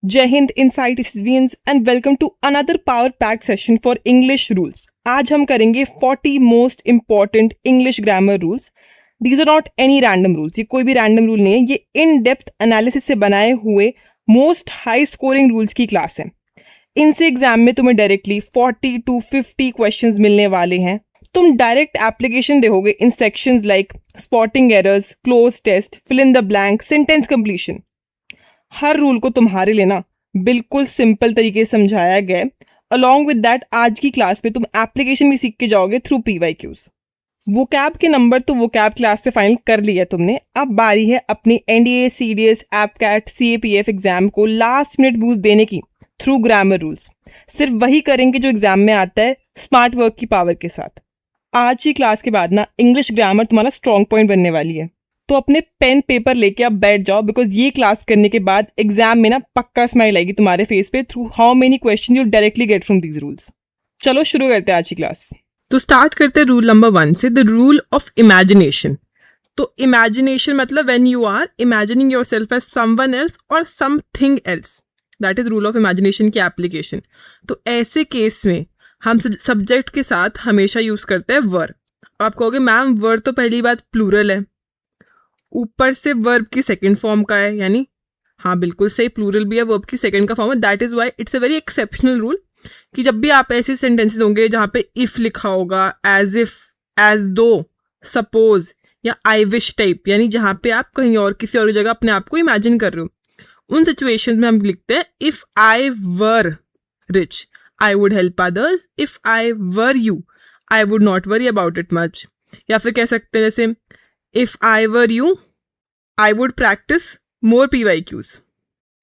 जय हिंद इनसाइट सिवियंस and welcome to another power packed session for English rules. आज हम करेंगे 40 most important English grammar rules. These are not any random rules, ये कोई भी रैंडम रूल नहीं है, ये इन डेप्थ एनालिसिस से बनाए हुए मोस्ट हाई स्कोरिंग रूल्स की क्लास है। इनसे एग्जाम में तुम्हें डायरेक्टली 40 to 50 क्वेश्चंस मिलने वाले हैं। तुम डायरेक्ट एप्लीकेशन देखोगे in sections like spotting errors, cloze test, fill in the blank, sentence completion. हर रूल को तुम्हारे लिए ना बिल्कुल सिंपल तरीके से समझाया गया है। अलॉन्ग विद दैट आज की क्लास में तुम एप्लीकेशन भी सीख के जाओगे थ्रू PYQs। वोकैब के नंबर तो वोकैब क्लास से फाइनल कर लिया तुमने। अब बारी है अपनी NDA, CDS, AppCat, CAPF exam को लास्ट मिनट बूस्ट देने की थ्रू ग्रामर रूल्स। सिर्फ वही करेंगे जो एग्जाम में आता है, स्मार्ट वर्क की पावर के साथ। आज की क्लास के बाद ना इंग्लिश ग्रामर तुम्हारा स्ट्रॉन्ग पॉइंट बनने वाली है, तो अपने पेन पेपर लेके आप बैठ जाओ, बिकॉज ये क्लास करने के बाद एग्जाम में ना पक्का स्माइल आएगी तुम्हारे फेस पे through how many question you directly get from these rules. चलो शुरू करते हैं आज की क्लास। तो स्टार्ट करते हैं रूल नंबर 1 से, द रूल ऑफ इमेजिनेशन। तो इमेजिनेशन मतलब when you are imagining yourself as someone else और something else, that is rule of imagination की एप्लीकेशन। तो ऐसे केस में हम सब्जेक्ट के साथ हमेशा यूज करते हैं वर। आप कहोगे मैम वर तो पहली बात प्लूरल है, ऊपर से वर्ब की सेकंड फॉर्म का है, यानी हाँ बिल्कुल सही, प्लूरल भी है, वर्ब की सेकंड का फॉर्म है। That is why it's a very exceptional rule कि जब भी आप ऐसे सेंटेंसेस होंगे जहाँ पे इफ लिखा होगा, एज इफ, एज दो, सपोज या आई विश टाइप, यानी जहाँ पे आप कहीं और किसी और जगह अपने आप को इमेजिन कर रहे हो, उन सिचुएशंस में हम लिखते हैं if I were rich I would help others, if I were you I would not worry about it much. या फिर कह सकते हैं जैसे if I were you, I would practice more PYQs.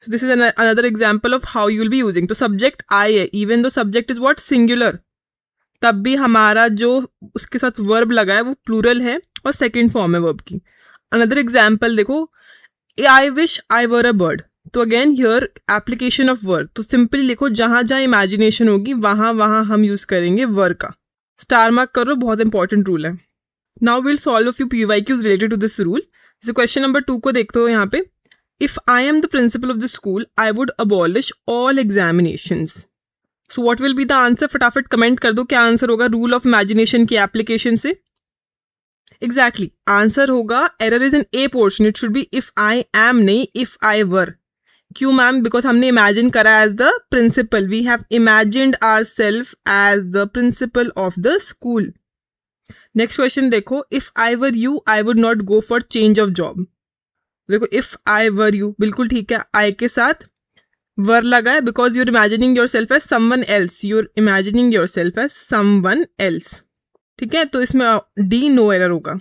So this is another example of how you will be using. तो subject I है, even though subject is what singular, तब भी हमारा जो उसके साथ verb लगा है वो plural है और second form है verb की। Another example देखो, I wish I were a bird. तो again here application of verb, तो simply लिखो जहाँ जहाँ imagination होगी वहाँ वहाँ हम use करेंगे verb का। Star mark करो, बहुत important rule है। Now we'll solve a few PYQs related to this rule. So question number 2 को देखते हो यहाँ पे, if I am the principal of the school, I would abolish all examinations. So what will be the answer? फटाफट comment कर दो क्या answer होगा रूल ऑफ इमेजिनेशन की एप्लीकेशन से। एग्जैक्टली आंसर होगा error is in A portion, it should be if I am, नहीं if I were. क्यों मैम? बिकॉज हमने इमेजिन करा as the principal, we have imagined ourselves as the principal of the school. Next question देखो, if I were you I would not go for change of job. देखो if I were you बिल्कुल ठीक है, I के साथ were लगा है because you're imagining yourself as someone else, you're imagining yourself as someone else. ठीक है, तो इसमें डी नो एरर होगा।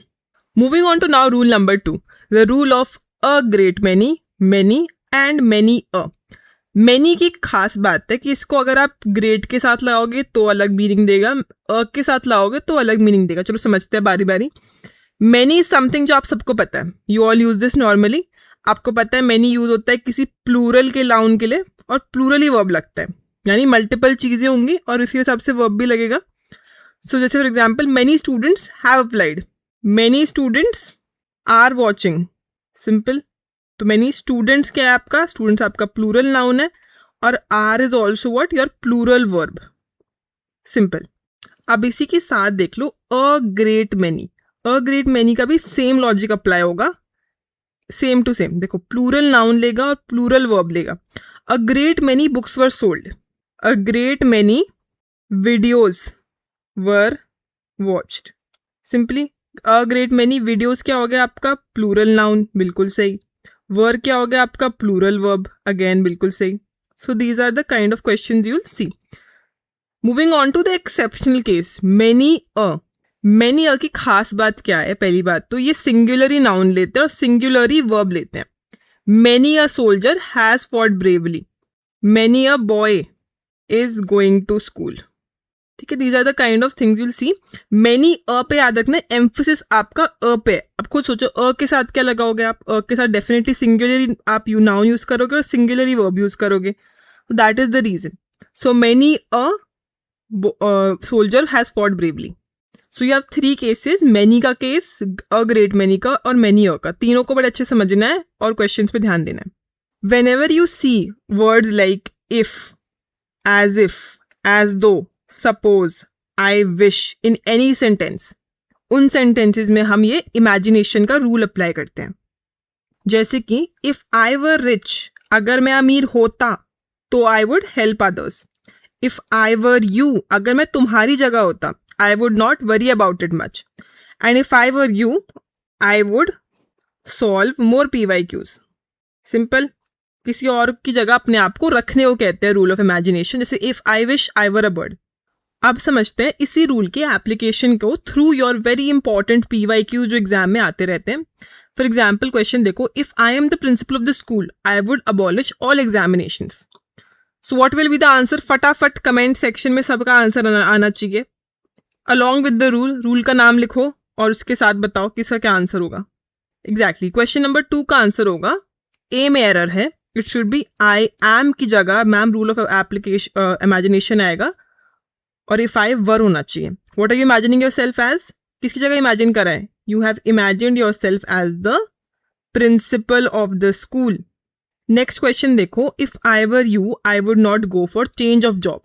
Moving on to now rule number 2, the rule of a great many, many and many a. Many की खास बात है कि इसको अगर आप ग्रेट के साथ लगाओगे तो अलग मीनिंग देगा, अ के साथ लगाओगे तो अलग मीनिंग देगा। चलो समझते हैं बारी बारी। मैनी समथिंग जो आप सबको पता है, you all use this normally. आपको पता है मैनी यूज होता है किसी प्लूरल के नाउन के लिए और प्लूरल ही वर्ब लगता है, यानी मल्टीपल चीजें होंगी और इसी हिसाब से वर्ब भी लगेगा। सो जैसे for example many students have applied, many students are watching, simple. तो मैनी स्टूडेंट्स क्या है आपका, स्टूडेंट्स आपका प्लूरल नाउन है और are is also what, your plural verb, simple. अब इसी के साथ देख लो a great many, a great many का भी सेम लॉजिक अप्लाई होगा, सेम टू सेम। देखो प्लूरल नाउन लेगा और प्लूरल वर्ब लेगा। A great many books were sold, a great many videos were watched, simply. A great many videos क्या हो गया आपका, प्लूरल नाउन, बिल्कुल सही। वर क्या हो गया आपका, प्लूरल वर्ब, अगेन बिल्कुल सही। So these are the kind of questions you will see. Moving on to the exceptional case, many a. Many a की खास बात क्या है? पहली बात तो ये सिंगुलरी नाउन लेते हैं और सिंगुलरी वर्ब लेते हैं। Many a soldier has fought bravely, many a boy is going to school. ठीक है, these are the kind of things you will see. Many a पे याद रखना, एम्फोसिस आपका अ पे। अब खुद सोचो अ के साथ क्या लगाओगे आप, अ के साथ डेफिनेटली सिंगुलरी आप यू नाउन यूज करोगे और सिंगुलरी वर्ब यूज करोगे, that is the reason. So many a soldier has fought bravely. So you have 3 cases, many का केस, अ ग्रेट मैनी का और मैनी अ का। तीनों को बड़े अच्छे समझना है और क्वेश्चंस पे ध्यान देना है। whenever you see words like if, as though, suppose, I wish in any sentence, उन sentences में हम ये imagination का rule apply करते हैं. जैसे कि if I were rich, अगर मैं अमीर होता तो I would help others. If I were you, अगर मैं तुम्हारी जगह होता, I would not worry about it much. And if I were you, I would solve more PYQs. Simple. किसी और की जगह अपने आप को रखने को कहते हैं रूल ऑफ इमेजिनेशन. जैसे if I wish I were a bird. अब समझते हैं इसी रूल के एप्लीकेशन को through your very important PYQ जो एग्जाम में आते रहते हैं. फॉर एग्जाम्पल क्वेश्चन देखो, if I am the principal of the school I would abolish all examinations. So what will be the answer? फटाफट कमेंट सेक्शन में सबका आंसर आना चाहिए. अलॉन्ग विद द रूल का नाम लिखो और उसके साथ बताओ किसका क्या आंसर होगा. एग्जैक्टली क्वेश्चन नंबर 2 का आंसर होगा, ए में एरर है. It should be I am की जगह ma'am rule of application imagination आएगा और इफ आई वर होना चाहिए. What are you imagining yourself as? किसकी जगह इमेजिन करा है? You have imagined yourself as the principal of the school. Next question देखो, if I were you I would not go for change of job.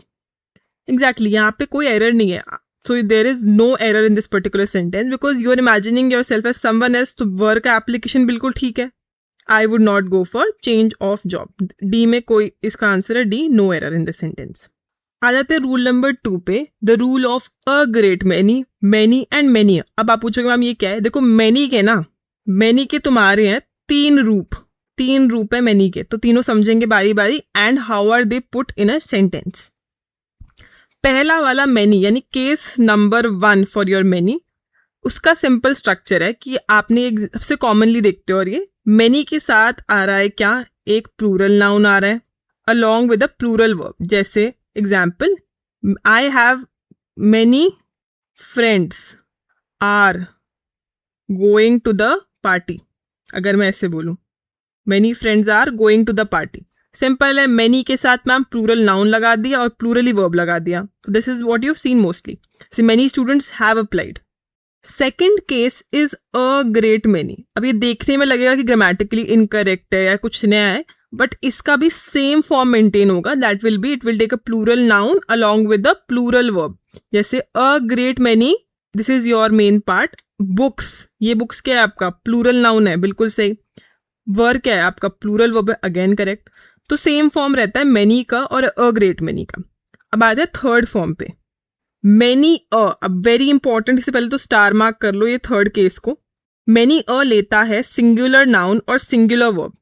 Exactly यहाँ पे कोई error नहीं है. So there is no error in this particular sentence because you are imagining yourself as someone else. तो work का application बिल्कुल ठीक है. I would not go for change of job. D में कोई, इसका आंसर है D, no error in this sentence. आ जाते हैं रूल नंबर 2 पे, the rule of a great many, many and many. अब आप पूछोगे मैम ये क्या है? देखो many के ना, many के तुम्हारे हैं 3 रूप है many के, तो तीनों समझेंगे बारी बारी. And how are they put in a sentence? पहला वाला मैनी यानी case number 1 for your many, उसका सिंपल स्ट्रक्चर है कि आपने एक सबसे कॉमनली देखते हो, और ये मैनी के साथ आ रहा है क्या? एक प्लूरल नाउन आ रहा है along with a plural verb. जैसे example, I have many friends are going to the party. अगर मैं ऐसे बोलूं, many friends are going to the party, simple है. मैनी के साथ मैम प्लूरल नाउन लगा दिया और प्लूरली वर्ब लगा दिया. This is what you have seen mostly. So many students have applied. Second case is a great many. अब ये देखने में लगेगा कि ग्रामेटिकली इनकरेक्ट है या कुछ नया है, बट इसका भी सेम फॉर्म मेंटेन होगा. That will be, it will take a plural noun along with the plural verb. जैसे a great many, this is your main part. Books, ये बुक्स क्या है आपका? प्लूरल नाउन है, बिल्कुल सही. वर्ब क्या है आपका? प्लूरल वर्ब है, अगेन करेक्ट. तो सेम फॉर्म रहता है मैनी का और अ ग्रेट मैनी का. अब आ जाए थर्ड फॉर्म पे, मैनी अ. अब वेरी इंपॉर्टेंट, इससे पहले तो स्टार मार्क कर लो ये थर्ड केस को. मैनी अ लेता है सिंगुलर नाउन और सिंगुलर वर्ब.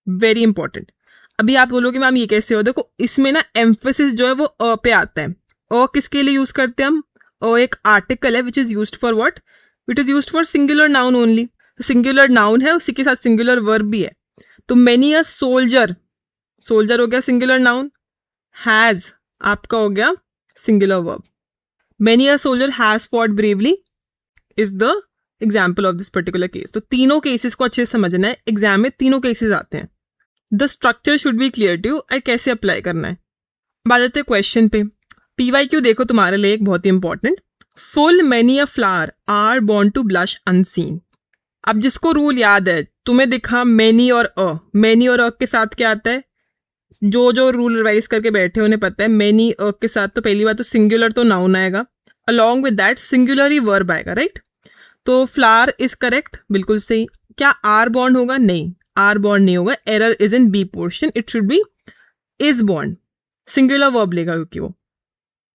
Very important. अभी आप बोलोगे मैम ये कैसे हो? देखो इसमें ना एम्फेसिस जो है वो अ पे आता है. अ किसके लिए यूज करते हैं हम? अ एक आर्टिकल है which is used for what? It is used for singular noun only. Singular noun है, उसी के साथ सिंगुलर वर्ब भी है. तो मैनी अ सोल्जर, सोल्जर हो गया सिंगुलर नाउन. हैज आपका हो गया singular verb. Many a soldier has fought bravely is the example of this particular case. तो तीनों केसेस को अच्छे से समझना है. एग्जाम में तीनों केसेस आते हैं. The structure should be clear to you और कैसे अप्लाई करना है. बात आते हैं क्वेश्चन पे. PYQ देखो तुम्हारे लिए एक बहुत ही important. Full many a flower are born to blush unseen. अब जिसको रूल याद है, तुम्हें दिखा मैनी और अ, मैनी और अ के साथ क्या आता है? जो रूल रिवाइज करके बैठे उन्हें पता है मैनी अ के साथ तो पहली बात तो सिंगुलर तो नाउन आएगा, अलॉन्ग विद दैट सिंगुलर ही वर्ब आएगा, राइट. तो फ्लावर इज करेक्ट, बिल्कुल सही. क्या आर बॉन्ड होगा? नहीं, आर बॉन्ड नहीं होगा. Error is in B portion. It should be is bound. Singular verb लेगा क्योंकि वो.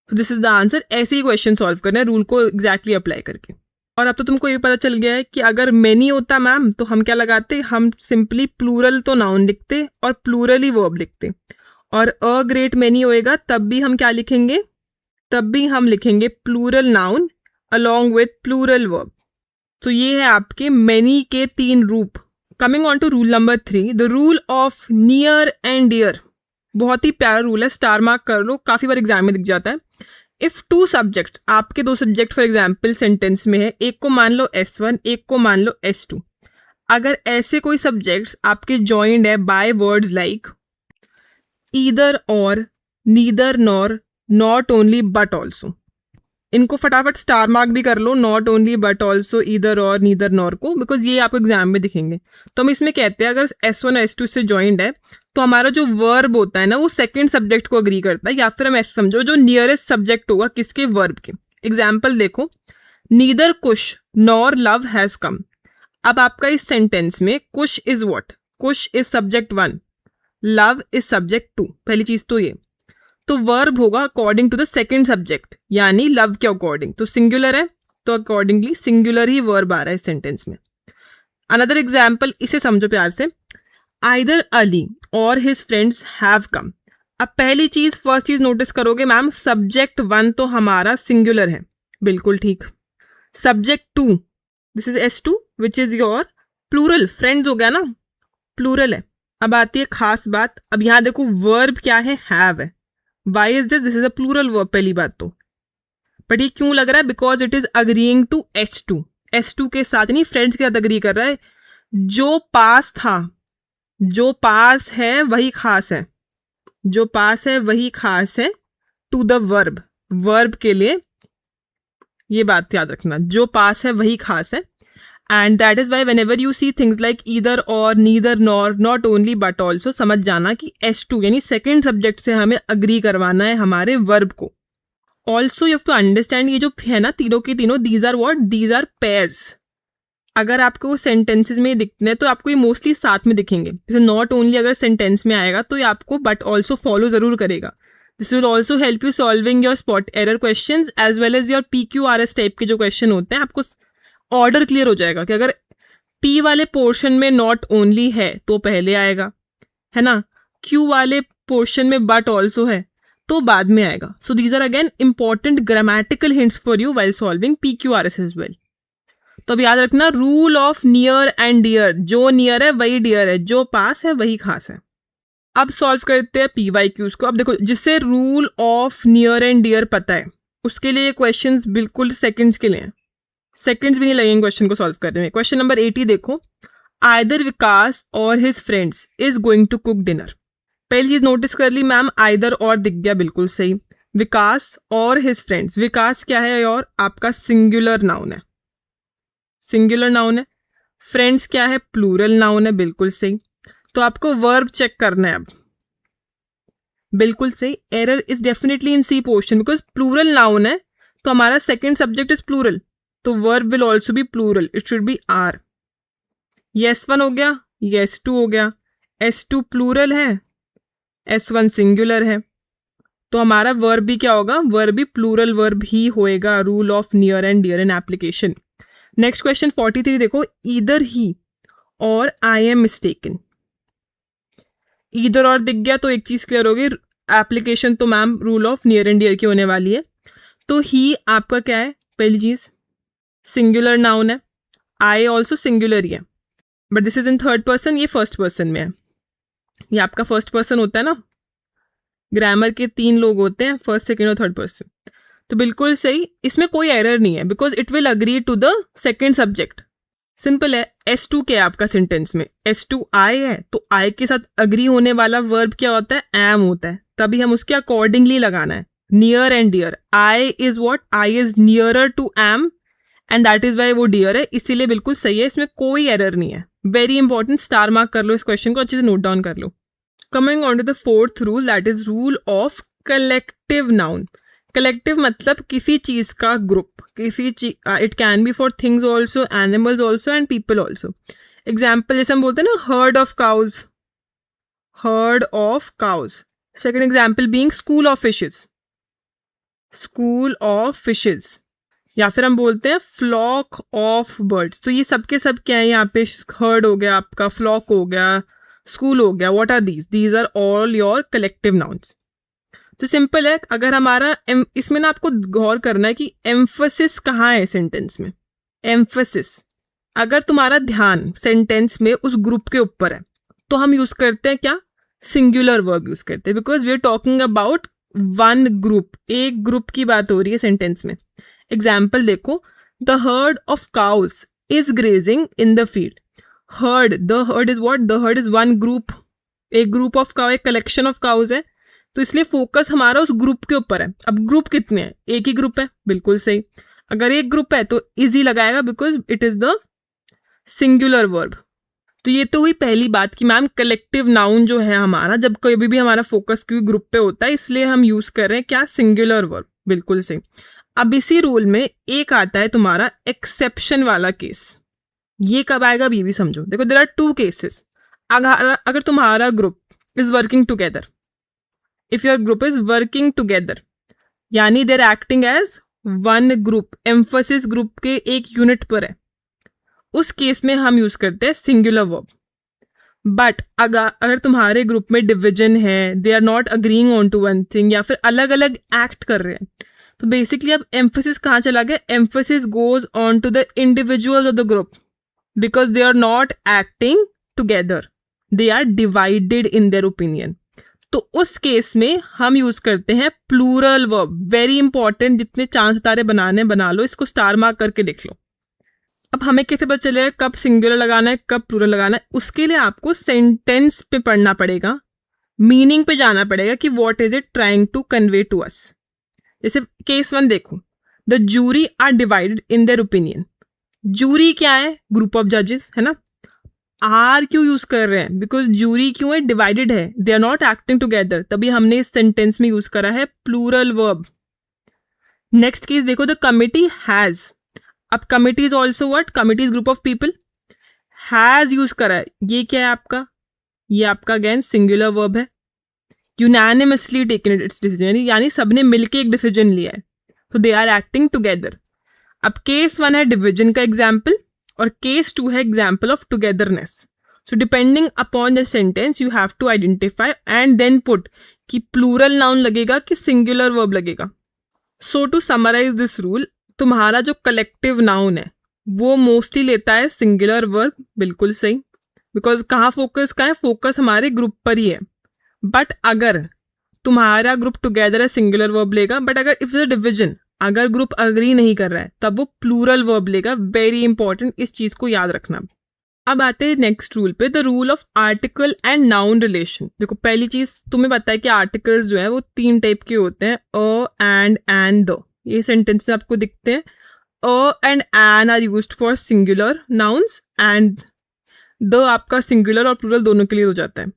This is the answer. ऐसे ही क्वेश्चन सॉल्व करना है रूल को एग्जैक्टली अप्लाई करके. और अब तो तुमको ये पता चल गया है कि अगर मैनी होता मैम तो हम क्या लगाते? हम सिंपली प्लूरल तो नाउन लिखते और प्लूरल ही वर्ब लिखते. और अ ग्रेट मैनी होएगा तब भी हम क्या लिखेंगे? तब भी हम लिखेंगे plural noun along with plural verb. तो ये है आपके मैनी के 3 रूप. Coming on to rule number 3, the rule of near and dear. बहुत ही प्यारा रूल है, स्टार मार्क कर लो, काफी बार एग्जाम में दिख जाता है. इफ 2 सब्जेक्ट, आपके 2 सब्जेक्ट फॉर एग्जाम्पल सेंटेंस में है, एक को मान लो S1, एक को मान लो S2. अगर ऐसे कोई सब्जेक्ट्स आपके जॉइंड है by words like either or, neither nor, not only but also. इनको फटाफट स्टार मार्क भी कर लो, not only but also, either or, neither nor को, बिकॉज ये आपको एग्जाम में दिखेंगे। तो हम इसमें कहते हैं अगर S1 और S2 से ज्वाइंट है तो हमारा जो वर्ब होता है ना वो सेकंड सब्जेक्ट को अग्री करता है, या फिर हम ऐसे समझो जो नियरेस्ट सब्जेक्ट होगा किसके, वर्ब के। एग्जाम्पल देखो, neither Kush nor love has come. अब आपका इस सेंटेंस में Kush is what, Kush is subject 1, love is subject 2, पहली चीज तो ये। तो वर्ब होगा according to the second subject, यानी लव के अकॉर्डिंग, तो सिंगुलर है तो अकॉर्डिंगली सिंगुलर ही वर्ब आ रहा है इस सेंटेंस में। अनदर एग्जाम्पल, इसे समझो प्यार से, आइदर अली और हिज फ्रेंड्स हैव कम। अब पहली चीज, फर्स्ट चीज नोटिस करोगे मैम, सब्जेक्ट 1 तो हमारा सिंगुलर है, बिल्कुल ठीक। Subject 2, this is S2 which is your plural, friends हो गया ना, प्लूरल है। अब आती है खास बात, अब यहां देखो वर्ब क्या है, हैव है। Why is this? This is a plural verb, पहली बात तो। बट ये क्यों लग रहा है, because it is agreeing to S2, S2 के साथ नहीं, फ्रेंड्स के साथ अग्री कर रहा है। जो पास था, जो पास है वही खास है, जो पास है वही खास है टू द वर्ब, वर्ब के लिए ये बात याद रखना, जो पास है वही खास है। And that is why whenever you see things like either or, neither nor, not only but also, समझ जाना कि S2 यानी सेकेंड सब्जेक्ट से हमें अग्री करवाना है हमारे वर्ब को। Also you have to understand, ये जो है ना तीनों के तीनों, these are what, these are pairs. अगर आपको सेंटेंसेज में दिखने हैं तो आपको ये मोस्टली साथ में दिखेंगे। जैसे नॉट ओनली अगर सेंटेंस में आएगा तो ये आपको बट ऑल्सो फॉलो जरूर करेगा। This will also help you solving your spot error questions as well as your PQRS type के जो क्वेश्चन होते हैं, आपको ऑर्डर क्लियर हो जाएगा कि अगर P वाले पोर्शन में नॉट ओनली है तो पहले आएगा, है ना, Q वाले पोर्शन में बट ऑल्सो है तो बाद में आएगा। So these are again important grammatical hints for you while solving PQRS as well. तो अब याद रखना, rule of near and dear, जो नियर है वही डियर है, जो पास है वही खास है। अब सॉल्व करते हैं PYQs को। अब देखो, जिससे rule of near and dear पता है उसके लिए क्वेश्चंस बिल्कुल सेकंड्स के लिए हैं, सेकंड्स भी नहीं लगेंगे क्वेश्चन को सॉल्व करने में। क्वेश्चन नंबर 80 देखो, आइदर विकास और his friends is going to cook dinner. पहली चीज नोटिस कर ली मैम, आइदर और दिख गया, बिल्कुल सही। विकास और हिज फ्रेंड्स, विकास क्या है और आपका सिंगुलर नाउन है, सिंगुलर नाउन है। फ्रेंड्स क्या है, प्लूरल नाउन है, बिल्कुल सही। तो आपको वर्ब चेक करना है अब, बिल्कुल सही। Error is definitely in C portion, because plural noun है तो हमारा सेकेंड सब्जेक्ट इज प्लूरल, तो verb will also be plural, it should be are. S1 हो गया, S2 हो गया, S2 प्लूरल है, S1 सिंगुलर है, तो हमारा वर्ब भी क्या होगा, वर्ब भी प्लूरल वर्ब ही होएगा। Rule of near and dear in application. Next question 43 देखो, ईदर ही और आई एम मिस्टेकन। ईदर और दिख गया तो एक चीज क्लियर होगी, एप्लीकेशन तो ma'am rule of near and dear की होने वाली है। तो ही आपका क्या है, पहली चीज सिंगुलर नाउन है, आई ऑल्सो सिंगुलर ही है, but this is in third person, ये फर्स्ट पर्सन में है। ये आपका फर्स्ट पर्सन होता है ना, ग्रामर के 3 लोग होते हैं, फर्स्ट, सेकेंड और थर्ड पर्सन। तो बिल्कुल सही, इसमें कोई एरर नहीं है, because it will agree to the second subject. Simple है। S2 क्या है आपका सेंटेंस में, S2 आई है, तो आई के साथ अग्री होने वाला वर्ब क्या होता है, एम होता है, तभी हम उसके अकॉर्डिंगली लगाना है। Near and dear, I is what, I is nearer to am and that is why वो डियर है, इसीलिए बिल्कुल सही है, इसमें कोई एरर नहीं है। वेरी इंपॉर्टेंट, स्टार मार्क कर लो इस क्वेश्चन को, अच्छे से नोट डाउन कर लो। Coming on to the fourth rule, that is rule of collective noun. Collective मतलब किसी चीज का ग्रुप, किसी चीज, it can be for things also, animals also and people also. Example जैसे हम बोलते हैं ना, herd of cows, herd of cows. Second example being school of fishes, school of fishes. या फिर हम बोलते हैं फ्लॉक ऑफ बर्ड्स। तो ये सबके सब क्या है यहाँ पे, हर्ड हो गया आपका, फ्लॉक हो गया, स्कूल हो गया। What are these, these are all your collective nouns. तो सिंपल है, अगर हमारा इसमें ना आपको गौर करना है कि एम्फसिस कहाँ है सेंटेंस में। एम्फसिस, अगर तुम्हारा ध्यान सेंटेंस में उस ग्रुप के ऊपर है तो हम यूज करते हैं क्या, सिंगुलर वर्ब यूज करते हैं, because we are talking about one group, एक ग्रुप की बात हो रही है सेंटेंस में। एग्जाम्पल देखो, the herd of cows is grazing in the field. Herd, the herd is what, the herd is one group, एक ग्रुप ऑफ काउ, एक कलेक्शन ऑफ काउज है, तो इसलिए फोकस हमारा उस ग्रुप के ऊपर है। अब ग्रुप कितने हैं? एक ही ग्रुप है, बिल्कुल सही। अगर एक ग्रुप है तो इजी लगाएगा because it is the singular verb. तो ये तो हुई पहली बात कि मैम कलेक्टिव नाउन जो है हमारा, जब कभी भी हमारा फोकस कोई ग्रुप पे होता है इसलिए हम यूज कर रहे हैं क्या? सिंगुलर वर्ब, बिल्कुल सही। अब इसी रूल में एक आता है तुम्हारा एक्सेप्शन वाला केस। ये कब आएगा ये भी समझो। देखो देयर आर टू केसेस। अगर तुम्हारा group is working together, if your group is working together यानी there acting as one group, emphasis group के एक यूनिट पर है, उस केस में हम यूज करते हैं सिंगुलर वर्ब। बट अगर तुम्हारे ग्रुप में डिविजन है, they are not agreeing on to one thing, या फिर अलग अलग एक्ट कर रहे हैं, तो बेसिकली अब एम्फोसिस कहाँ चला गया? Emphasis goes on to the individual of the group because they are not acting together, they are divided in their opinion. तो उस केस में हम यूज करते हैं प्लूरल वर्ब। वेरी इंपॉर्टेंट, जितने चांद सितारे बनाने बना लो, इसको स्टार मार्क करके देख लो। अब हमें कैसे पता चलेगा कब सिंगुलर लगाना है कब प्लूरल लगाना है? उसके लिए आपको सेंटेंस पे पढ़ना पड़ेगा, मीनिंग पे जाना पड़ेगा कि what is it trying to convey to us. जैसे केस 1 देखो, the jury are divided in their opinion. Jury क्या है? ग्रुप ऑफ जजेस, है ना। आर क्यों यूज कर रहे हैं? बिकॉज जूरी क्यों है? डिवाइडेड है, they are not acting together, तभी हमने इस सेंटेंस में यूज करा है प्लूरल वर्ब। नेक्स्ट केस देखो, द कमिटी हैज। अब committee is also what? Committee is group of people, has use करा है। ये क्या है आपका? ये आपका अगेन सिंगुलर वर्ब है। यूनानिमसली टेकन इट्स डिसीजन यानी सबने मिलके एक डिसीजन लिया है, तो दे आर एक्टिंग टुगेदर। अब केस 1 है डिविजन का एग्जाम्पल और केस 2 है example of togetherness. So depending upon the sentence you have to identify and then put कि प्लूरल नाउन लगेगा कि सिंगुलर वर्ब लगेगा। So to summarize this rule, तुम्हारा जो कलेक्टिव नाउन है वो मोस्टली लेता है सिंगुलर वर्ब, बिल्कुल सही, बिकॉज कहाँ फोकस का है? फोकस हमारे ग्रुप पर ही है। बट अगर तुम्हारा ग्रुप टुगेदर है सिंगुलर वर्ब लेगा, बट अगर इफ द डिविजन, अगर ग्रुप अग्री नहीं कर रहा है तब वो प्लूरल वर्ब लेगा। वेरी इंपॉर्टेंट, इस चीज को याद रखना। अब आते हैं नेक्स्ट रूल पे, the rule of article and noun relation. देखो पहली चीज तुम्हें पता है कि आर्टिकल्स जो है वो 3 टाइप के होते हैं, एंड द। ये सेंटेंस आपको दिखते हैं। And an are used for singular nouns and the आपका सिंगुलर और प्लूरल दोनों के लिए हो जाता है।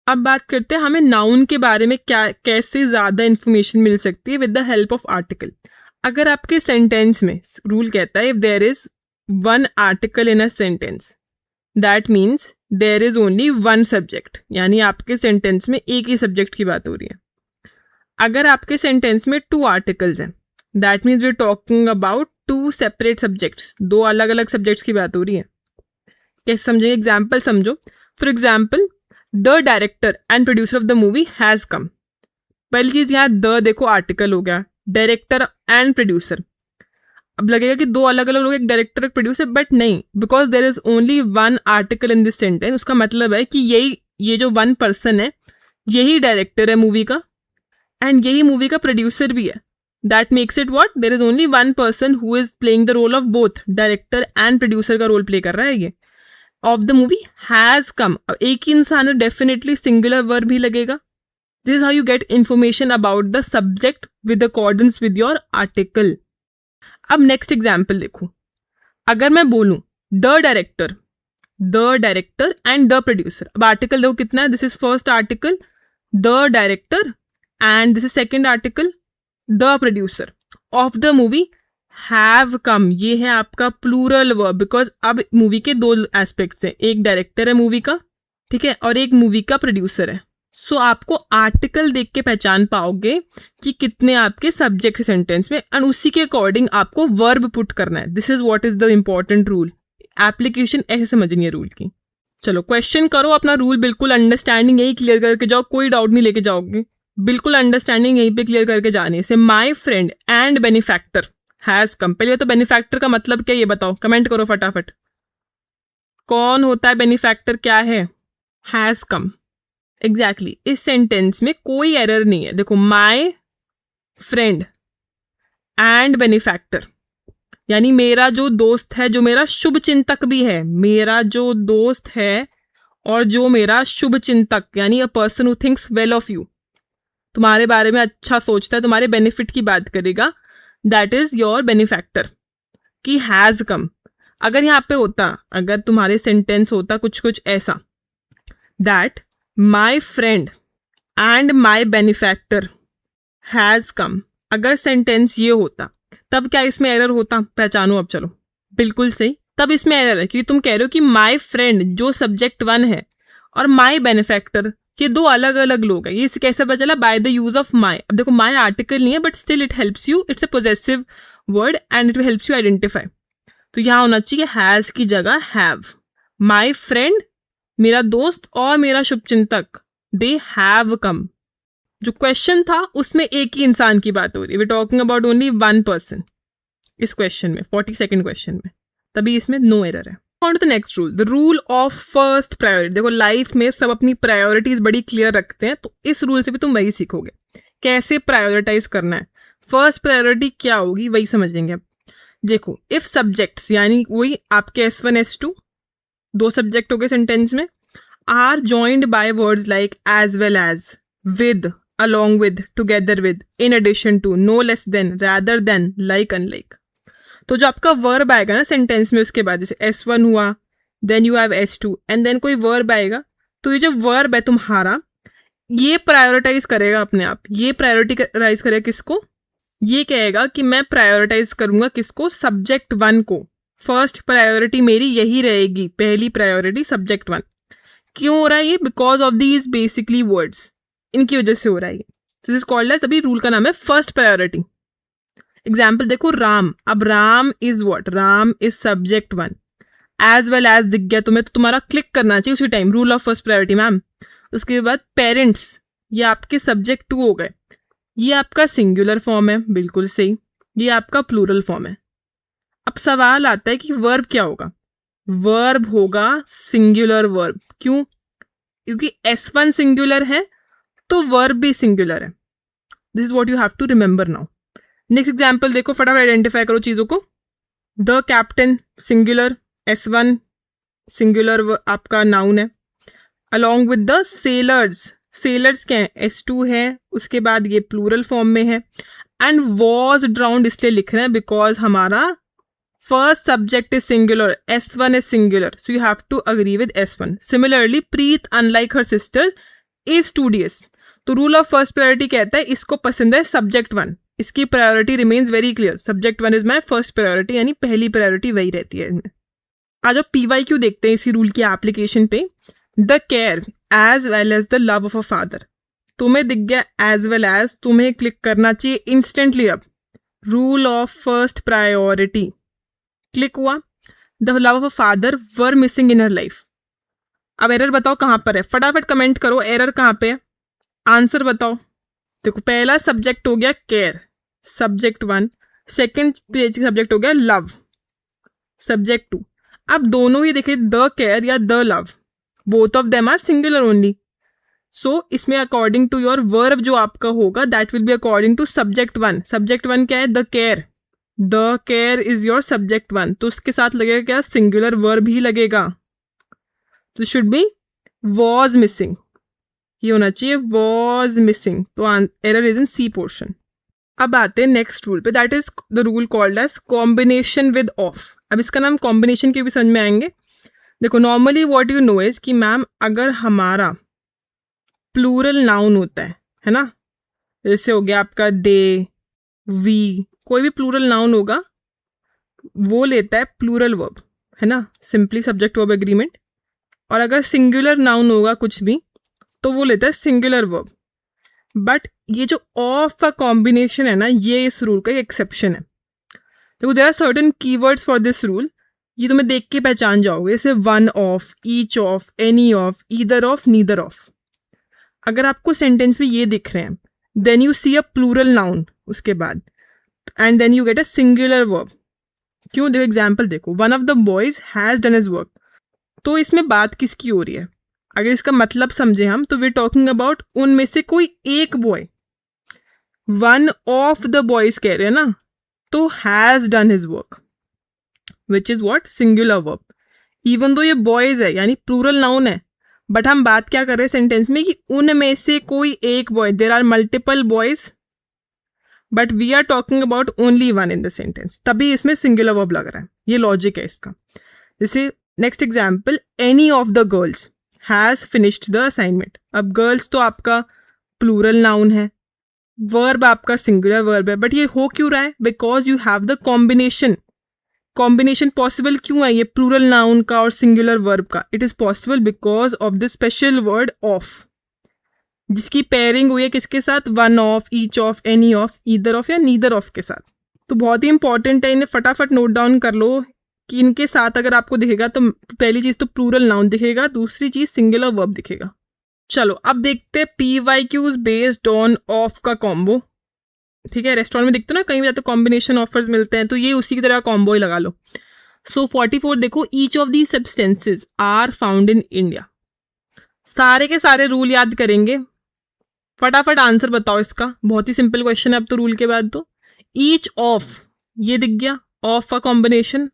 अब बात करते हैं हमें नाउन के बारे में कैसे ज्यादा इंफॉर्मेशन मिल सकती है with the help of article. अगर आपके सेंटेंस में रूल कहता है if there is one article in a sentence that means there is only one subject, यानी आपके सेंटेंस में एक ही सब्जेक्ट की बात हो रही है। अगर आपके सेंटेंस में 2 आर्टिकल्स हैं that means we are talking about 2 separate subjects, 2 अलग अलग सब्जेक्ट्स की बात हो रही है। कैसे समझेंगे? एग्जाम्पल समझो। For example, the director and producer of the movie has कम। पहली चीज यहाँ द देखो आर्टिकल हो गया, डायरेक्टर एंड प्रोड्यूसर। अब लगेगा कि 2 अलग अलग लोग, एक डायरेक्टर एक प्रोड्यूसर, बट नहीं, because there is only one article in this sentence. उसका मतलब है कि ये जो वन पर्सन है यही डायरेक्टर है मूवी का एंड यही मूवी का प्रोड्यूसर भी है। That makes it what? There is only one person who is playing the role of both, director and producer का रोल प्ले कर रहा है ये। Of the movie has come, अब एक ही इंसान है, डेफिनेटली सिंगुलर वर्ब ही लगेगा। This is how you get information about the subject with accordance with your article. अब नेक्स्ट एग्जाम्पल देखो, अगर मैं बोलूं the director and the producer. अब आर्टिकल देखो कितना है, this is first article the director and this is second article the producer of the movie have come. ये है आपका प्लूरल वर्ब बिकॉज अब मूवी के 2 एस्पेक्ट्स हैं, एक डायरेक्टर है मूवी का, ठीक है, और एक मूवी का प्रोड्यूसर है। सो आपको आर्टिकल देख के पहचान पाओगे कि कितने आपके सब्जेक्ट सेंटेंस में, एंड उसी के अकॉर्डिंग आपको वर्ब पुट करना है। This is what is the important rule. Application ऐसे समझनी है रूल की। चलो क्वेश्चन करो अपना, रूल बिल्कुल अंडरस्टैंडिंग यही क्लियर करके जाओ, कोई डाउट नहीं लेके जाओगे, बिल्कुल अंडरस्टैंडिंग यहीं पे क्लियर करके जानी है। से my friend and benefactor has come. पहले तो बेनिफैक्टर का मतलब क्या ये बताओ, कमेंट करो फटाफट। कौन होता है बेनिफैक्टर? क्या है? Has come. एग्जैक्टली, इस सेंटेंस में कोई एरर नहीं है। देखो माई फ्रेंड एंड बेनिफैक्टर यानी मेरा जो दोस्त है, जो मेरा शुभ चिंतक भी है, मेरा जो दोस्त है और जो मेरा शुभ चिंतक यानी a person who thinks well of you, तुम्हारे बारे में अच्छा सोचता है, तुम्हारे बेनिफिट की बात करेगा, दैट इज योर बेनिफैक्टर. कि हैज कम, अगर यहाँ पे होता, अगर तुम्हारे सेंटेंस होता कुछ कुछ ऐसा, that my friend and my benefactor has come, अगर सेंटेंस ये होता तब क्या इसमें एरर होता? पहचानो अब, चलो. बिल्कुल सही, तब इसमें एरर है, क्योंकि तुम कह रहे हो कि माई फ्रेंड जो सब्जेक्ट 1 है और माई बेनिफैक्टर ये दो अलग अलग लोग हैं. ये कैसे पता चला? By the use of my. अब देखो माई आर्टिकल नहीं है, but still it helps you, it's a possessive word and it helps you identify. तो यहाँ होना चाहिए हैज की जगह हैव. माई फ्रेंड, मेरा दोस्त और मेरा शुभचिंतक, दे हैव कम. जो क्वेश्चन था उसमें एक ही इंसान की बात हो रही है. We talking about only 1 person इस क्वेश्चन में, 42nd क्वेश्चन में, तभी इसमें नो एरर है. On to the next rule, the rule of first priority. देखो लाइफ में सब अपनी प्रायोरिटीज बड़ी क्लियर रखते हैं, तो इस रूल से भी तुम वही सीखोगे कैसे प्रायोरिटाइज करना है. फर्स्ट प्रायोरिटी क्या होगी वही समझेंगे अब. देखो इफ सब्जेक्ट्स, यानी वही आपके S1 S2 दो सब्जेक्ट हो गए सेंटेंस में, are joined by words like as well as, with, along with, together with, in addition to, no less than, rather than, like, unlike. तो जो आपका वर्ब आएगा ना सेंटेंस में उसके बाद, जैसे S1 हुआ, then you have S2 and then कोई वर्ब आएगा, तो ये जो वर्ब है तुम्हारा ये प्रायोरिटाइज करेगा अपने आप. ये प्रायोरिटाइज करेगा किसको? ये कहेगा कि मैं प्रायोरिटाइज करूंगा किसको? सब्जेक्ट 1 को. फर्स्ट प्रायोरिटी मेरी यही रहेगी, पहली प्रायोरिटी सब्जेक्ट 1. क्यों हो रहा है ये? Because of these basically words, इनकी वजह से हो रहा है. दिस इज कॉल्ड एज, अभी रूल का नाम है फर्स्ट प्रायोरिटी. एग्जाम्पल देखो, राम. अब Ram is what? Ram is subject 1. As well as दिख गया तुम्हें, तो तुम्हारा क्लिक करना चाहिए उसी time, rule of first priority ma'am. उसके बाद पेरेंट्स, ये आपके सब्जेक्ट 2 हो गए. ये आपका सिंगुलर फॉर्म है, बिल्कुल सही. ये आपका प्लूरल फॉर्म है. अब सवाल आता है कि वर्ब क्या होगा? वर्ब होगा सिंगुलर वर्ब. क्यों? क्योंकि S1 सिंगुलर है तो वर्ब भी सिंगुलर है. This is what you have to remember now. Next example देखो, फटाफट आइडेंटिफाई करो चीजों को. The captain singular, S1 singular आपका नाउन है. Along with the sailors, sailors क्या है? S2 है, उसके बाद ये प्लूरल फॉर्म में है. एंड वॉज ड्राउंड इसलिए लिख रहे हैं बिकॉज हमारा first subject is singular, S1 is singular, so you have to agree with S1. Similarly Preet unlike her sisters is studious. तो रूल ऑफ फर्स्ट प्रायोरिटी कहता है इसको पसंद है सब्जेक्ट 1, इसकी priority remains very clear, subject 1 is my first priority, यानी पहली priority वही रहती है. आज आप PYQ देखते हैं इसी रूल की एप्लीकेशन पे. The care as well as the love of a father, तुम्हें दिख गया एज वेल एज, तुम्हें क्लिक करना चाहिए इंस्टेंटली. अब rule of first priority click हुआ. The love of a father were missing in her life. अब एरर बताओ कहाँ पर है? फटाफट कमेंट करो, एरर कहाँ पे है, आंसर बताओ. देखो पहला सब्जेक्ट हो गया केयर, सब्जेक्ट 1. सेकेंड सब्जेक्ट हो गया लव, सब्जेक्ट 2. अब दोनों ही देखिए, द केयर या the love, both of them are singular only. So इसमें अकॉर्डिंग टू योर वर्ब जो आपका होगा that will be according to subject 1. Subject 1 क्या है? The care. The care is your subject 1, तो उसके साथ लगेगा क्या? सिंगुलर वर्ब ही लगेगा. तो शुड बी वॉज मिसिंग, ये होना चाहिए वॉज मिसिंग. तो error is in C portion. अब आते हैं नेक्स्ट रूल पे, that is the rule called as combination with of. अब इसका नाम कॉम्बिनेशन के भी समझ में आएंगे. देखो normally what you know is कि मैम अगर हमारा प्लूरल नाउन होता है ना, जैसे हो गया आपका दे, वी, कोई भी प्लूरल नाउन होगा वो लेता है प्लूरल वर्ब, है ना, सिंपली सब्जेक्ट वर्ब एग्रीमेंट. और अगर सिंगुलर नाउन होगा कुछ भी तो वो लेता है सिंगुलर वर्ब. बट ये जो ऑफ का कॉम्बिनेशन है ना, ये इस रूल का एक एक्सेप्शन है. देखो there are certain keywords for this rule, ये तुम्हें देख के पहचान जाओगे, जैसे one of, each of, any of, either of, neither of. अगर आपको सेंटेंस में ये दिख रहे हैं, then you see a plural noun उसके बाद, and then you get a singular verb. क्यों? देखो एग्जाम्पल देखो, one of the boys has done his work. तो इसमें बात किसकी हो रही है? अगर इसका मतलब समझे हम तो वी टॉकिंग अबाउट उनमें से कोई एक boy. One of the boys कह रहे हैं ना, तो has done his work which is what? Singular verb. Even though ये बॉयज है यानी प्लूरल नाउन है, बट हम बात क्या कर रहे हैं सेंटेंस में कि उनमें से कोई एक boy, there are multiple boys but we are talking about only one in the sentence, तभी इसमें सिंगुलर वर्ब लग रहा है। ये लॉजिक है इसका। जैसे next example, any of the girls has finished the assignment. अब गर्ल्स तो आपका प्लूरल नाउन है, वर्ब आपका सिंगुलर वर्ब है, बट ये हो क्यों रहा है? Because you have the combination. Combination possible क्यों है ये प्लूरल नाउन का और सिंगुलर वर्ब का? It is possible because of the special word of, जिसकी पेयरिंग हुई है किसके साथ? One of, each of, any of, either of या नीदर ऑफ के साथ। तो बहुत ही इंपॉर्टेंट है, इन्हें फटाफट नोट डाउन कर लो कि इनके साथ अगर आपको दिखेगा तो पहली चीज तो प्लूरल नाउन दिखेगा, दूसरी चीज सिंगुलर वर्ब दिखेगा। चलो अब देखते हैं PYQs बेस्ड ऑन ऑफ का कॉम्बो। ठीक है, रेस्टोरेंट में दिखते ना कहीं भी जाते कॉम्बिनेशन ऑफर्स मिलते हैं, तो ये उसी की तरह कॉम्बो ही लगा लो। सो 44 देखो, each of the substances are found in India. सारे के सारे रूल याद करेंगे, फटाफट आंसर बताओ इसका। बहुत ही सिंपल क्वेश्चन है अब तो रूल के बाद। तो ईच ऑफ ये दिख गया, ऑफ का कॉम्बिनेशन।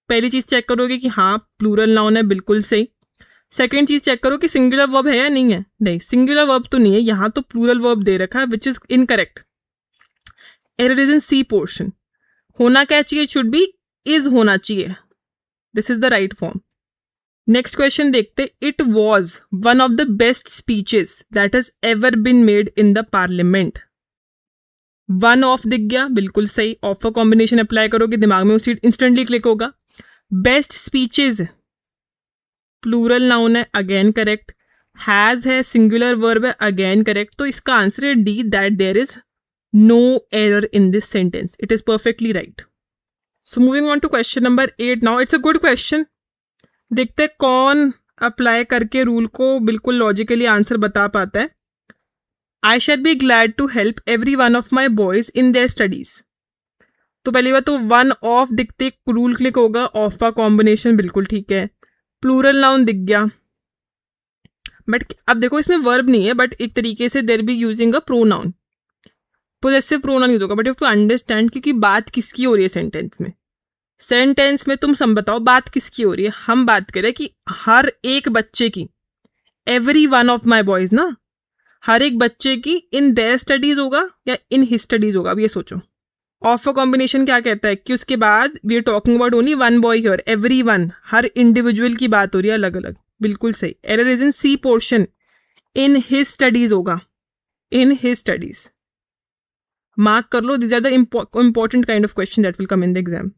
पहली चीज चेक करोगे कि हाँ प्लूरल नाउन है, बिल्कुल सही। सेकेंड चीज चेक करो कि सिंगुलर वर्ब है या नहीं है। नहीं, सिंगुलर वर्ब तो नहीं है, यहां तो प्लूरल वर्ब दे रखा है, which is incorrect. Error is in C portion. होना क्या चाहिए? शुड बी इज होना चाहिए। This is the right form. Next question देखते, it was one of the best speeches that has ever been made in the parliament. One of दिख गया, बिल्कुल सही। ऑफ का कॉम्बिनेशन अप्लाई करोगे, दिमाग में उसी इंस्टेंटली क्लिक होगा। बेस्ट स्पीचेज प्लूरल नाउन है, अगेन करेक्ट। हैज है, सिंगुलर वर्ब है, अगेन करेक्ट। तो इसका आंसर है D, that there is no error in this sentence. It is perfectly right. So moving on to question number 8 now. It's a good question. देखते हैं कौन apply करके rule को बिल्कुल लॉजिकली आंसर बता पाता है। I shall be glad to help every one of my boys in their studies. तो पहली बात तो वन ऑफ दिखते रूल क्लिक होगा, ऑफ का कॉम्बिनेशन बिल्कुल ठीक है। प्लूरल नाउन दिख गया, बट अब देखो इसमें वर्ब नहीं है, बट एक तरीके से there be using a pronoun, possessive pronoun use होगा। But you have to understand क्योंकि बात किसकी हो रही है सेंटेंस में। सेंटेंस में तुम सब बताओ बात किसकी हो रही है। हम बात करें कि हर एक बच्चे की, every one of my boys ना, हर एक बच्चे की इन देयर स्टडीज होगा या इन हिज स्टडीज होगा। अब ये सोचो, ऑफ का कॉम्बिनेशन क्या कहता है कि उसके बाद we are talking about only one boy here, every one, हर इंडिविजुअल की बात हो रही है अलग अलग। बिल्कुल सही। Error is in C portion, in his studies होगा, इन हिज स्टडीज। मार्क कर लो, this are the important kind of question that will come in the exam.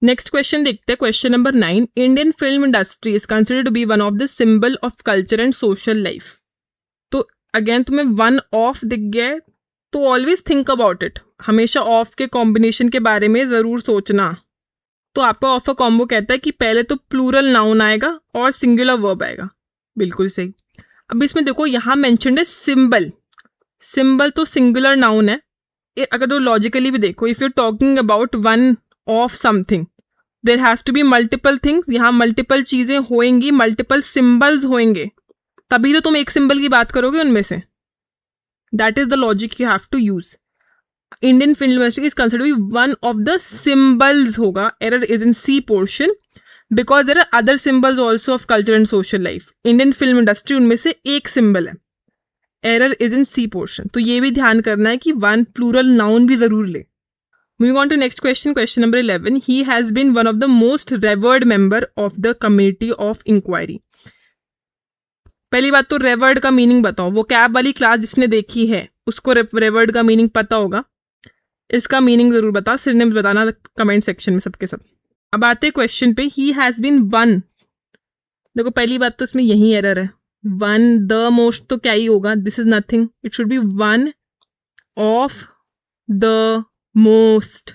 Next question देखते हैं, question number 9। Indian film industry is considered to be one of the symbol of culture and social life. तो again तुम्हें one of दिख गया है, तो always think about it. हमेशा of के कॉम्बिनेशन के बारे में जरूर सोचना। तो आपका ऑफ का कॉम्बो कहता है कि पहले तो प्लूरल नाउन आएगा और सिंगुलर वर्ब आएगा। बिल्कुल सही। अब इसमें देखो यहां मेंशन्ड है सिंबल। सिंबल तो सिंगुलर नाउन है। अगर तो लॉजिकली भी देखो, if you talking about one of something, there has to be multiple things. यहाँ मल्टीपल चीजें होंगी, मल्टीपल सिंबल्स होंगे, तभी तो तुम एक सिंबल की बात करोगे उनमें से। That is the logic you have to use. Indian film industry is considered one of the symbols होगा। Error is in C portion because there are other symbols also of culture and social life. Indian film industry उनमें से एक symbol है। Error is in C portion. तो ये भी ध्यान करना है कि वन प्लूरल नाउन भी जरूर ले। Moving on to next question, question number 11। He has been one of the most revered member of the committee of inquiry. पहली बात तो रेवर्ड का मीनिंग बताओ। वो कैब वाली क्लास जिसने देखी है उसको रेवर्ड का मीनिंग पता होगा। इसका मीनिंग जरूर बता, सिनोनिम्स बताना कमेंट सेक्शन में सबके सब। अब आते हैं क्वेश्चन पे। ही हैज बीन वन, देखो पहली बात तो इसमें यही एरर है। वन द मोस्ट तो क्या ही होगा, this is nothing. It should B one of the most,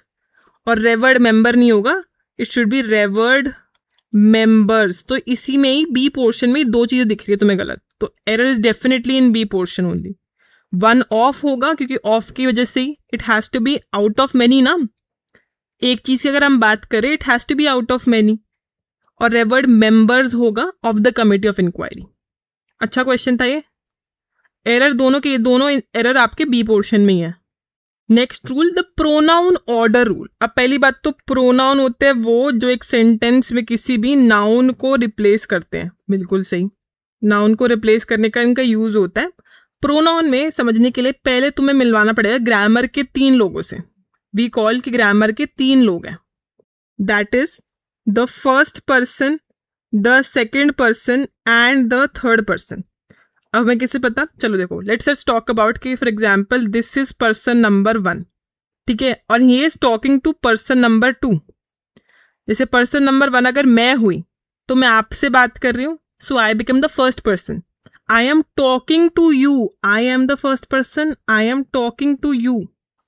और रेवर्ड मेंबर नहीं होगा, it should B reward members. तो इसी में ही बी पोर्शन में दो चीजें दिख रही है तुम्हें गलत, तो error is definitely in B portion only. One of होगा क्योंकि ऑफ की वजह से ही it has to be out of many ना। एक चीज की अगर हम बात करें, it has to be out of many. और रेवर्ड मेंबर्स होगा of the committee of inquiry. अच्छा क्वेश्चन था ये। एरर दोनों एरर आपके बी पोर्शन में ही है। Next rule, the pronoun order rule. अब पहली बात तो प्रोनाउन होते हैं वो जो एक सेंटेंस में किसी भी नाउन को रिप्लेस करते हैं। बिल्कुल सही। नाउन को रिप्लेस करने का इनका यूज होता है। प्रोनाउन में समझने के लिए पहले तुम्हें मिलवाना पड़ेगा ग्रामर के 3 लोगों से। वी कॉल कि ग्रामर के 3 लोग हैं, that is the first person, the second person and the third person. अब हमें किसे पता, चलो देखो, लेट्स टॉक अबाउट कि for example this is person number 1, ठीक है, और he is talking to person number 2। जैसे पर्सन नंबर 1 अगर मैं हुई तो मैं आपसे बात कर रही हूँ, so I become the first person. I am talking to you, I am the first person, I am talking to you.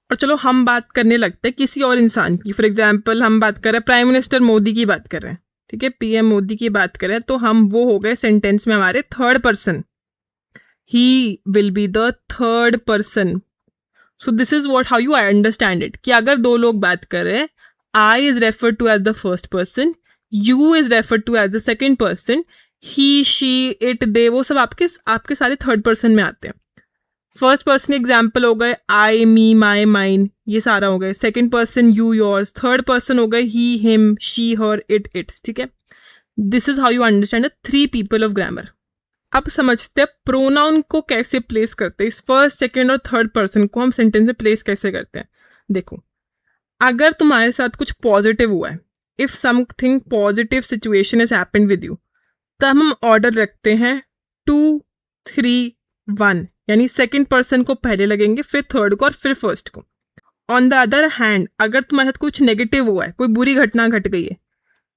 और चलो हम बात करने लगते हैं किसी और इंसान की, फॉर एग्जाम्पल हम बात कर रहे हैं प्राइम मिनिस्टर मोदी की बात कर रहे हैं, ठीक है, पीएम मोदी की बात कर रहे हैं, तो हम वो हो गए सेंटेंस में हमारे third person. He will be the third person. So this is what how you I understand it, कि अगर 2 लोग बात कर रहे हैं, I is refer to as the first person, you is refer to as the second person, he she it they, वो सब आपके सारे थर्ड पर्सन में आते हैं। फर्स्ट पर्सन एग्जाम्पल हो गए आई, मी, माई, माइन, ये सारा हो गए। Second person you, yours. Third person हो गए he, him, she, her, it, its, ठीक है। This is how you understand the 3 people of grammar. अब समझते हैं प्रोनाउन को कैसे प्लेस करते हैं, इस फर्स्ट, सेकेंड और थर्ड पर्सन को हम सेंटेंस में प्लेस कैसे करते हैं। देखो, अगर तुम्हारे साथ कुछ पॉजिटिव हुआ है, if something positive situation is happened with you, तब हम ऑर्डर रखते हैं 2, 3, 1, यानी सेकेंड पर्सन को पहले लगेंगे, फिर थर्ड को और फिर फर्स्ट को। ऑन द अदर हैंड, अगर तुम्हारे साथ कुछ नेगेटिव हुआ है, कोई बुरी घटना घट गई है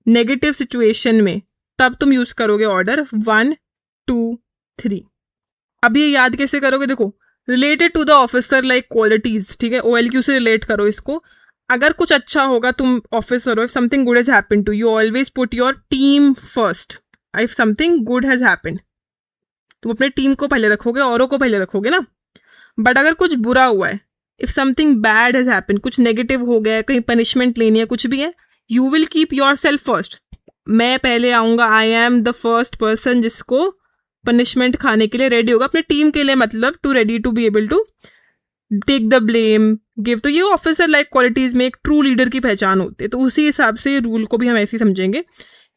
नेगेटिव सिचुएशन में, तब तुम यूज करोगे ऑर्डर 1, 2, 3। अब ये याद कैसे करोगे, देखो, related to the officer like qualities, ठीक है, OLQ से रिलेट करो इसको। अगर कुछ अच्छा होगा, तुम ऑफिसर हो, if something good has happened to you, always put your team first. If something good has happened, तुम अपने टीम को पहले रखोगे, औरों को पहले रखोगे ना। बट अगर कुछ बुरा हुआ है, if something bad has happened, कुछ नेगेटिव हो गया है, कहीं पनिशमेंट लेनी है, कुछ भी है, you will keep your self first. मैं पहले आऊंगा, आई एम द फर्स्ट पर्सन जिसको पनिशमेंट खाने के लिए रेडी होगा, अपने टीम के लिए, मतलब to ready to be able to take the blame, give. तो ये ऑफिसर लाइक क्वालिटीज में एक ट्रू लीडर की पहचान होती है। तो उसी हिसाब से रूल को भी हम ऐसे ही समझेंगे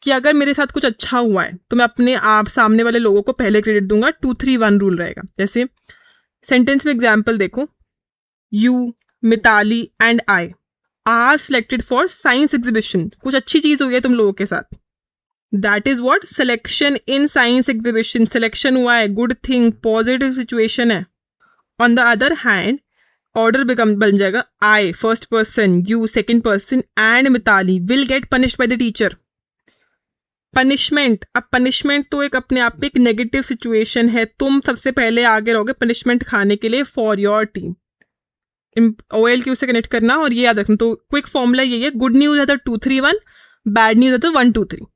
कि अगर मेरे साथ कुछ अच्छा हुआ है तो मैं अपने आप सामने वाले लोगों को पहले क्रेडिट दूंगा, 2, 3, 1 रूल रहेगा। जैसे सेंटेंस में एग्जाम्पल देखो, you, Mitali and I are selected for science exhibition. कुछ अच्छी चीज हुई है तुम लोगों के साथ, that is what selection in science exhibition. Selection हुआ है, गुड थिंग, पॉजिटिव सिचुएशन है। On the other hand, order बन जाएगा I first person, you second person and Mitali will get punished by the teacher. Punishment, अब punishment तो एक अपने आप में एक नेगेटिव सिचुएशन है, तुम सबसे पहले आगे रहोगे पनिशमेंट खाने के लिए फॉर योर टीम। OLQ से कनेक्ट करना और ये याद रखना। तो क्विक फॉर्मूला यही है, गुड न्यूज है तो 2, 3, 1, बैड न्यूज है तो 1, 2, 3।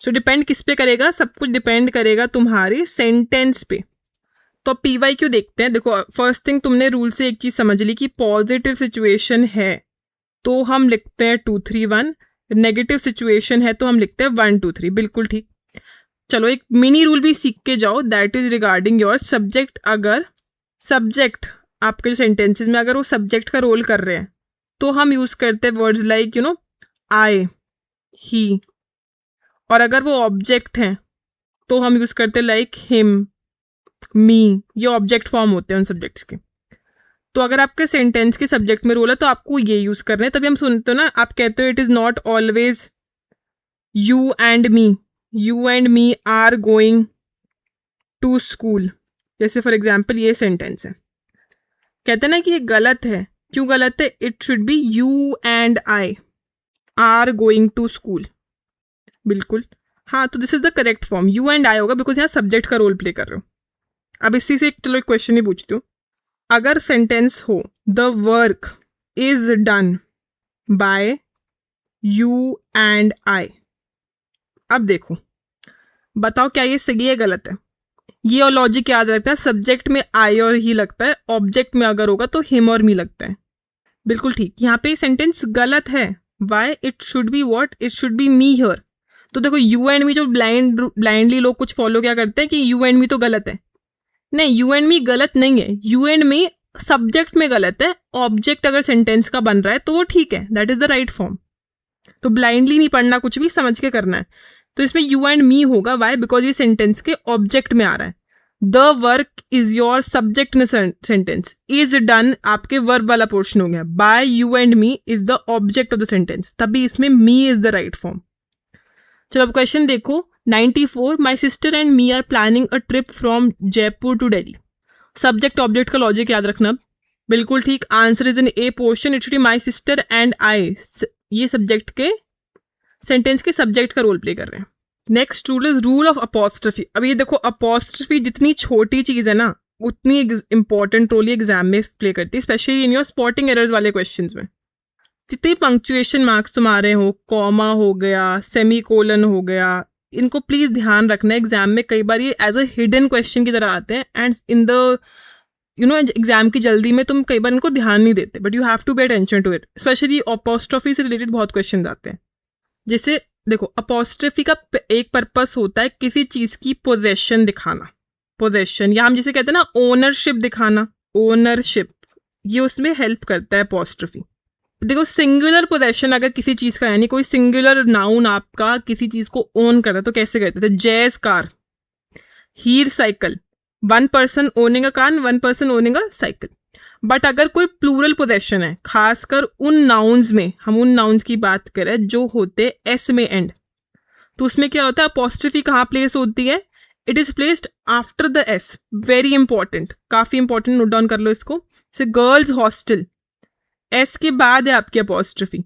सो डिपेंड किस पे करेगा, सब कुछ डिपेंड करेगा तुम्हारे सेंटेंस पे। तो PYQ देखते हैं। देखो, फर्स्ट थिंग तुमने रूल से एक चीज समझ ली कि पॉजिटिव सिचुएशन है तो हम लिखते हैं 2, 3, 1, नेगेटिव सिचुएशन है तो हम लिखते हैं 1, 2, 3। बिल्कुल ठीक। चलो एक मिनी रूल भी सीख के जाओ, that is regarding your subject. अगर सब्जेक्ट आपके जो सेंटेंसेस में अगर वो सब्जेक्ट का रोल कर रहे हैं तो हम यूज करते हैं वर्ड्स लाइक आई, ही। और अगर वो ऑब्जेक्ट हैं तो हम यूज करते हैं लाइक हिम, मी। ये ऑब्जेक्ट फॉर्म होते हैं उन सब्जेक्ट्स के। तो अगर आपके सेंटेंस के सब्जेक्ट में रोल है तो आपको ये यूज करना है। तभी हम सुनते हो ना, आप कहते हो it is not always you and me, you and me are going to school. जैसे फॉर एग्जाम्पल ये सेंटेंस है, कहते हैं ना कि ये गलत है। क्यों गलत है? It should be you and I are going to school. बिल्कुल हाँ, तो this is the correct form, you and I होगा, बिकॉज यहाँ सब्जेक्ट का रोल प्ले कर रहे हो। अब इसी से चलो एक क्वेश्चन ही पूछती हूँ। अगर सेंटेंस हो the work is done by you and आई, अब देखो बताओ क्या ये सही है गलत है? ये और लॉजिक याद रखता है, सब्जेक्ट में आई और ही लगता है, ऑब्जेक्ट में अगर होगा तो हिम और मी लगता है। बिल्कुल ठीक, यहाँ पे सेंटेंस गलत है। Why? It should be what? It should be me here. तो देखो यू एंड मी जो ब्लाइंडली लोग कुछ फॉलो क्या करते हैं कि यू एंड मी तो गलत है। नहीं, यू एंड मी गलत नहीं है, यू एंड मी सब्जेक्ट में गलत है, ऑब्जेक्ट अगर सेंटेंस का बन रहा है तो वो ठीक है, that is the right form. तो ब्लाइंडली नहीं पढ़ना, कुछ भी समझ के करना है। तो इसमें यू एंड मी होगा, वाई? बिकॉज ये सेंटेंस के ऑब्जेक्ट में आ रहा है. The work is your subject in sentence. Is done आपके वर्ब वाला पोर्शन हो गया. By you and me is the object of the sentence, तभी इसमें me is the right form. चलो अब क्वेश्चन देखो. 94 my sister and me are planning a trip from Jaipur to Delhi. Subject object का लॉजिक याद रखना. बिल्कुल ठीक. Answer is in A portion. It should be my sister and I. ये subject के सेंटेंस के सब्जेक्ट का रोल प्ले कर रहे हैं. Next rule is rule of apostrophe. अब ये देखो, अपॉस्ट्रफी जितनी छोटी चीज है ना, उतनी इंपॉर्टेंट रोल एग्जाम में प्ले करती है, specially in your spotting errors वाले क्वेश्चंस में. जितने पंक्चुएशन मार्क्स तुम आ रहे हो, कॉमा हो गया, सेमी कोलन हो गया, इनको प्लीज ध्यान रखना. एग्जाम में कई बार ये एज अ हिडन क्वेश्चन की तरह आते हैं एंड इन द एग्जाम की जल्दी में तुम कई बार इनको ध्यान नहीं देते, but you have to pay attention to it. Specially apostrophe से रिलेटेड बहुत क्वेश्चन आते हैं. जैसे देखो, अपॉस्ट्रफी का एक पर्पस होता है किसी चीज की पोजेशन दिखाना. पोजेशन, या हम जिसे कहते हैं ना ओनरशिप दिखाना, ओनरशिप, ये उसमें हेल्प करता है अपॉस्ट्रफी. देखो, सिंगुलर पोजेशन अगर किसी चीज का, यानी कोई सिंगुलर नाउन आपका किसी चीज को ओन करता है, तो कैसे कहते थे? Jazz car, Heer cycle. One person owning a car, one person owning a cycle. But अगर कोई प्लूरल पोजेशन है, खासकर उन नाउन्स में, हम उन नाउन्स की बात करें जो होते एस में एंड, तो उसमें क्या होता है? अपॉस्ट्रफी कहाँ प्लेस होती है? It is placed after the S. Very important, काफी इंपॉर्टेंट, नोट डाउन कर लो इसको. जैसे गर्ल्स हॉस्टल, एस के बाद है आपकी अपॉस्ट्रफी.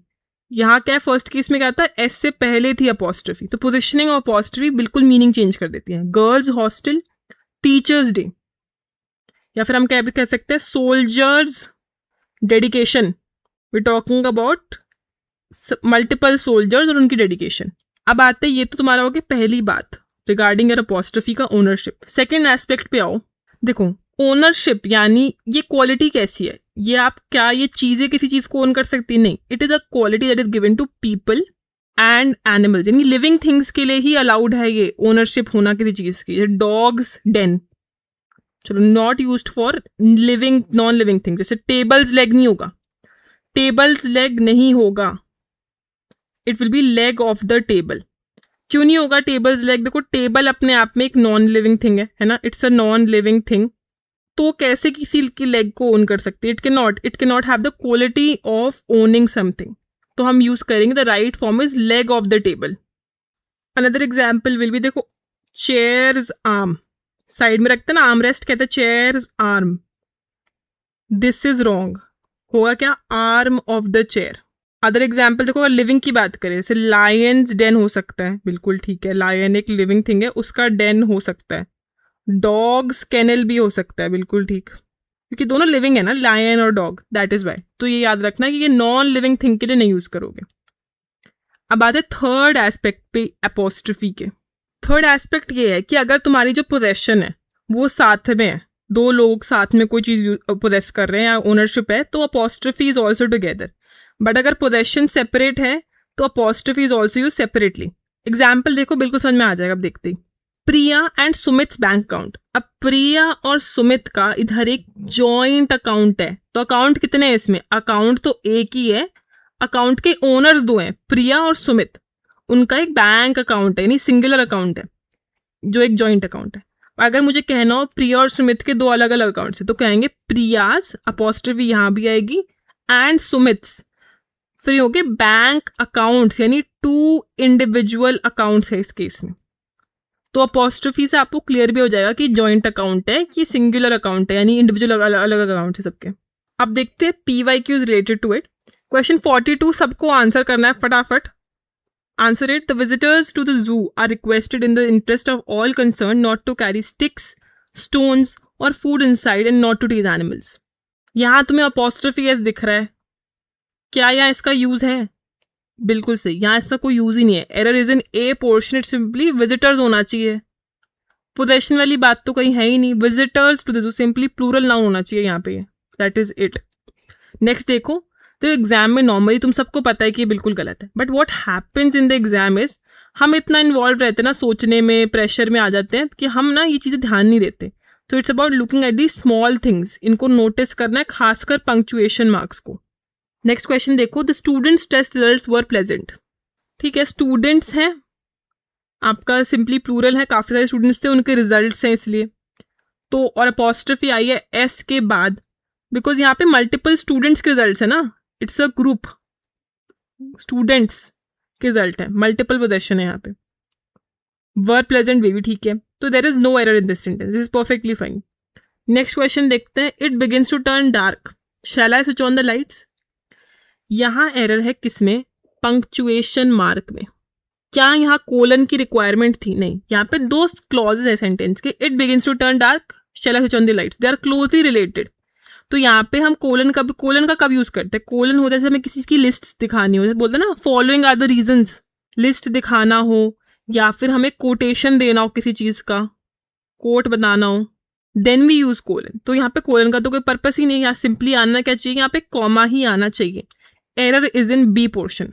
यहाँ क्या है? फर्स्ट केस में क्या था? एस से पहले थी अपॉस्ट्रफी. तो पोजिशनिंग ऑफ अपॉस्ट्रफी बिल्कुल मीनिंग चेंज कर देती है. गर्ल्स हॉस्टल, टीचर्स डे, या फिर हम क्या भी कह सकते हैं soldiers dedication. We talking about multiple soldiers और उनकी डेडिकेशन. अब आते हैं, ये तो तुम्हारा हो गया पहली बात रिगार्डिंग योर अपॉस्ट्रफी का ओनरशिप. सेकेंड एस्पेक्ट पे आओ. देखो, ओनरशिप यानी ये क्वालिटी कैसी है? ये आप क्या ये चीजें किसी चीज को ओन कर सकती? नहीं. It is a quality that is given to people and animals, यानी लिविंग थिंग्स के लिए ही अलाउड है ये ओनरशिप होना किसी चीज की. डॉग्स डेन, चलो, not used for living non living things. जैसे टेबल्स लेग नहीं होगा, टेबल्स लेग नहीं होगा, it will be leg of the table. क्यों नहीं होगा टेबल्स लेग? देखो, टेबल अपने आप में एक नॉन लिविंग थिंग है ना, it's a non living thing. तो कैसे किसी की लेग को ओन कर सकती है? It can not have the quality of owning something. तो हम यूज करेंगे the right form is leg of the table. Another example will be, देखो, चेयर्स आर्म, साइड में रखते हैं ना आर्म रेस्ट, कहते हैं chairs arm. This is wrong. होगा क्या? Arm of the chair. Other example देखो, अगर लिविंग की बात करें, जैसे लायंस डेन हो सकता है, बिल्कुल ठीक है, लायन एक लिविंग थिंग है, उसका डेन हो सकता है. डॉग्स कैनल भी हो सकता है, बिल्कुल ठीक, क्योंकि दोनों लिविंग है ना, लायन और डॉग, दैट इज वाई. तो ये याद रखना कि ये नॉन लिविंग थिंग के लिए नहीं यूज करोगे. अब आते थर्ड एस्पेक्ट पे अपॉस्ट्रफी के. थर्ड एस्पेक्ट ये है कि अगर तुम्हारी जो पोजेशन है वो साथ में है, दो लोग साथ में कोई चीज पोजेस कर रहे हैं या ओनरशिप है, तो apostrophe is also together. But अगर पोजेशन सेपरेट है तो apostrophe is also use separately. Example देखो, बिल्कुल समझ में आ जाएगा. अब देखते ही, प्रिया एंड सुमित्स बैंक अकाउंट. अब प्रिया और सुमित का इधर एक जॉइंट अकाउंट है, तो अकाउंट कितने हैं इसमें? अकाउंट तो एक ही है, अकाउंट के ओनर्स दो हैं, प्रिया और सुमित. उनका एक बैंक अकाउंट है, यानी सिंगुलर अकाउंट है, जो एक जॉइंट अकाउंट है. अगर मुझे कहना हो प्रिया और सुमित के दो अलग अलग अकाउंट्स है, तो कहेंगे प्रियाज, अपॉस्ट्रफी यहां भी आएगी, एंड सुमित्स. फिर हो गए बैंक अकाउंट्स, यानी टू इंडिविजुअल अकाउंट्स है इस केस में. तो अपॉस्ट्रफी से आपको क्लियर भी हो जाएगा कि जॉइंट अकाउंट है कि सिंगुलर अकाउंट है, यानी इंडिविजुअल अलग अकाउंट है सबके. अब देखते हैं PYQ related to it. Question 42 सबको आंसर करना है फटाफट. Answer it. The visitors to the zoo are requested in the interest of all concern not to carry sticks, stones or food inside and not to tease animals. यहाँ तुम्हें apostrophe S दिख रहा है, क्या यहाँ इसका यूज है? बिल्कुल सही, यहाँ इसका कोई यूज ही नहीं है. Error is in A portion, it simply visitors होना चाहिए. पोजेशन वाली बात तो कहीं है ही नहीं. Visitors to the zoo simply plural noun होना चाहिए यहाँ पे, दैट इज इट. नेक्स्ट देखो, तो एग्जाम में नॉर्मली तुम सबको पता है कि ये बिल्कुल गलत है, but what happens in the exam is, हम इतना इन्वॉल्व रहते हैं ना, सोचने में, प्रेशर में आ जाते हैं कि हम ना ये चीजें ध्यान नहीं देते. तो it's about looking at the small things, इनको नोटिस करना है, खासकर पंक्चुएशन मार्क्स को. नेक्स्ट क्वेश्चन देखो, the students test results were pleasant. ठीक है, स्टूडेंट्स हैं, आपका सिंपली प्लूरल है, काफ़ी सारे स्टूडेंट्स थे, उनके रिजल्ट्स हैं इसलिए। तो और अपॉस्ट्रफी आई है एस के बाद, बिकॉज यहाँ पे मल्टीपल स्टूडेंट्स के रिजल्ट्स है ना, इट्स अ ग्रुप स्टूडेंट्स के रिजल्ट है, मल्टीपल पोजेशन है यहाँ पे। वर प्लेजेंट वे भी ठीक है, तो there is no error in this sentence, this is perfectly fine. Next question देखते हैं। It begins to turn dark, shall I switch on the lights. यहाँ एरर है किसमें? पंक्चुएशन मार्क में। क्या यहाँ कोलन की रिक्वायरमेंट थी? नहीं, यहाँ पे दो क्लॉजेज है सेंटेंस के, it begins to turn dark, shall I switch on the lights, they are closely related. तो यहाँ पे हम कोलन का कब यूज करते हैं? कोलन होता है जैसे हमें किसी की लिस्ट दिखानी हो, जैसे बोलते हैं ना following are the reasons, list दिखाना हो या फिर हमें कोटेशन देना हो, किसी चीज का कोट बताना हो, देन वी यूज कोलन। तो यहाँ पे कोलन का तो कोई पर्पस ही नहीं, यहाँ सिंपली आना क्या चाहिए? यहाँ पे कॉमा ही आना चाहिए। Error is in B portion,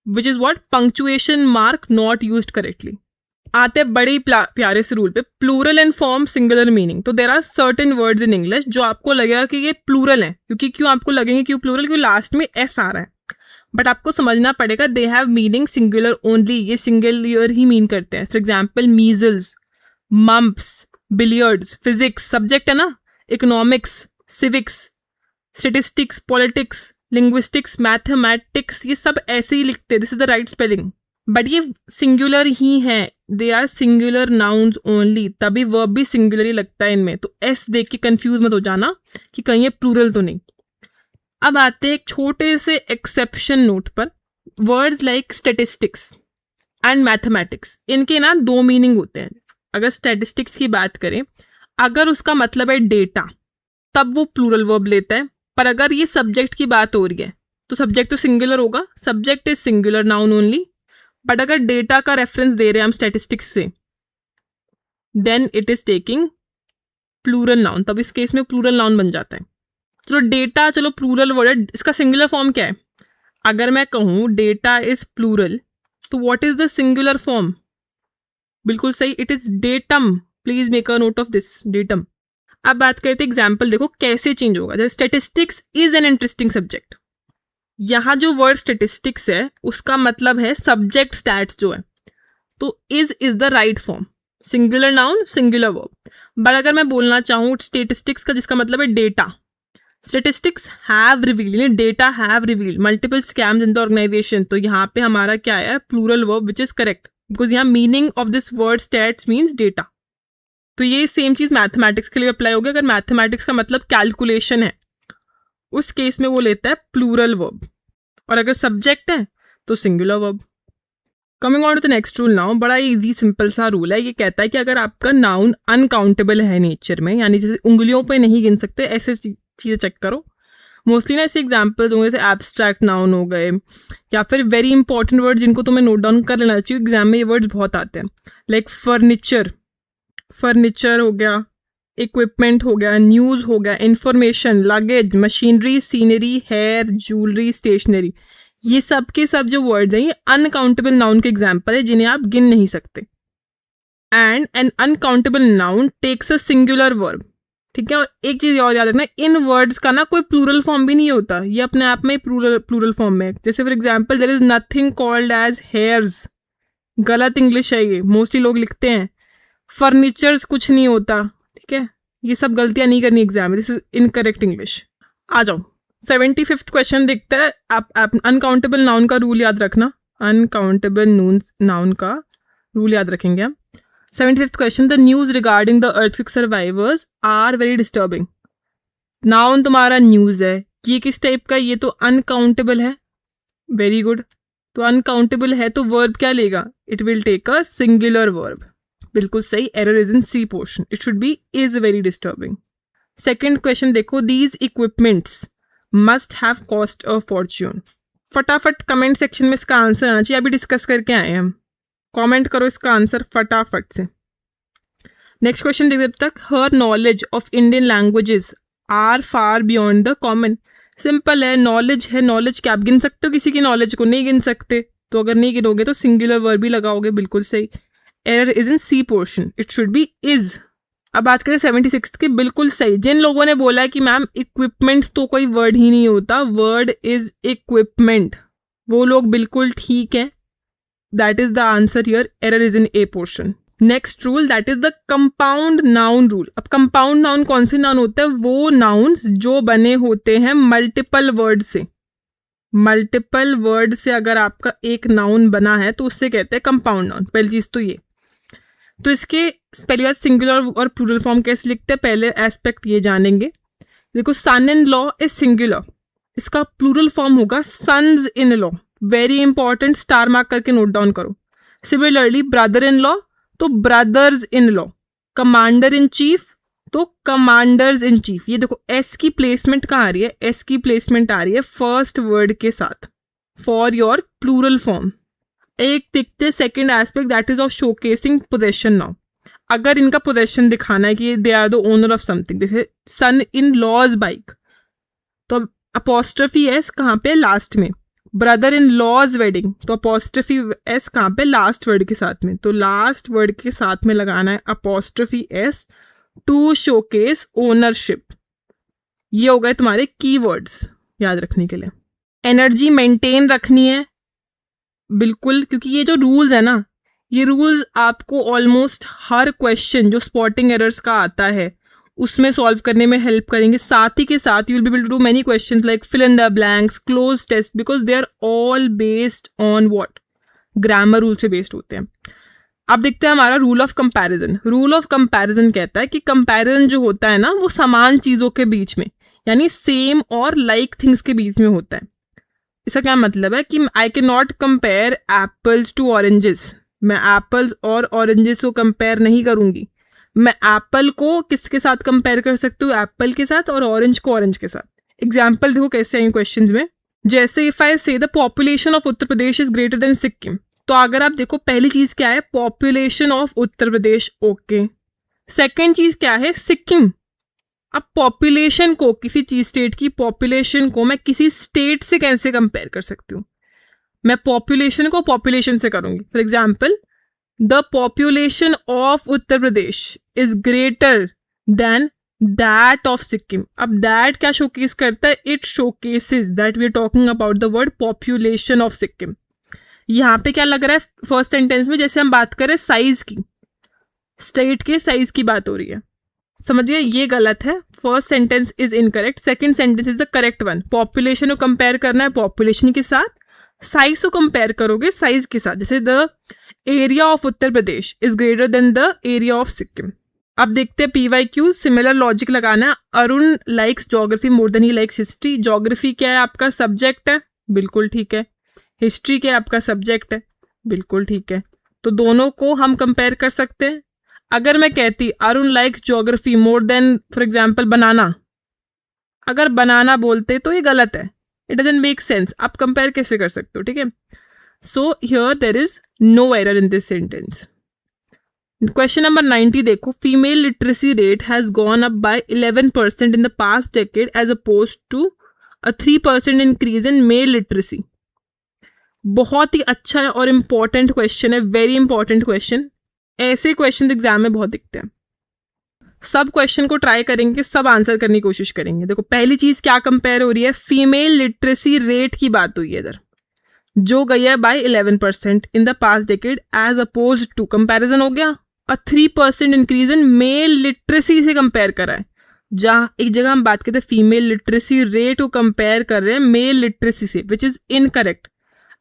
which is what? Punctuation mark not used correctly. आते हैं बड़े प्यारे से रूल पे, plural and form singular meaning. तो there are certain words in English जो आपको लगेगा कि ये प्लूरल है, क्योंकि क्यों आपको लगेंगे क्यों प्लूरल? क्योंकि लास्ट में एस आ रहा है, बट आपको समझना पड़ेगा they have meaning singular only, ये सिंगुलर ही मीन करते हैं। For example measles, mumps, billiards, physics subject है ना, economics, civics, statistics, politics, linguistics, mathematics, ये सब ऐसे ही लिखते हैं, this is the right spelling, but ये सिंगुलर ही है, they are singular nouns only, तभी वर्ब भी सिंगुलर ही लगता है इनमें। तो एस देख के कंफ्यूज मत हो जाना कि कहीं ये प्लूरल तो नहीं। अब आते हैं एक छोटे से एक्सेप्शन नोट पर, words like statistics and mathematics, इनके ना दो मीनिंग होते हैं। अगर स्टैटिस्टिक्स की बात करें, अगर उसका मतलब है डेटा, तब वो प्लूरल वर्ब लेता है, पर अगर ये सब्जेक्ट की बात हो रही है तो सब्जेक्ट तो सिंगुलर होगा, subject is singular noun only. But अगर डेटा का रेफरेंस दे रहे हैं हम स्टैटिस्टिक्स से, then it is taking plural noun, तब इस केस में प्लूरल नाउन बन जाता है। चलो डेटा, चलो प्लूरल वर्ड है, इसका सिंगुलर फॉर्म क्या है? अगर मैं कहूँ डेटा इज प्लूरल, तो what is the singular form? बिल्कुल सही, it is datum. Please make a note of this, datum. अब बात करते हैं एग्जाम्पल, देखो कैसे चेंज होगा। जैसे statistics is an interesting subject, यहाँ जो वर्ड स्टेटिस्टिक्स है उसका मतलब है सब्जेक्ट स्टैट्स जो है, तो is the right form, singular noun singular verb. But अगर मैं बोलना चाहूँ स्टेटिस्टिक्स का जिसका मतलब है data, statistics have revealed, data have revealed multiple scams in the organisation, तो यहाँ पे हमारा क्या है? Plural verb, which is correct, because यहाँ meaning of this word stats means data. तो ये सेम चीज मैथमेटिक्स के लिए अप्लाई होगी। अगर मैथमेटिक्स का मतलब कैलकुलेशन है, उस केस में वो लेता है प्लूरल वर्ब, और अगर सब्जेक्ट है तो singular verb. Coming on to the next rule now, बड़ा इजी सिंपल सा रूल है। ये कहता है कि अगर आपका नाउन अनकाउंटेबल है नेचर में, यानी जैसे उंगलियों पे नहीं गिन सकते, ऐसे चीज़ें चेक करो। मोस्टली ना ऐसे एग्जाम्पल्स होंगे, जैसे एब्स्ट्रैक्ट नाउन हो गए, या फिर वेरी इंपॉर्टेंट वर्ड जिनको तुम्हें नोट डाउन कर लेना चाहिए, एग्जाम में ये वर्ड्स बहुत आते हैं, लाइक फर्नीचर हो गया, इक्विपमेंट हो गया, न्यूज़ हो गया, information, luggage, machinery, scenery, hair, jewellery, stationery. ये सब के सब जो वर्ड्स हैं ये अनकाउंटेबल नाउन के एग्जाम्पल है जिन्हें आप गिन नहीं सकते। And an uncountable noun takes a singular verb, ठीक है। और एक चीज और याद रखना, इन वर्ड्स का ना कोई प्लूरल फॉर्म भी नहीं होता, ये अपने आप में प्लूरल फॉर्म में। जैसे for example, there is nothing called as hairs, गलत इंग्लिश है ये, मोस्टली लोग लिखते हैं फर्नीचर्स, कुछ नहीं होता, ठीक है। ये सब गलतियां नहीं करनी एग्जाम में, दिस इज इनकरेक्ट इंग्लिश। आ जाओ 75th क्वेश्चन देखते हैं। आप अनकाउंटेबल नाउन का रूल याद रखना, अनकाउंटेबल नाउन का रूल याद रखेंगे हम। 75th question, the news regarding the earthquake survivors are very disturbing. Noun तुम्हारा न्यूज है, ये किस टाइप का? ये तो अनकाउंटेबल है, वेरी गुड। तो अनकाउंटेबल है तो वर्ब क्या लेगा? It will take a singular verb, बिल्कुल सही। Error is in C portion, it should be is very disturbing. Second question देखो, these equipments must have cost a fortune. फटाफट कमेंट सेक्शन में इसका आंसर आना चाहिए, अभी डिस्कस करके आए हैं हम, कमेंट करो इसका आंसर फटाफट से। नेक्स्ट क्वेश्चन देखते अब तक, her knowledge of Indian languages are far beyond the common. Simple है, नॉलेज है, नॉलेज क्या आप गिन सकते हो? किसी की नॉलेज को नहीं गिन सकते, तो अगर नहीं गिनोगे तो सिंगुलर वर्ब ही लगाओगे, बिल्कुल सही। Error is in C portion, it should be is. अब बात करें 76 की, बिल्कुल सही। जिन लोगों ने बोला है कि मैम इक्विपमेंट्स तो कोई वर्ड ही नहीं होता, वर्ड इज इक्विपमेंट, वो लोग बिल्कुल ठीक है। that is the answer here. Error is in A portion. Next rule, that is the compound noun rule. अब compound noun कौन से noun होते हैं? वो nouns जो बने होते हैं multiple word से. मल्टीपल वर्ड से अगर आपका एक नाउन बना है तो उससे कहते हैं कंपाउंड नाउन. पहली चीज तो ये. तो इसके पहली बात सिंगुलर और प्लूरल फॉर्म कैसे लिखते हैं, पहले एस्पेक्ट ये जानेंगे. देखो, son in law is singular, इसका प्लूरल फॉर्म होगा sons in law. Very important, star mark करके नोट डाउन करो. सिमिलरली ब्रदर इन लॉ तो brothers in law. Commander in chief तो कमांडर्स इन चीफ. ये देखो एस की प्लेसमेंट कहाँ आ रही है? एस की प्लेसमेंट आ रही है फर्स्ट वर्ड के साथ फॉर योर प्लूरल फॉर्म. एक दिखते second aspect, that is of showcasing possession. Now अगर इनका पोजेशन दिखाना है कि they are the owner of something, जैसे सन इन लॉज बाइक, तो अपोस्ट्रोफी एस कहाँ पे? लास्ट में. ब्रदर इन लॉज वेडिंग तो अपोस्ट्रोफी एस कहाँ पे? लास्ट वर्ड के साथ में. तो लास्ट वर्ड के साथ में लगाना है apostrophe S to showcase ownership. ये हो गए तुम्हारे कीवर्ड्स याद रखने के लिए. एनर्जी मेंटेन रखनी है बिल्कुल, क्योंकि ये जो रूल्स है ना, ये रूल्स आपको ऑलमोस्ट हर क्वेश्चन जो स्पॉटिंग एरर्स का आता है उसमें सॉल्व करने में हेल्प करेंगे. साथ ही के साथ you will be able to do many questions like fill in the blanks, cloze test, because they are all based on what? Grammar rule से बेस्ड होते हैं. अब देखते हैं हमारा rule of comparison. Rule of comparison कहता है कि कंपैरिजन जो होता है ना, वो समान चीजों के बीच में, यानी सेम और लाइक थिंग्स के बीच में होता है. इसका क्या मतलब है कि I can not compare apples to oranges. मैं एप्पल्स और ऑरेंजेस को कंपेयर नहीं करूंगी. मैं एप्पल को किसके साथ कंपेयर कर सकती हूँ? एप्पल के साथ, और ऑरेंज को ऑरेंज के साथ. एग्जाम्पल देखो कैसे हैं क्वेश्चन में. जैसे इफ आई से the population of Uttar Pradesh is greater then Sikkim, तो अगर आप देखो पहली चीज क्या है? Population of Uttar Pradesh. Okay. Second चीज क्या है? सिक्किम. अब पॉपुलेशन को, किसी चीज स्टेट की पॉपुलेशन को मैं किसी स्टेट से कैसे कंपेयर कर सकती हूँ? मैं पॉपुलेशन को पॉपुलेशन से करूंगी. For example, the population of Uttar Pradesh is greater than that of Sikkim. अब दैट क्या शोकेस करता है? It showcases that we are talking about the word population of Sikkim. यहाँ पे क्या लग रहा है फर्स्ट सेंटेंस में? जैसे हम बात करें साइज की, स्टेट के साइज की बात हो रही है. समझिए ये गलत है. First sentence is incorrect, second sentence is the correct one. Population को कंपेयर करना है पॉपुलेशन के साथ, साइज को कंपेयर करोगे साइज के साथ. जैसे the area of Uttar Pradesh is greater than the area of Sikkim. अब देखते हैं PYQ. सिमिलर लॉजिक लगाना है. Arun likes geography more than he likes history. Geography क्या है? आपका सब्जेक्ट है, बिल्कुल ठीक है. हिस्ट्री क्या है? आपका सब्जेक्ट है, बिल्कुल ठीक है. तो दोनों को हम कंपेयर कर सकते हैं. अगर मैं कहती Arun likes geography more than for example banana, अगर बनाना बोलते तो ये गलत है. It doesn't make sense. आप कंपेयर कैसे कर सकते हो? ठीक है. So here there is no error in this sentence. Question number 90 देखो. Female literacy rate has gone up by 11% in the past decade as opposed to a 3% increase in male literacy. बहुत ही अच्छा है और इंपॉर्टेंट क्वेश्चन है, very important question. ऐसे question exam में बहुत दिखते हैं. सब क्वेश्चन को ट्राई करेंगे, सब आंसर करने की कोशिश करेंगे. देखो पहली चीज क्या कंपेयर हो रही है? फीमेल लिटरेसी रेट की बात हुई है इधर, जो गई है by 11% in the past decade as opposed to, comparison हो गया. और 3% इंक्रीज इन मेल लिटरेसी से कंपेयर करा है. जहां एक जगह हम बात करते हैं फीमेल लिटरेसी रेट को कंपेयर कर रहे हैं मेल लिटरेसी से, विच इज इनकरेक्ट.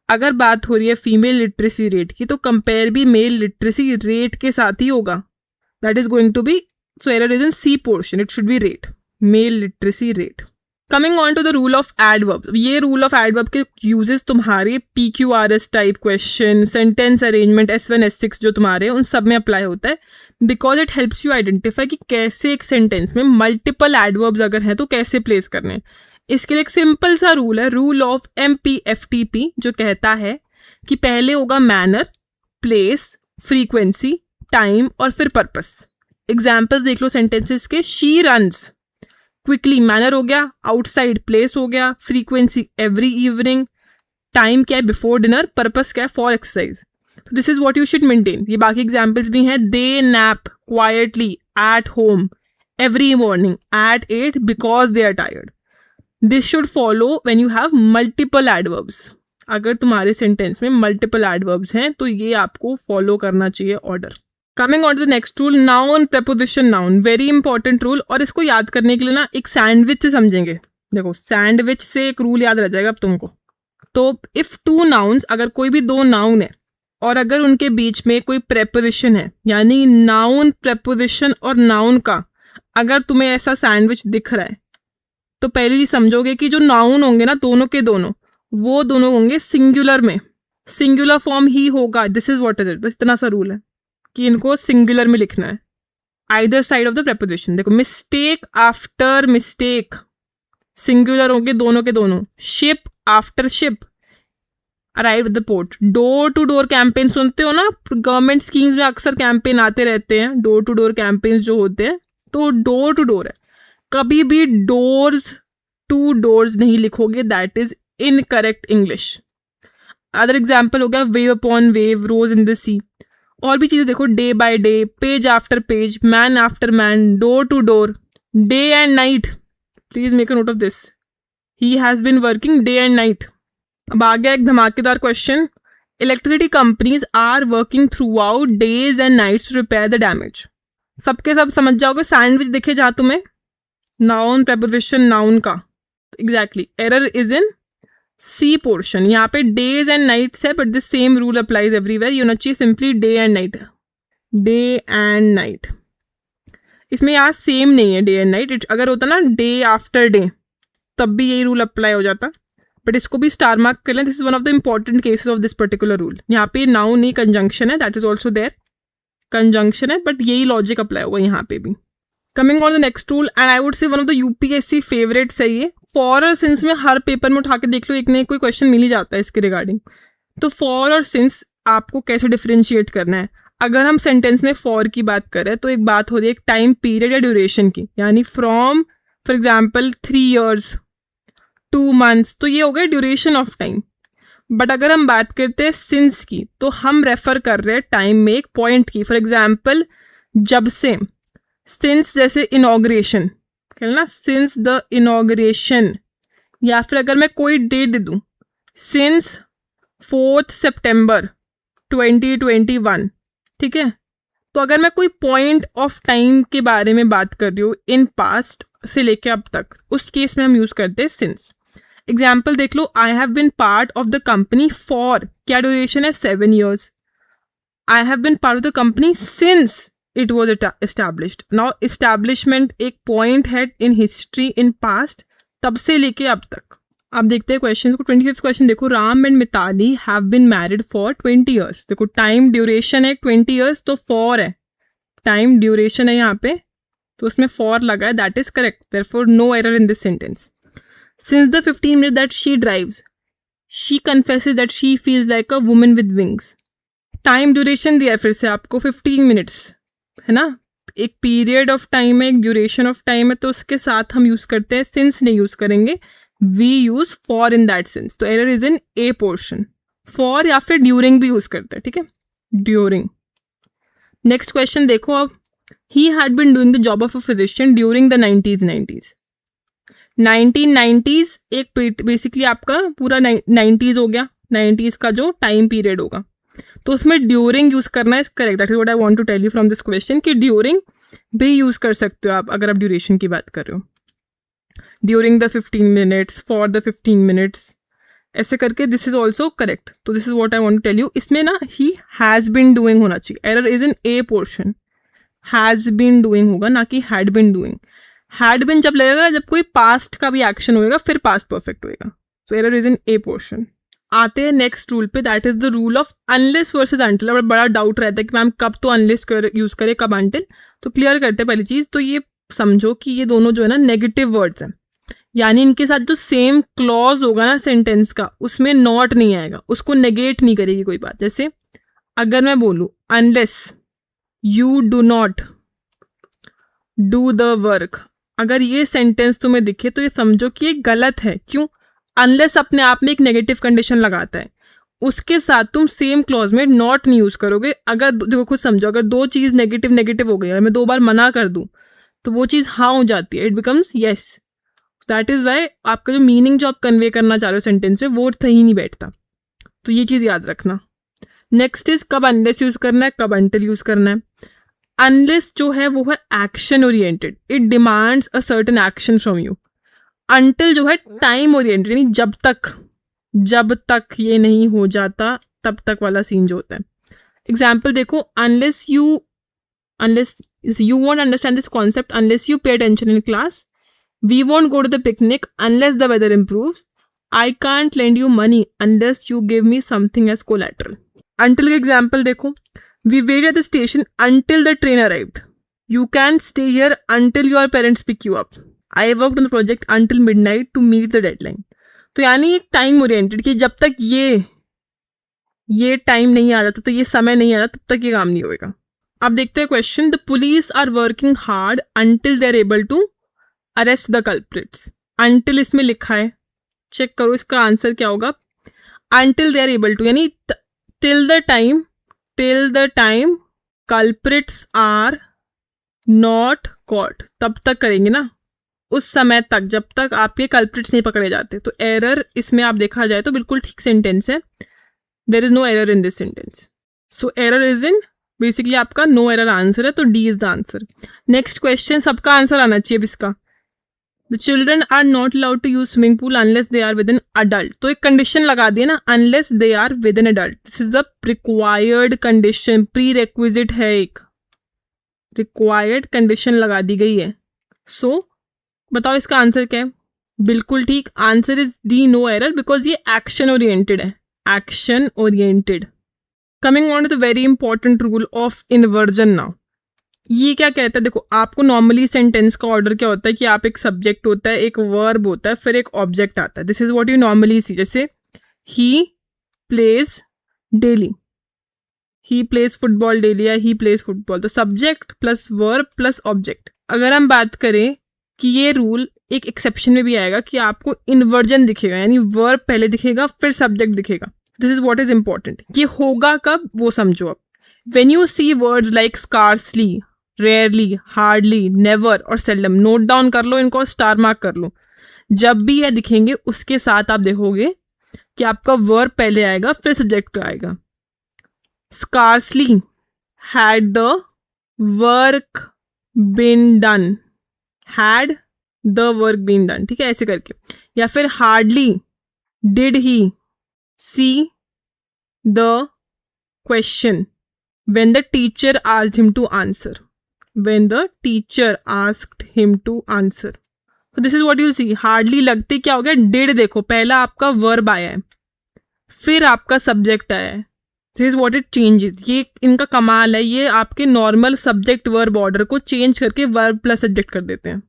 अगर बात हो रही है फीमेल लिटरेसी रेट की तो कंपेयर भी मेल लिटरेसी रेट के साथ ही होगा. That is going to be, so error is in C portion. It should be rate, male literacy rate. Coming on to the rule of adverb. ये rule of adverb के uses तुम्हारे PQRS type question, sentence arrangement, S1 S6 जो तुम्हारे उन सब में apply होता है. Because it helps you identify कि कैसे एक सेंटेंस में मल्टीपल एडवर्ब्स अगर हैं तो कैसे प्लेस करने हैं. इसके लिए एक सिंपल सा रूल है, रूल ऑफ MPFTP, जो कहता है कि पहले होगा मैनर, प्लेस, फ्रीक्वेंसी, टाइम और फिर पर्पस. एग्जाम्पल देख लो सेंटेंसेस के. शी रन्स क्विकली, मैनर हो गया. आउटसाइड, प्लेस हो गया. Frequency every evening. टाइम क्या है? Before dinner. पर्पस क्या है? For exercise. तो this is what you should maintain. ये बाकी एग्जाम्पल्स भी हैं. They nap quietly at home every morning at 8 because they are tired. This should follow when you have multiple adverbs. अगर तुम्हारे sentence में मल्टीपल एडवर्ब्स हैं तो ये आपको फॉलो करना चाहिए order. Coming on to the next rule, noun preposition noun, very important rule. और इसको याद करने के लिए ना एक सैंडविच से समझेंगे। देखो सैंडविच से एक रूल याद रह जाएगा अब तुमको। तो इफ टू नाउन्स, अगर कोई भी दो नाउन है और अगर उनके बीच में कोई प्रेपोजिशन है, यानी नाउन प्रेपोजिशन और नाउन का अगर तुम्हें ऐसा सैंडविच दिख रहा है, तो पहले ही समझोगे कि जो नाउन होंगे ना दोनों के दोनों, वो दोनों होंगे सिंगुलर में, सिंगुलर फॉर्म ही होगा। This is what is it, बस इतना सा रूल है कि इनको सिंगुलर में लिखना है, either side of the preposition. देखो मिस्टेक आफ्टर मिस्टेक, सिंगुलर होंगे दोनों के दोनों। Ship after ship, arrive at the port. Door to door campaign सुनते हो ना, गवर्नमेंट स्कीम्स में अक्सर कैंपेन आते रहते हैं, डोर टू डोर कैंपेन जो होते हैं, तो डोर टू डोर है। कभी भी डोर्स टू डोर्स नहीं लिखोगे, that is incorrect English. Other example हो गया wave upon wave, rose in the sea. और भी चीजें देखो, day by day, page after page, man after man, door to door, day and night. Please make a note of this, he has been working day and night. अब आ गया एक धमाकेदार question, electricity companies are working throughout days and nights to repair the damage. सबके सब समझ जाओगे, sandwich दिखे जहां तुम्हें नाउन प्रेपोजिशन नाउन का, exactly error is in C portion. यहाँ पे डेज एंड नाइट्स है, but the same rule applies everywhere. ये होना चाहिए simply day and night, day and night. इसमें यहाँ सेम नहीं है डे एंड नाइट। अगर होता ना डे आफ्टर डे, तब भी यही रूल अप्लाई हो जाता, बट इसको भी स्टार मार्क कर लें। This is one of the important cases of this particular rule. यहाँ पे नाउन नहीं कंजंक्शन है, that is also there, conjunction है, बट यही लॉजिक अप्लाई होगा यहाँ पे भी। Coming on the next rule, and I would say one of the UPSC favourites है ये। फॉर और सिंस में हर पेपर में उठा के देख लो, एक ना एक कोई क्वेश्चन मिल ही जाता है इसके रिगार्डिंग। तो फॉर और सिंस आपको कैसे डिफरेंशिएट करना है। अगर हम सेंटेंस में फॉर की बात करें तो एक बात हो रही है एक टाइम पीरियड या ड्यूरेशन की, यानी from for example 3 years, 2 months, तो ये हो गया ड्यूरेशन ऑफ टाइम। बट अगर हम बात करते हैं सिंस की, तो हम रेफर कर रहे हैं टाइम में एक पॉइंट की। फॉर एग्जाम्पल जब से, सिंस जैसे इनॉग्रेशन, ना सिंस द इनॉग्रेशन। या फिर अगर मैं कोई डेट दे दूं, सिंस 4 September 2021, ठीक है। तो अगर मैं कोई पॉइंट ऑफ टाइम के बारे में बात कर रही हूँ इन पास्ट से लेके अब तक, उस केस में हम यूज करते हैं सिंस। एग्जाम्पल देख लो, I have been part of the company for, क्या ड्यूरेशन है 7 years। I have been part of the company since it was established. Now establishment एक पॉइंट है इन हिस्ट्री इन पास्ट, तब से लेके अब तक। अब देखते हैं क्वेश्चन को। 25th क्वेश्चन देखो, Ram and Mitali have been married for 20 years। देखो टाइम ड्यूरेशन है 20 years, तो फॉर है, टाइम ड्यूरेशन है यहाँ पे, तो उसमें फॉर लगा है, that is correct, therefore no error in this sentence. Since the 15 minutes that she drives, she confesses that she feels like a woman with wings. Time duration दिया है फिर से आपको 15 minutes, है ना। एक पीरियड ऑफ टाइम है, एक ड्यूरेशन ऑफ टाइम है, तो उसके साथ हम यूज करते हैं सिंस नहीं यूज करेंगे, we use for in that sense. तो error is in A portion. For या फिर ड्यूरिंग भी यूज करते हैं, ठीक है, ड्यूरिंग। नेक्स्ट क्वेश्चन देखो अब, he had been doing the job of a physician during the 1990s। 1990s एक बेसिकली आपका पूरा 90s हो गया, 90s का जो टाइम पीरियड होगा, तो उसमें ड्यूरिंग यूज करना है, correct. That is what I want to tell you from this question कि ड्यूरिंग भी यूज कर सकते हो आप अगर आप ड्यूरेशन की बात कर रहे हो। During the 15 minutes, for the 15 minutes, ऐसे करके दिस इज ऑल्सो करेक्ट। तो this is what I want to tell you. इसमें ना ही हैज बीन डूइंग होना चाहिए, error is in A portion, has been doing होगा ना कि had been doing. Had been जब लगेगा जब कोई पास्ट का भी एक्शन होएगा, फिर पास्ट परफेक्ट होएगा। सो error is in A portion. आते हैं नेक्स्ट रूल पे, that is the rule of unless versus until. अब बड़ा डाउट रहता है कि मैम कब तो अनलेस यूज करे, कब अंटिल। तो क्लियर करते हैं पहली चीज, तो ये समझो कि ये दोनों जो है ना नेगेटिव वर्ड्स हैं, यानी इनके साथ जो सेम क्लॉज होगा ना सेंटेंस का, उसमें नॉट नहीं आएगा, उसको नेगेट नहीं करेगी कोई बात। जैसे अगर मैं बोलूं unless you do not do the work, अगर ये सेंटेंस तुम्हें दिखे तो ये समझो कि ये गलत है। क्यों? अनलेस अपने आप में एक नेगेटिव कंडीशन लगाता है, उसके साथ तुम सेम क्लॉज में नॉट नहीं यूज करोगे। अगर देखो खुद समझो, अगर दो चीज नेगेटिव नेगेटिव हो गई, अगर मैं 2 बार मना कर दूं तो वो चीज हाँ हो जाती है, it becomes yes. That is why आपका जो मीनिंग जो आप कन्वे करना चाह रहे हो सेंटेंस में, वो सही नहीं बैठता। तो ये चीज़ याद रखना। नेक्स्ट इज कब अनलेस यूज़ करना है, कब अनटिल यूज़ करना है। अनलेस जो है वो है action oriented, it demands a certain action from you. Until जो है टाइम ओरिएंटेड, यानी जब तक ये नहीं हो जाता तब तक वाला सीन जो होता है। एग्जाम्पल देखो, unless you won't understand this concept unless you pay attention in class, we won't go to the picnic unless the weather improves, I can't lend you money unless you give me something as collateral. Until के example देखो, we waited at the station until the train arrived, you can stay here until your parents pick you up, I worked on the project until midnight to meet the deadline. तो यानी time oriented कि जब तक ये time नहीं आ जाता, तो ये समय नहीं आ जाता, तब तक ये काम नहीं होएगा। अब देखते हैं question, the police are working hard until they are able to arrest the culprits. Until इसमें लिखा है, चेक करो इसका आंसर क्या होगा। Until they are able to यानी till the time culprits are not caught, तब तक करेंगे ना, उस समय तक जब तक आपके कल्प्रिट्स नहीं पकड़े जाते। तो एरर इसमें आप देखा जाए तो बिल्कुल ठीक सेंटेंस है, there is no error in this sentence. So error is in, basically आपका नो एरर आंसर है, तो D is the answer. Next question, सबका आंसर आना चाहिए अब इसका। The children are not allowed to use swimming pool unless they are with an adult. तो एक कंडीशन लगा दिए ना, unless they are with an adult, this is the required condition, prerequisite है, एक रिक्वायर्ड कंडीशन लगा दी गई है। सो बताओ इसका आंसर क्या है। बिल्कुल ठीक, answer is D, no error, because ये एक्शन ओरिएंटेड है, action oriented. Coming on to the very important rule of inversion now. ये क्या कहता है, देखो आपको नॉर्मली सेंटेंस का ऑर्डर क्या होता है कि आप एक सब्जेक्ट होता है, एक वर्ब होता है, फिर एक ऑब्जेक्ट आता है। This is what you normally see, जैसे he plays daily, he plays football daily या ही प्लेज फुटबॉल, तो subject plus verb plus object. अगर हम बात करें कि ये रूल एक एक्सेप्शन में भी आएगा कि आपको इन्वर्जन दिखेगा, यानी वर्ब पहले दिखेगा फिर सब्जेक्ट दिखेगा। This is what is important, ये होगा कब वो समझो। अब when you see words like scarcely, rarely, hardly, never और सेल्डम, नोट डाउन कर लो इनको, स्टार मार्क कर लो। जब भी ये दिखेंगे उसके साथ आप देखोगे कि आपका वर्ब पहले आएगा फिर सब्जेक्ट आएगा। Scarcely, had the work been done, had the work been done, ठीक है, ऐसे करके। या फिर hardly, did he see the question when the teacher asked him to answer, when the teacher asked him to answer. तो this is what you see. Hardly लगते क्या हो गया, डिड देखो पहला आपका वर्ब आया है फिर आपका सब्जेक्ट आया है, this is what it changes. ये इनका कमाल है, ये आपके नॉर्मल सब्जेक्ट वर्ब ऑर्डर को चेंज करके वर्ब प्लस सब्जेक्ट कर देते हैं।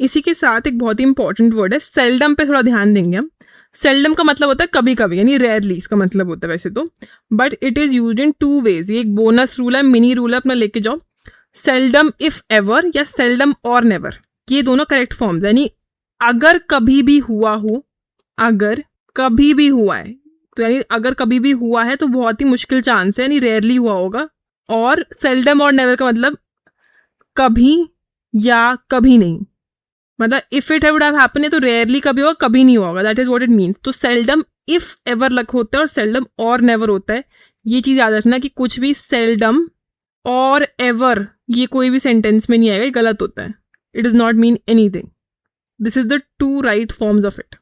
इसी के साथ एक बहुत ही इंपॉर्टेंट वर्ड है सेल्डम, पे थोड़ा ध्यान देंगे हम। सेल्डम का मतलब होता है कभी कभी, यानी रेयरली इसका मतलब होता है वैसे तो, but it is used in two ways. ये एक बोनस रूल है, मिनी रूल है, अपना लेके जाओ। सेल्डम इफ एवर या सेल्डम और नेवर, ये दोनों करेक्ट फॉर्म्स, यानी अगर कभी भी हुआ हो, अगर कभी भी हुआ है, तो यानी अगर कभी भी हुआ है तो बहुत ही मुश्किल चांस है, यानी रेयरली हुआ होगा। और सेल्डम और नेवर का मतलब कभी या कभी नहीं, मतलब if it would have happen है तो रेयरली कभी होगा, कभी नहीं होगा, that is what it means. तो सेल्डम इफ एवर लग होता है और सेल्डम और नेवर होता है। ये चीज याद रखना कि कुछ भी सेल्डम और एवर ये कोई भी सेंटेंस में नहीं आएगा, ये गलत होता है, it is not mean anything. This is the two right forms of it.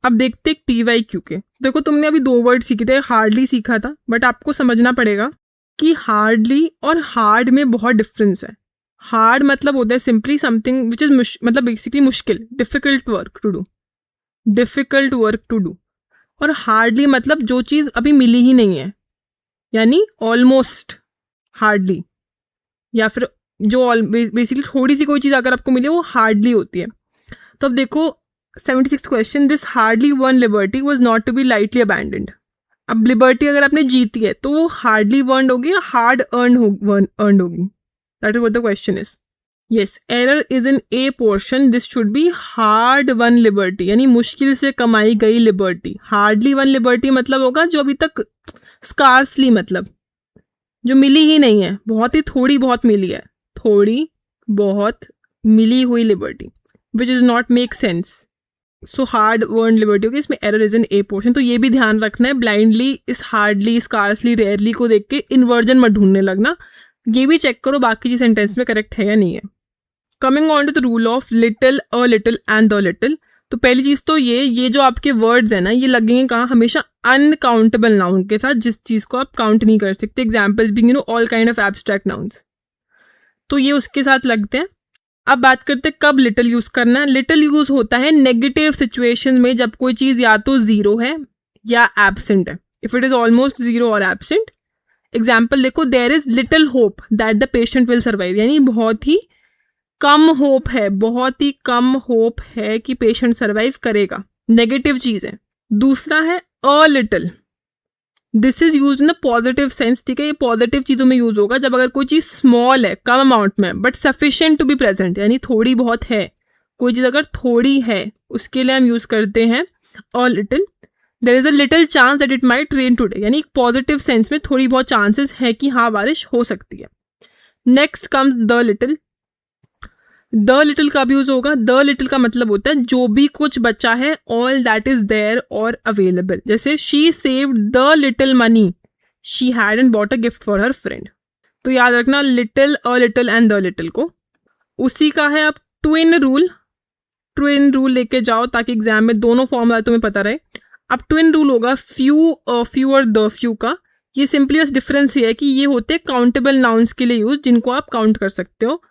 अब देखते PYQ के। देखो तुमने अभी दो वर्ड सीखे थे, हार्डली सीखा था, बट आपको समझना पड़ेगा कि हार्डली और हार्ड में बहुत डिफरेंस है। हार्ड मतलब होता है सिंपली समथिंग विच इज मतलब बेसिकली मुश्किल, difficult work to do, difficult work to do. और हार्डली मतलब जो चीज़ अभी मिली ही नहीं है, यानी ऑलमोस्ट हार्डली, या फिर जो बेसिकली थोड़ी सी कोई चीज़ अगर आपको मिले वो हार्डली होती है। तो अब देखो 76 question, this hardly won liberty was not to be lightly abandoned. अब लिबर्टी अगर आपने जीती है तो वो हार्डली वर्न होगी या हार्ड अर्न होगी, that is what the question is. Yes, error is in A portion, this should B hard one liberty, यानी मुश्किल से कमाई गई लिबर्टी। हार्डली वन लिबर्टी मतलब होगा जो अभी तक स्कार्सली, मतलब जो मिली ही नहीं है, बहुत ही थोड़ी बहुत मिली है, थोड़ी बहुत मिली हुई liberty, which is not make sense. So hard won liberty होगी, इसमें error is in A portion. तो ये भी ध्यान रखना है, ब्लाइंडली इस हार्डली, स्कार्सली, रेयरली को देख के इन्वर्जन मत ढूंढने लगना। ये भी चेक करो बाकी जी सेंटेंस में करेक्ट है या नहीं है। Coming on to the rule of little, a little and the little. तो पहली चीज तो ये जो आपके वर्ड्स है ना, ये लगेंगे कहाँ, हमेशा अनकाउंटेबल नाउन के साथ, जिस चीज को आप काउंट नहीं कर सकते। Examples being all kind of abstract nouns, तो ये उसके साथ लगते हैं। अब बात करते हैं कब लिटिल यूज करना है। लिटिल यूज होता है नेगेटिव सिचुएशन में, जब कोई चीज या तो जीरो है या एब्सेंट है। If it is almost zero और एब्सेंट, एग्जाम्पल देखो, there is little hope that the patient will survive, यानी बहुत ही कम होप है, बहुत ही कम होप है कि पेशेंट सर्वाइव करेगा, नेगेटिव चीज है। दूसरा है a little, this is use in a positive sense, ठीक है, ये पॉजिटिव चीजों में यूज होगा जब अगर कोई चीज स्मॉल है, कम अमाउंट में, but sufficient to be present, यानी थोड़ी बहुत है, कोई चीज अगर थोड़ी है उसके लिए हम यूज करते हैं a little. There is a little chance that it might rain today, यानी पॉजिटिव सेंस में थोड़ी बहुत चांसेस है कि हाँ बारिश हो सकती है। Next comes the little. The little का भी यूज होगा। द लिटिल का मतलब होता है जो भी कुछ बचा है, ऑल दैट इज देयर और अवेलेबल। जैसे she saved the little money she had and bought a gift for her friend. तो याद रखना little, a little and the little को। उसी का है अब ट्विन रूल। ट्विन रूल लेके जाओ ताकि एग्जाम में दोनों फॉर्मूला तुम्हें पता रहे। अब ट्विन रूल होगा फ्यू, अ फ्यू और द फ्यू का। ये सिंपली बस डिफरेंस ये है कि ये होते हैं काउंटेबल नाउन्स के लिए यूज, जिनको आप काउंट कर सकते हो।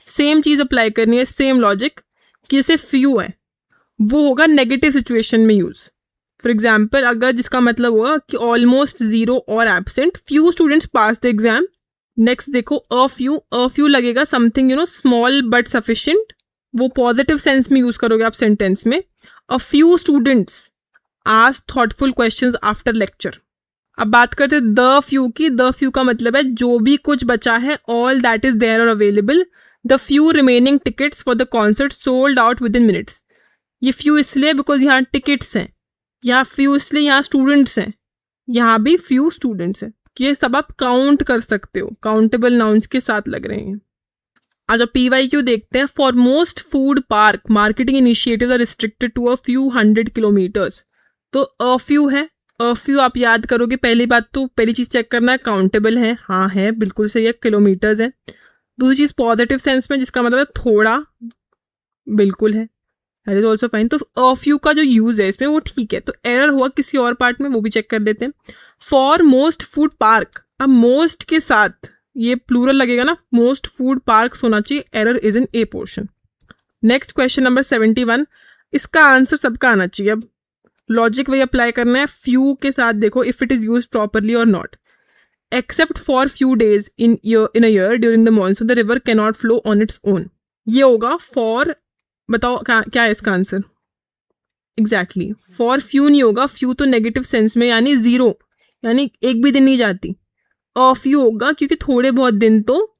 सेम चीज अप्लाई करनी है, सेम लॉजिक, कि जैसे फ्यू है वो होगा नेगेटिव सिचुएशन में यूज। फॉर एग्जाम्पल, अगर जिसका मतलब होगा कि ऑलमोस्ट जीरो और absent, few students pass the exam. Next देखो अ फ्यू लगेगा समथिंग स्मॉल बट सफिशिएंट, वो पॉजिटिव सेंस में यूज करोगे आप सेंटेंस में। A few students asked thoughtful questions after lecture. अब बात करते हैं द फ्यू की। द फ्यू का मतलब है जो भी कुछ बचा है, ऑल दैट इज देयर और available, the few remaining tickets for the concert sold out with in minutes. ये फ्यू इसलिए बिकॉज यहाँ टिकट्स हैं, यहाँ फ्यू इसलिए यहाँ स्टूडेंट्स हैं, यहाँ भी फ्यू स्टूडेंट्स हैं। ये सब आप काउंट कर सकते हो, काउंटेबल नाउन्स के साथ लग रहे हैं। आज आप PYQ देखते हैं। For most food park marketing initiatives are restricted to a few 100 kilometres. तो अ फ्यू है, अ फ्यू आप याद करोगे। पहली बात तो पहली चीज चेक करना है काउंटेबल है, हाँ है, बिल्कुल सही है, किलोमीटर्स है। दूसरी चीज पॉजिटिव सेंस में, जिसका मतलब थोड़ा, बिल्कुल है, दैट इज ऑल्सो फाइन। तो अ फ्यू का जो यूज है इसमें वो ठीक है। तो एरर हुआ किसी और पार्ट में, वो भी चेक कर लेते हैं। फॉर मोस्ट फूड पार्क, अब मोस्ट के साथ ये प्लूरल लगेगा ना, मोस्ट फूड पार्क होना चाहिए, error is in A portion. Next question number 71, इसका आंसर सबका आना चाहिए। अब लॉजिक वही अप्लाई करना है। फ्यू के साथ देखो if it is use properly और not. Except for few days in a year during the monsoon the river can not flow on its own. ये होगा फॉर, बताओ क्या है इसका आंसर। एग्जैक्टली फॉर फ्यू नहीं होगा, फ्यू तो नेगेटिव सेंस में, यानी जीरो, यानी एक भी दिन नहीं जाती। अ फ्यू होगा क्योंकि थोड़े बहुत दिन तो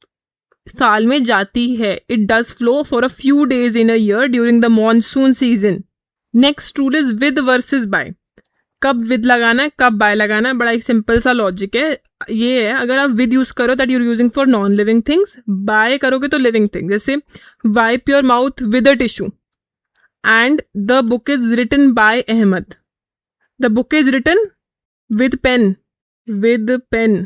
साल में जाती है। It does flow for a few days in a year during the monsoon season. Next rule is with versus by. कब विद लगाना है, कब बाय लगाना है, बड़ा एक सिंपल सा लॉजिक है। ये है, अगर आप विद यूज करो that you're using for non living things, by करोगे तो लिविंग थिंग। जैसे wipe your mouth with a tissue and the book is written by Ahmed. The book is written with pen, with pen,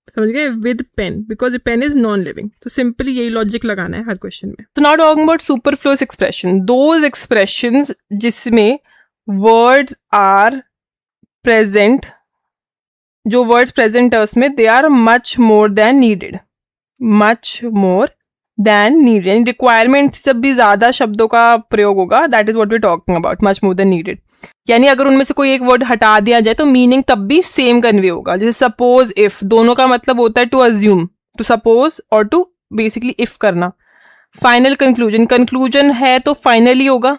समझ गए, with pen, because pen is non living. तो simply यही logic लगाना है हर question में। तो now talking about superfluous expression, those expressions जिसमें वर्ड्स आर प्रेजेंट, जो वर्ड्स प्रेजेंट है उसमें they are much more than needed, much more than needed, यानी रिक्वायरमेंट से जब भी ज्यादा शब्दों का प्रयोग होगा, that is what we talking about, much more than needed. यानी अगर उनमें से कोई एक वर्ड हटा दिया जाए तो मीनिंग तब भी सेम कन्वे होगा। जैसे सपोज, इफ, दोनों का मतलब होता है टू अज्यूम, टू सपोज और टू बेसिकली इफ करना। फाइनल कंक्लूजन, कंक्लूजन है तो फाइनली होगा।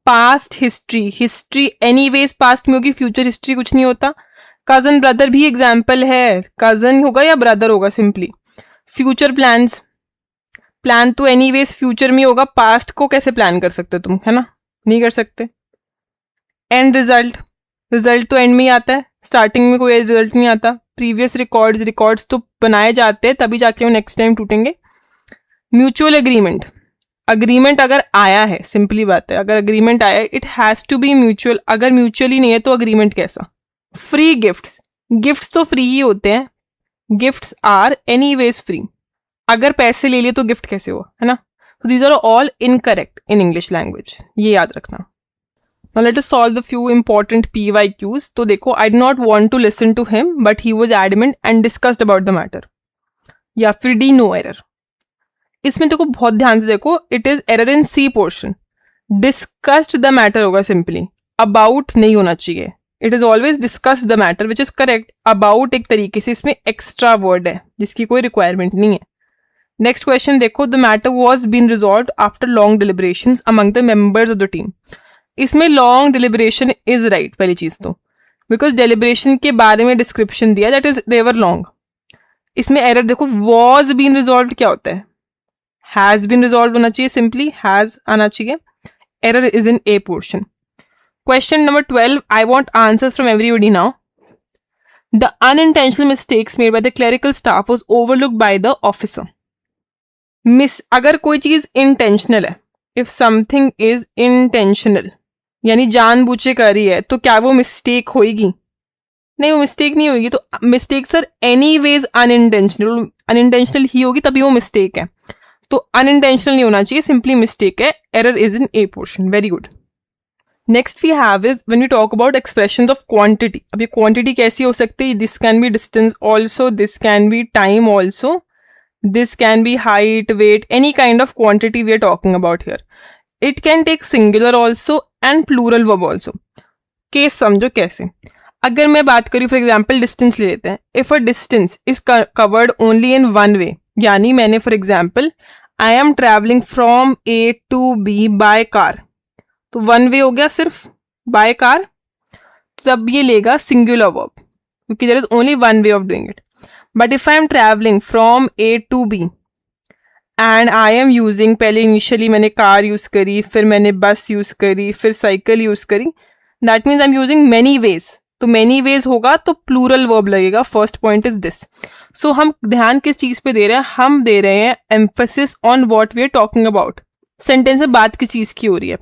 Past history, history anyways past में होगी, फ्यूचर हिस्ट्री कुछ नहीं होता। कजन ब्रदर भी एग्जाम्पल है, कजन होगा या ब्रदर होगा सिंपली। फ्यूचर प्लान्स, प्लान तो एनीवेज फ्यूचर में होगा, पास्ट को कैसे प्लान कर सकते हो तुम, है ना, नहीं कर सकते। एंड रिजल्ट, रिजल्ट तो एंड में ही आता है, स्टार्टिंग में कोई रिजल्ट नहीं आता। प्रीवियस रिकॉर्ड्स तो बनाए जाते हैं तभी जाके वो नेक्स्ट टाइम टूटेंगे। म्यूचुअल एग्रीमेंट, अग्रीमेंट अगर आया है, सिंपली बात है, अगर अग्रीमेंट आया है it has to be mutual. अगर म्यूचुअली नहीं है तो अग्रीमेंट कैसा? फ्री गिफ्ट्स, गिफ्ट्स तो फ्री ही होते हैं. Gifts are anyways free. अगर पैसे ले लिए तो गिफ्ट कैसे हुआ, है ना? So these are all incorrect in English language. ये याद रखना. Now let us solve the few important PYQs. तो देखो, I did not want to listen to him, but he was adamant and discussed about the matter. या फिर D, no error. इसमें देखो बहुत ध्यान से देखो, it is error in C portion. Discussed the matter होगा simply. About नहीं होना चाहिए. It is always discussed the matter, which is correct. About एक तरीके से इसमें extra word है, जिसकी कोई requirement नहीं है. नेक्स्ट क्वेश्चन देखो, the matter was been resolve after long deliberations among the members of the team. इसमें लॉन्ग डिलिब्रेशन इज राइट, पहली चीज तो, बिकॉज डिलिब्रेशन के बारे में डिस्क्रिप्शन दिया, that is they were long. इसमें एरर देखो, वॉज बीन रिजॉल्व क्या होता है? हैज बीन रिजॉल्व होना चाहिए, सिंपली हैज आना चाहिए. Error is in A portion. Question number 12, I want answers from everybody now. The unintentional mistakes made by the clerical staff was overlooked by the officer. अगर कोई चीज intentional है, if something is intentional यानी जानबूझ कर रही है, तो क्या वो मिस्टेक होगी? नहीं, वो मिस्टेक नहीं होगी. तो मिस्टेक सर एनीवेज अनइंटेंशनल ही होगी, तभी वो मिस्टेक है. तो अनइंटेंशनल नहीं होना चाहिए, सिंपली मिस्टेक है. Error is in A portion. Very good. Next we have is when we talk about expressions of quantity. अब ये क्वांटिटी कैसी हो सकती है? This can be distance also, this can be time also, this can be height, weight, any kind of quantity we are talking about here. It can take singular also and plural verb also. Case समझो कैसे. अगर मैं बात करूँ for example distance ले लेते हैं. If a distance is covered only in one way, यानी मैंने for example I am travelling from A to B by car, तो वन वे हो गया सिर्फ बाय कार, तब ये लेगा सिंगुलर वर्ब, क्योंकि there is only one way of doing it. But if I am traveling from A to B and I am using, पहले initially मैंने कार यूज करी, फिर मैंने बस यूज करी, फिर साइकिल यूज करी, that means I am using many ways. तो many ways होगा तो plural verb लगेगा. First point is this. So हम ध्यान किस चीज पे दे रहे हैं? हम दे रहे हैं emphasis on what we are talking about. Sentence में बात किस चीज की हो रही है?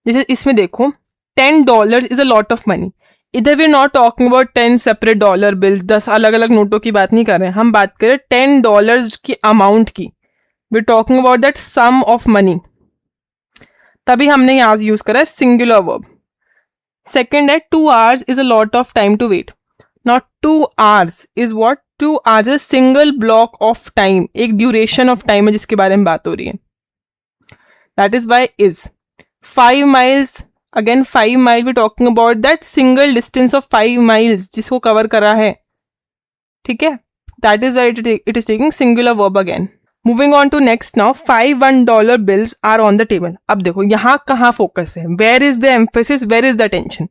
जैसे इसमें देखो, $10 is a lot of money. इधर we not talking about 10 separate dollar bill, 10 अलग अलग नोटों की बात नहीं कर रहे हैं. हम बात करें $10 की अमाउंट की. We talking about that sum of money, तभी हमने यहाँ यूज करा है सिंगुलर वर्ब. सेकेंड है 2 hours is a lot of time to wait. Not 2 hours is what? 2 hours is single block of time, एक ड्यूरेशन ऑफ टाइम है जिसके बारे में बात हो रही है. That is why is. 5 miles, again 5 mile we talking about that single distance of 5 miles जिसको कवर करा है. ठीक है, that is why it is taking singular verb again. Moving on to next now, 5 $1 bills are on the table. अब देखो यहाँ कहाँ focus है? Where is the emphasis, where is the attention?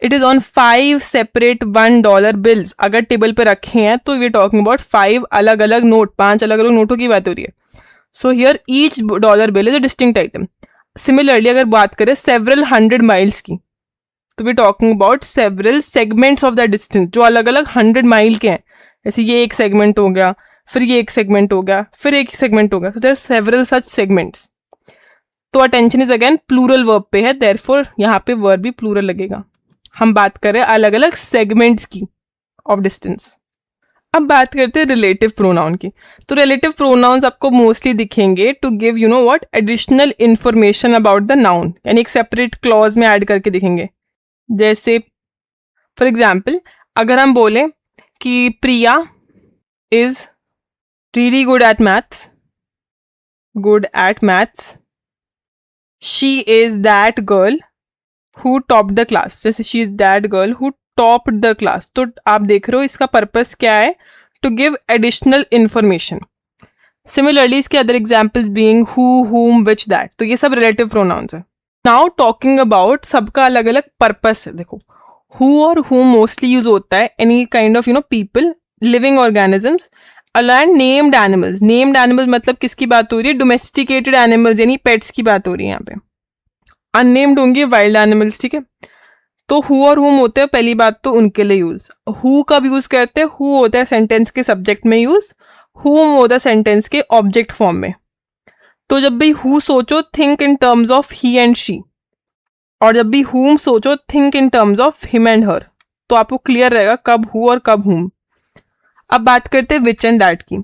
It is on 5 separate $1 bills. अगर table पे रखे हैं तो वी टॉकिंग अबाउट 5 अलग अलग नोट, 5 अलग अलग नोटों की बात हो रही है. So here each $1 bill is a distinct item. Similarly अगर बात करें सेवरल 100 miles की, तो we talking about several segments of the distance जो अलग अलग 100 mile के हैं. जैसे ये एक सेगमेंट हो गया, फिर ये एक सेगमेंट हो गया, फिर एक सेगमेंट हो गया. So there are several such segments. तो attention is again plural verb पे है, देयरफॉर यहाँ पे वर्ब भी प्लूरल लगेगा. हम बात कर रहे हैं अलग अलग सेगमेंट्स की ऑफ डिस्टेंस. अब बात करते हैं रिलेटिव प्रोनाउन की. तो रिलेटिव प्रोनाउंस आपको मोस्टली दिखेंगे to give you know what additional information about the noun, यानी एक सेपरेट क्लॉज में ऐड करके दिखेंगे. जैसे फॉर एग्जाम्पल अगर हम बोले कि प्रिया is really good at maths, she is that girl who topped the class. जैसे she is that girl who topped the class. तो आप देख रहे हो इसका पर्पस क्या है? To give additional information. Similarly इसके other examples being who, whom, which, that. तो ये सब relative pronouns है. Now talking about सबका अलग अलग पर्पस है. देखो who और whom mostly यूज होता है any kind of people, living organisms. A land named animals. Named animals मतलब किसकी बात हो रही है? डोमेस्टिकेटेड एनिमल्स यानी पेट्स की बात हो रही है यहाँ पे. अननेम्ड होंगे वाइल्ड एनिमल्स. ठीक है, तो हु और हुम होते हैं पहली बात तो उनके लिए यूज. हु कब यूज करते हैं? हु होता है सेंटेंस के सब्जेक्ट में यूज, हुम होता है सेंटेंस के ऑब्जेक्ट फॉर्म में. तो जब भी हु सोचो think in terms of he and she, और जब भी whom सोचो think in terms of him and her, तो आपको क्लियर रहेगा कब हु और कब whom। अब बात करते हैं विच एंड दैट की।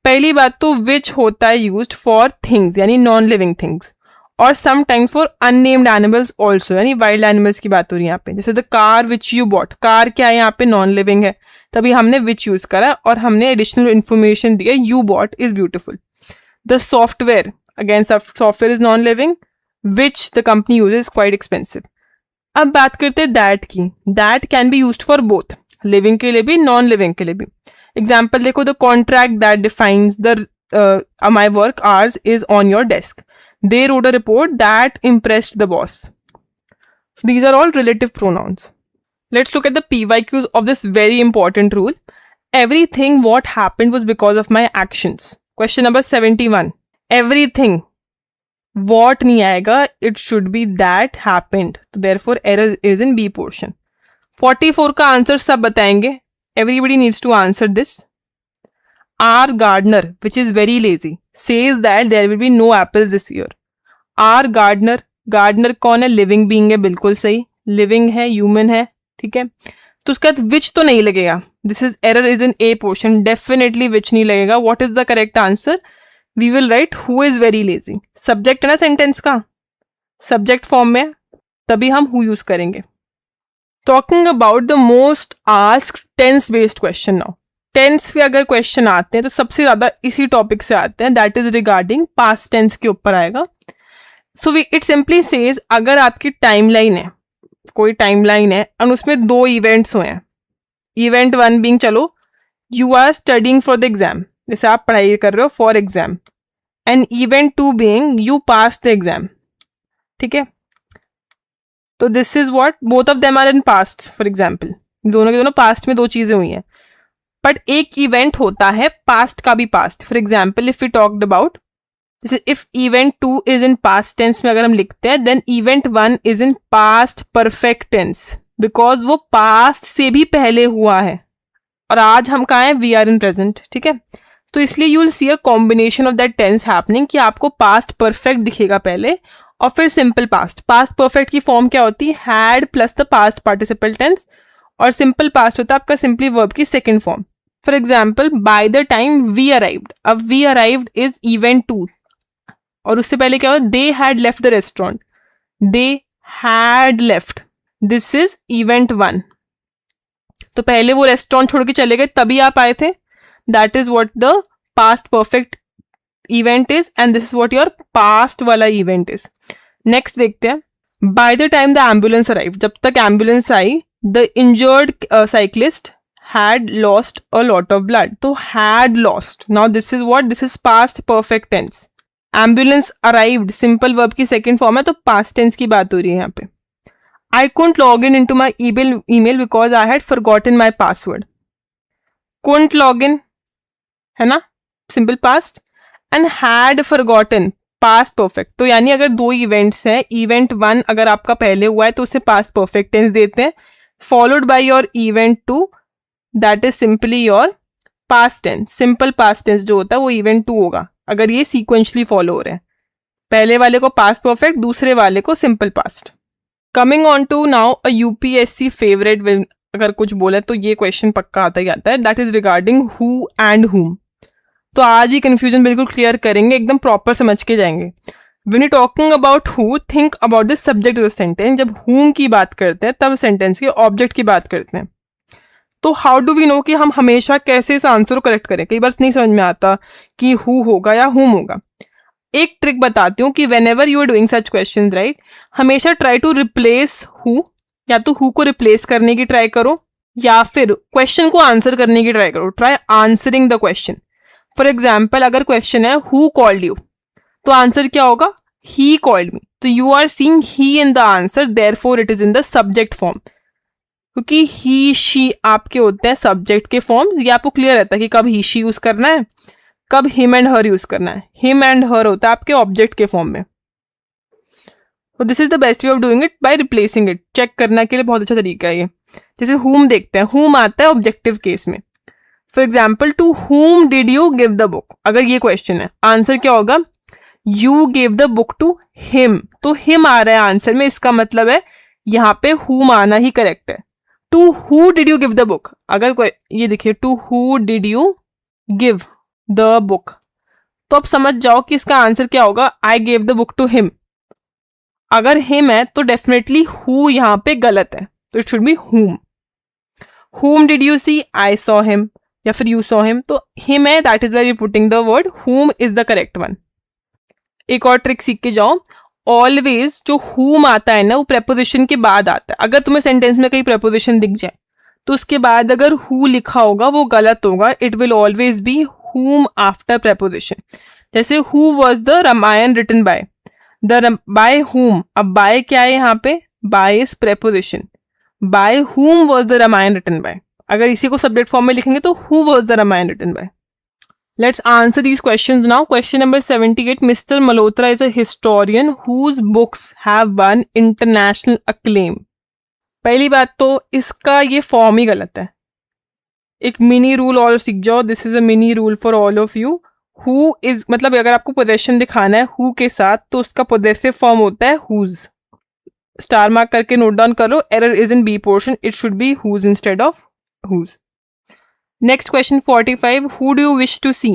पहली बात तो विच होता है यूज्ड फॉर थिंग्स यानी नॉन लिविंग थिंग्स, और sometimes for unnamed animals also, यानी वाइल्ड एनिमल्स की बात हो रही है यहाँ पे। जैसे the car which you bought, car क्या है यहाँ पे, नॉन लिविंग है, तभी हमने विच यूज करा और हमने एडिशनल इन्फॉर्मेशन दी है, you bought is beautiful. The software, again software is non living, which the company uses quite expensive. अब बात करते हैं दैट की। That can be used for both, living के लिए भी नॉन लिविंग के लिए भी। एग्जाम्पल देखो, the contract that defines the my work hours is on your desk, they road a report that impressed the boss. These are all relative pronouns. Let's look at the PYQs of this very important rule. Everything what happened was because of my actions. Question number 71. Everything. What नहीं आएगा, it should be that happened. So therefore error is in B portion. 44 का answer सब बताएंगे. Everybody needs to answer this. Our gardener, which is very lazy, says that there will be no apples this year. Our gardener, gardener कौन है, living being है, बिल्कुल सही, living है, human है, ठीक है। तो उसके बाद विच तो नहीं लगेगा, this is error is in A portion, definitely which नहीं लगेगा। What is the correct answer, we will write who is very lazy. Subject है ना सेंटेंस का, सब्जेक्ट फॉर्म में, तभी हम हु यूज करेंगे। Talking about the most asked tense based question now. Tense पे अगर क्वेश्चन आते हैं तो सबसे ज्यादा इसी टॉपिक से आते हैं, that is regarding past tense के ऊपर आएगा। सो इट सिंपली सेज, अगर आपकी टाइमलाइन है, कोई टाइमलाइन है और उसमें दो इवेंट्स हुए हैं, इवेंट वन बीइंग, चलो you are studying for the exam, जैसे आप पढ़ाई कर रहे हो for exam, and event two being you pass the exam, ठीक है। तो this is what, both of them are in past, for example दोनों के दोनों पास्ट में दो चीजें हुई हैं, बट एक इवेंट होता है पास्ट का भी past. For example if you talked about, जैसे if event 2 is in past tense में अगर हम लिखते हैं, then event 1 is in past perfect tense, because वो पास्ट से भी पहले हुआ है, और आज हम कहाँ हैं, वी आर इन प्रेजेंट, ठीक है। तो इसलिए you will see a combination of that tense happening, कि आपको पास्ट परफेक्ट दिखेगा पहले और फिर सिंपल पास्ट। पास्ट परफेक्ट की फॉर्म क्या होती है, had plus the past participle tense, और सिंपल पास्ट होता है आपका सिंपली वर्ब की second form. For example, by the time we arrived, अब वी अराइव्ड इज इवेंट 2, और उससे पहले क्या हुआ, they had left the restaurant, they had left, this is event 1। तो पहले वो रेस्टोरेंट छोड़ के चले गए तभी आप आए थे, that is what the past perfect event is, and this is what your past वाला इवेंट इज। नेक्स्ट देखते हैं, bye the time the ambulance arrive, जब तक ambulance I, the injured cyclist had lost a lot of blood, तो had lost, now this is what, this is past perfect tense। Ambulance arrived simple verb की second form है, तो past tense की बात हो रही है यहाँ पे। I couldn't log in to my email because I had forgotten my password, couldn't log in है ना, simple past, and had forgotten past perfect. तो यानी अगर दो इवेंट्स हैं, इवेंट 1 अगर आपका पहले हुआ है तो उसे पास्ट परफेक्ट टेंस देते हैं, followed by your event 2, that is simply your past tense. Simple past tense जो होता है वो इवेंट 2 होगा अगर ये सीक्वेंशली फॉलो हो रहे हैं, पहले वाले को पास्ट परफेक्ट, दूसरे वाले को simple past. Coming on to now a UPSC favourite, अगर कुछ बोले तो ये क्वेश्चन पक्का आता ही आता है, that is regarding who and हुम। तो आज ही कंफ्यूजन बिल्कुल क्लियर करेंगे, एकदम प्रॉपर समझ के जाएंगे। When you talking about who, think about the subject of the sentence. जब हुम की बात करते हैं तब सेंटेंस के ऑब्जेक्ट की बात करते हैं। तो हाउ डू वी नो कि हम हमेशा कैसे इस आंसर को करेक्ट करें, कई बार नहीं समझ में आता कि हु होगा या हुम होगा। एक ट्रिक बताती हूँ कि whenever you are doing such question right, हमेशा ट्राई टू रिप्लेस हु, या तो हु को रिप्लेस करने की ट्राई करो या फिर क्वेश्चन को आंसर करने की ट्राई करो। Try answering the question. For example अगर क्वेश्चन है हु कॉल्ड यू, तो आंसर क्या होगा, ही कॉल्ड मी। तो you are seeing he in the answer, therefore it is in the subject form, क्योंकि ही शी आपके होते हैं सब्जेक्ट के फॉर्म्स। ये आपको क्लियर रहता है कि कब ही शी यूज करना है, कब हिम एंड हर यूज करना है। हिम एंड हर होता है आपके ऑब्जेक्ट के फॉर्म में। तो this is the best way of doing it by replacing it. Check करने के लिए बहुत अच्छा तरीका है ये। जैसे हुम देखते हैं, हुम आता है ऑब्जेक्टिव केस में। For example to whom did you give the book, अगर ये क्वेश्चन है, आंसर क्या होगा, you give the book to him, तो हिम आ रहा है आंसर में, इसका मतलब है यहाँ पे हुम आना ही करेक्ट है। To who did you give the book, अगर कोई ये देखिए to who did you give the book, तो अब समझ जाओ कि इसका आंसर क्या होगा, I gave the book to him. अगर हिम है तो डेफिनेटली हु यहाँ पे गलत है, तो it should be whom. Whom did you see, I saw him, या फिर यू सॉ हिम, तो हिम है, that is where you putting the word whom is the correct one. एक और ट्रिक सीख के जाओ, ऑलवेज जो हुम आता है ना वो प्रेपोजिशन के बाद आता है। अगर तुम्हें सेंटेंस में कहीं प्रेपोजिशन दिख जाए तो उसके बाद अगर हु लिखा होगा वो गलत होगा, it will always be whom after preposition. जैसे who was the Ramayana written by, by whom, अब बाय क्या है यहाँ पे, by is preposition, by whom was the Ramayana written by. अगर इसी को सब्जेक्ट फॉर्म में लिखेंगे तो who was the Ramayana written by. Let's answer these questions now. Question number 78. Mr. Malhotra is a historian whose books have won international acclaim. पहली बात तो इसका ये फॉर्म ही गलत है। एक मिनी रूल और सीख जाओ, this is a mini rule for all of you. Who is मतलब अगर आपको पोजेशन दिखाना है हु के साथ तो उसका पोजेसिव फॉर्म होता है हुज। स्टार मार्क करके नोट डाउन करो, error is in B portion, it should be whose instead of who's. Next question 45. Who do you wish to see,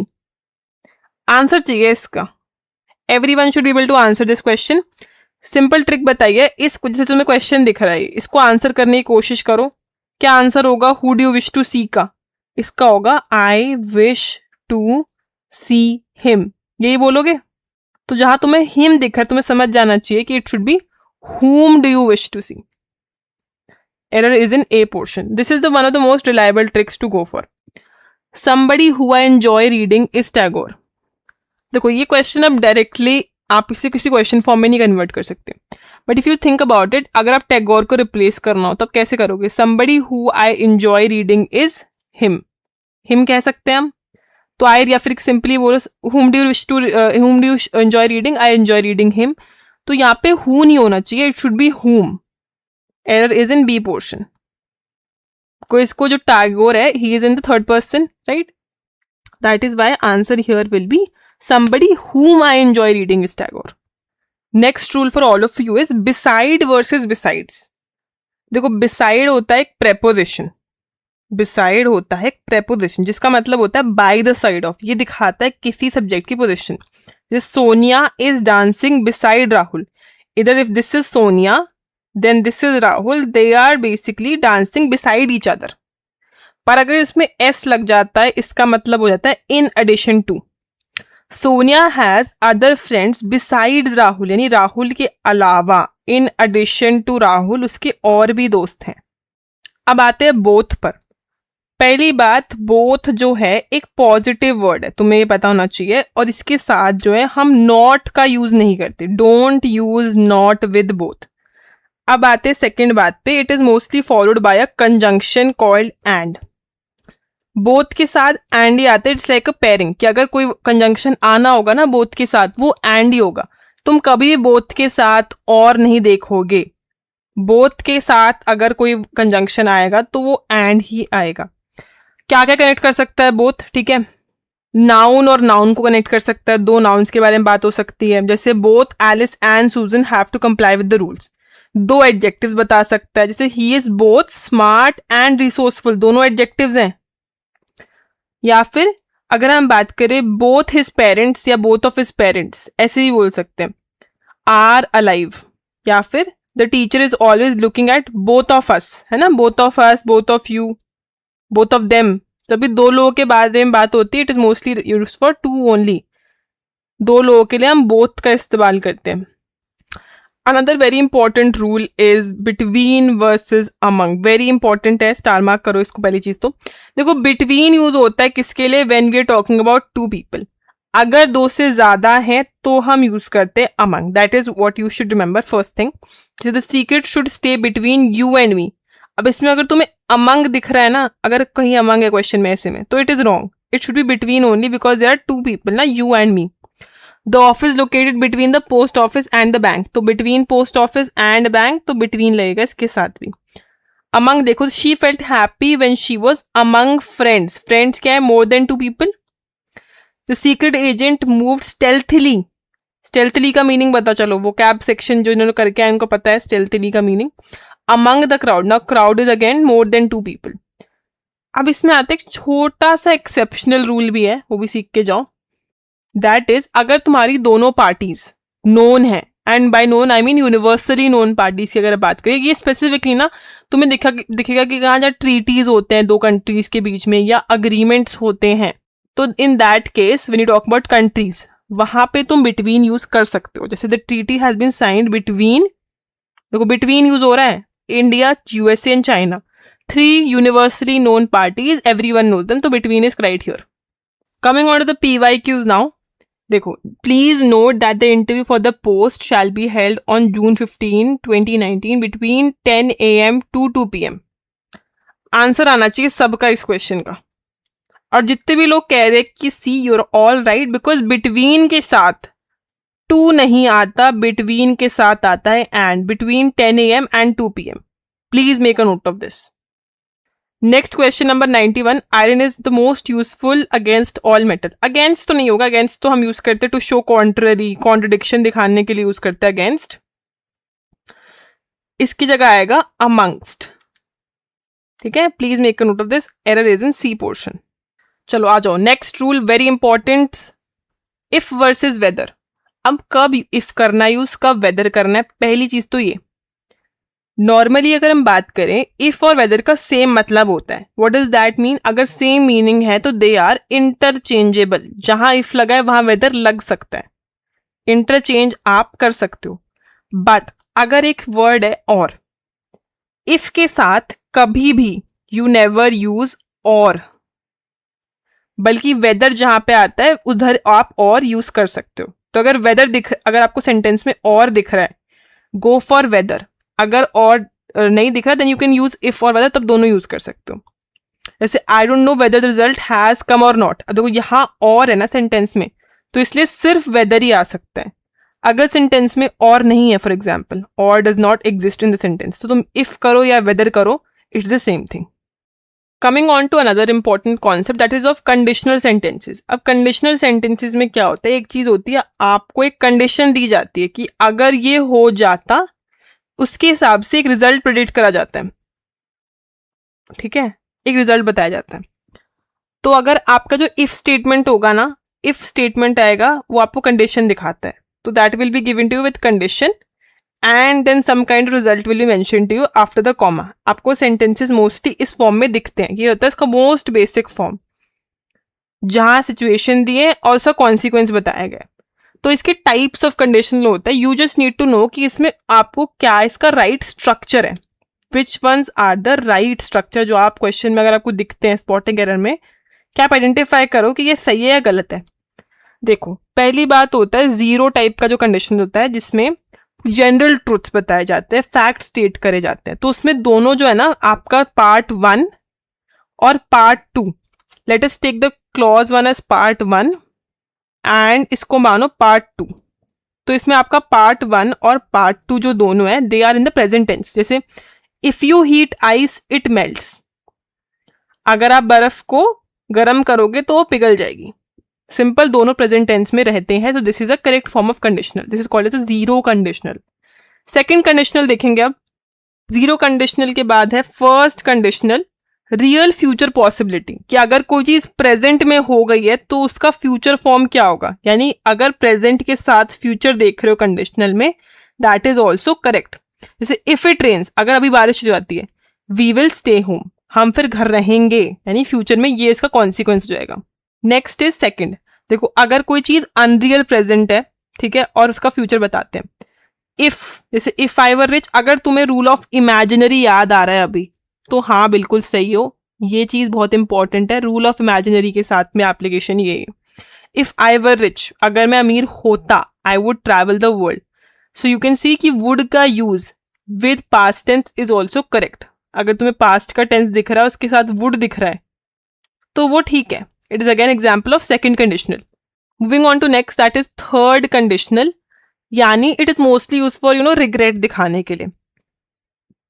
answer चाहिए इसका। Everyone should be able to answer this question. Simple trick बताइए, इस जैसे तुम्हें question दिख रहा है इसको आंसर करने की कोशिश करो। क्या आंसर होगा who do you wish to see का? इसका होगा I wish to see him, यही बोलोगे। तो जहां तुम्हें हिम दिख रहा है तुम्हें समझ जाना चाहिए कि it should B whom do you wish to see. Error is in A portion. This is the one of the most reliable tricks to go for. Somebody who I enjoy reading is Tagore. देखो ये question अब directly आप इसे किसी question form में नहीं convert कर सकते, but if you think about it, अगर आप टैगोर को रिप्लेस करना हो तब कैसे करोगे? Somebody who I enjoy reading is him. Him कह सकते हैं हम, तो आई या फिर सिंपली बोलो whom do you enjoy reading? I enjoy reading him. तो यहाँ पे who नहीं होना चाहिए, it should B whom. Error is in B portion. को इसको जो टैगोर है he is in the third person, right? That is why answer here will be somebody whom I enjoy reading is Tagore. Next rule for all of you is beside versus besides. देखो beside होता है एक preposition, beside होता है एक preposition जिसका मतलब होता है by the side of, ये दिखाता है किसी सब्जेक्ट की पोजिशन। जैसे Sonia is dancing beside Rahul, इधर if this is Sonia then this is Rahul, they are basically dancing beside each other. पर अगर इसमें s लग जाता है इसका मतलब हो जाता है in addition to. Sonia has other friends besides Rahul, यानी राहुल के अलावा, इन एडिशन टू राहुल उसके और भी दोस्त हैं। अब आते हैं बोथ पर। पहली बात, बोथ जो है एक पॉजिटिव वर्ड है, तुम्हें ये पता होना चाहिए, और इसके साथ जो है हम नॉट का यूज नहीं करते, don't use not with both. अब आते हैं सेकेंड बात पे, it is mostly followed by a conjunction called and. Both के साथ एंड ही आता है, इट्स लाइक अ पेयरिंग, कि अगर कोई कंजंक्शन आना होगा ना बोथ के साथ वो एंड ही होगा। तुम कभी बोथ के साथ और नहीं देखोगे, बोथ के साथ अगर कोई कंजंक्शन आएगा तो वो एंड ही आएगा। क्या क्या कनेक्ट कर सकता है बोथ? ठीक है, नाउन और नाउन को कनेक्ट कर सकता है, दो नाउन्स के बारे में बात हो सकती है, जैसे both Alice and Susan have to comply with the rules. दो एडजेक्टिव्स बता सकता है, जैसे ही इज बोथ स्मार्ट एंड रिसोर्सफुल, दोनों एडजेक्टिव्स हैं। या फिर अगर हम बात करें बोथ हिज पेरेंट्स या बोथ ऑफ हिज पेरेंट्स, ऐसे भी बोल सकते हैं, आर अलाइव। या फिर the teacher is always looking at both of us, है ना, both of us, both of you, both of them. तभी दो लोगों के बारे में बात होती है, it is mostly used for two only, दो लोगों के लिए हम बोथ का इस्तेमाल करते हैं। Another very important rule is between versus among, very important है, स्टार मार्क करो इसको। पहली चीज तो देखो बिटवीन यूज होता है किसके लिए? When we are talking about two people. अगर दो से ज्यादा है तो हम यूज करते हैं among, that is what you should remember first thing. The secret should stay between you and मी। अब इसमें अगर तुम्हें अमंग दिख रहा है ना, अगर कहीं अमंग है क्वेश्चन में ऐसे में, तो it is wrong, it should be between only, because there are two people ना, you and me. The office located between the post office and the bank, तो between post office and bank, तो between लगेगा इसके साथ भी। Among देखो, she felt happy when she was among friends, friends क्या है? More than two people. The secret agent moved stealthily, stealthily का मीनिंग बता, चलो वो कैब सेक्शन जो इन्होंने करके आए उनको पता है स्टेल्थली का meaning. Among the crowd, now crowd is again more than 2 people. अब इसमें आते एक छोटा सा एक्सेप्शनल रूल भी है, वो भी सीख के जाओ। दैट इज अगर तुम्हारी दोनों पार्टीज नोन है, and by known I mean universally known parties की अगर बात करें, ये स्पेसिफिकली ना तुम्हें दिखेगा कि कहाँ जहाँ ट्रीटीज होते हैं दो कंट्रीज के बीच में या अग्रीमेंट्स होते हैं, तो in that case when you talk about countries वहां पे तुम बिटवीन यूज कर सकते हो। जैसे the treaty has been signed between, देखो बिटवीन यूज हो रहा है, India, USA and China, 3 universally known parties, everyone knows them, तो between is right here. Coming on to the PYQs now, देखो please note that the interview for the post shall be held on June 15, 2019 between 10 AM to 2 PM। Answer आना चाहिए सबका इस question का। और जितने भी लोग कह रहे कि see you're all right, because between के साथ 2 नहीं आता, बिटवीन के साथ आता है and, between 10 AM and 2 PM। Please make a note of this. Next question number 91, iron is the most useful against all metal. Against तो नहीं होगा, अगेंस्ट तो हम यूज करते टू शो कॉन्ट्ररी, कॉन्ट्रडिक्शन दिखाने के लिए यूज करते हैं अगेंस्ट। इसकी जगह आएगा अमंगस्ट, ठीक है। Please make a note of this, error is in C portion. चलो आ जाओ, next rule very important, if versus whether. अब कब इफ करना है यूज, कब वेदर करना है, पहली चीज तो ये, नॉर्मली अगर हम बात करें इफ और वेदर का सेम मतलब होता है। What does that mean? अगर सेम मीनिंग है तो दे आर इंटरचेंजेबल, जहां इफ लगा है वहां वेदर लग सकता है, इंटरचेंज आप कर सकते हो। बट अगर एक वर्ड है और, इफ के साथ कभी भी यू नेवर यूज और, बल्कि वेदर जहां पे आता है उधर आप और यूज कर सकते हो। तो अगर वेदर अगर आपको सेंटेंस में और दिख रहा है, गो फॉर वेदर। अगर और नहीं दिख रहा then you can use if or whether, तब दोनों यूज कर सकते हो। जैसे I don't know whether the result has come or not, देखो यहां और है ना सेंटेंस में, तो इसलिए सिर्फ वेदर ही आ सकता है। अगर सेंटेंस में और नहीं है, for example or does not exist in the sentence, तो तुम इफ करो या वेदर करो, it's the same thing. Coming on to another important concept that is of conditional sentences. अब कंडीशनल सेंटेंसेस में क्या होता है, एक चीज होती है आपको एक कंडीशन दी जाती है कि अगर ये हो जाता, उसके हिसाब से एक रिजल्ट प्रेडिक्ट करा जाता है, ठीक है, एक रिजल्ट बताया जाता है। तो अगर आपका जो इफ स्टेटमेंट होगा ना, इफ स्टेटमेंट आएगा वो आपको कंडीशन दिखाता है, तो that will be given to you with condition and then some kind result will be mention to you after the comma. आपको सेंटेंसेस मोस्टली इस फॉर्म में दिखते हैं, ये होता है इसका मोस्ट बेसिक फॉर्म, जहां सिचुएशन दिए और उसका कॉन्सिक्वेंस बताया गया। तो इसके टाइप्स ऑफ कंडीशनल होता है, you just need to know कि इसमें आपको क्या इसका राइट स्ट्रक्चर है, which ones are the right structure. जो आप क्वेश्चन में अगर आपको दिखते हैं स्पॉटिंग एरर में, क्या आप आइडेंटिफाई करो कि ये सही है या गलत है। देखो पहली बात होता है जीरो टाइप का जो कंडीशन होता है, जिसमें जनरल ट्रूथ्स बताए जाते हैं, फैक्ट स्टेट करे जाते हैं। तो उसमें दोनों जो है ना, आपका पार्ट 1 और part 2, let us take the clause 1 as part 1 and इसको मानो पार्ट 2। तो इसमें आपका पार्ट 1 और पार्ट 2 जो दोनों है, they are in the present tense. जैसे if you heat ice it melts, अगर आप बर्फ को गर्म करोगे तो वो पिघल जाएगी। सिंपल, दोनों प्रेजेंट टेंस में रहते हैं, तो this is a correct form of conditional, this is called as a zero conditional. Second conditional देखेंगे अब, जीरो कंडीशनल के बाद है first conditional, real future possibility, कि अगर कोई चीज प्रेजेंट में हो गई है तो उसका फ्यूचर फॉर्म क्या होगा, यानी अगर प्रेजेंट के साथ फ्यूचर देख रहे हो कंडीशनल में, दैट इज ऑल्सो करेक्ट। जैसे इफ इट रेन्स, अगर अभी बारिश हो जाती है, वी विल स्टे होम, हम फिर घर रहेंगे, यानी फ्यूचर में ये इसका कॉन्सिक्वेंस जाएगा। नेक्स्ट इज सेकंड, देखो अगर कोई चीज अनरियल प्रेजेंट है, ठीक है, और उसका फ्यूचर बताते हैं। इफ, जैसे इफ आई वर रिच, अगर तुम्हें रूल ऑफ इमेजिनरी याद आ रहा है अभी, तो हाँ बिल्कुल सही हो, ये चीज बहुत इंपॉर्टेंट है। रूल ऑफ इमेजिनरी के साथ में एप्लीकेशन ये है। इफ आई वर रिच, अगर मैं अमीर होता, I would travel the world. So you can see कि वुड का यूज विद past tense is also correct. अगर तुम्हें पास्ट का टेंस दिख रहा है उसके साथ वुड दिख रहा है तो वो ठीक है। It is again example of second conditional. Moving on to next, that is third conditional, यानी it is mostly use for regret दिखाने के लिए।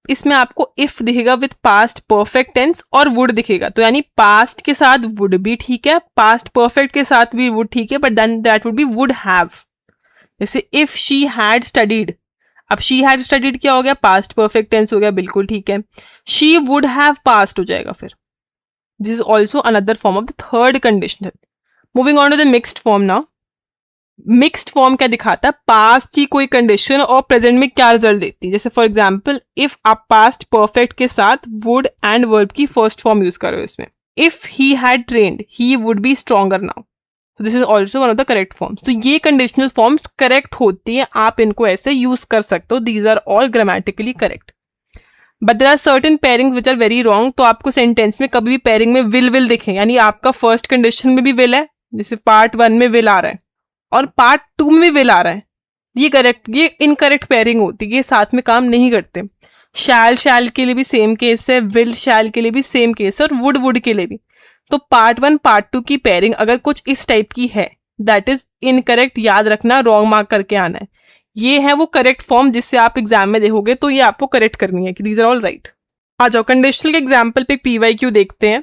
इसमें आपको इफ दिखेगा विद पास्ट परफेक्ट टेंस और वुड दिखेगा, तो यानी पास्ट के साथ वुड भी ठीक है, पास्ट परफेक्ट के साथ भी वुड ठीक है, but then that would be would have. जैसे इफ शी हैड स्टडीड, अब शी हैड स्टडीड क्या हो गया, पास्ट परफेक्ट टेंस हो गया, बिल्कुल ठीक है। शी वुड हैव पास्ट हो जाएगा फिर, this is also another form of the third conditional. Moving on to the mixed form now. Mixed form क्या दिखाता है, पास्ट की कोई कंडीशन और प्रेजेंट में क्या रिजल्ट देती है। जैसे फॉर एग्जाम्पल इफ आप पास्ट परफेक्ट के साथ वुड एंड वर्ब की फर्स्ट फॉर्म यूज करो इसमें, if he had trained he would be stronger now, so this is also one of the correct forms. तो ये conditional forms correct होती है, आप इनको ऐसे use कर सकते हो, these are all grammatically correct. But there are certain pairings which are very wrong. तो आपको sentence में कभी भी pairing में will दिखे, यानी आपका first condition में भी will है, जैसे part 1 में will आ रहा है और part 2 में भी will आ रहा है, ये incorrect pairing होती है, ये साथ में काम नहीं करते। shall के लिए भी same case है, will shall के लिए भी same case है और would के लिए भी। तो पार्ट 1 पार्ट 2 की पेयरिंग अगर कुछ इस टाइप की है, दैट इज इनकरेक्ट, याद रखना, रॉन्ग मार्क करके आना है। ये है वो करेक्ट फॉर्म जिससे आप एग्जाम में देखोगे तो ये आपको करेक्ट करनी है कि दीज आर ऑल राइट। आ जाओ कंडीशनल के एग्जाम्पल पे PYQ देखते हैं।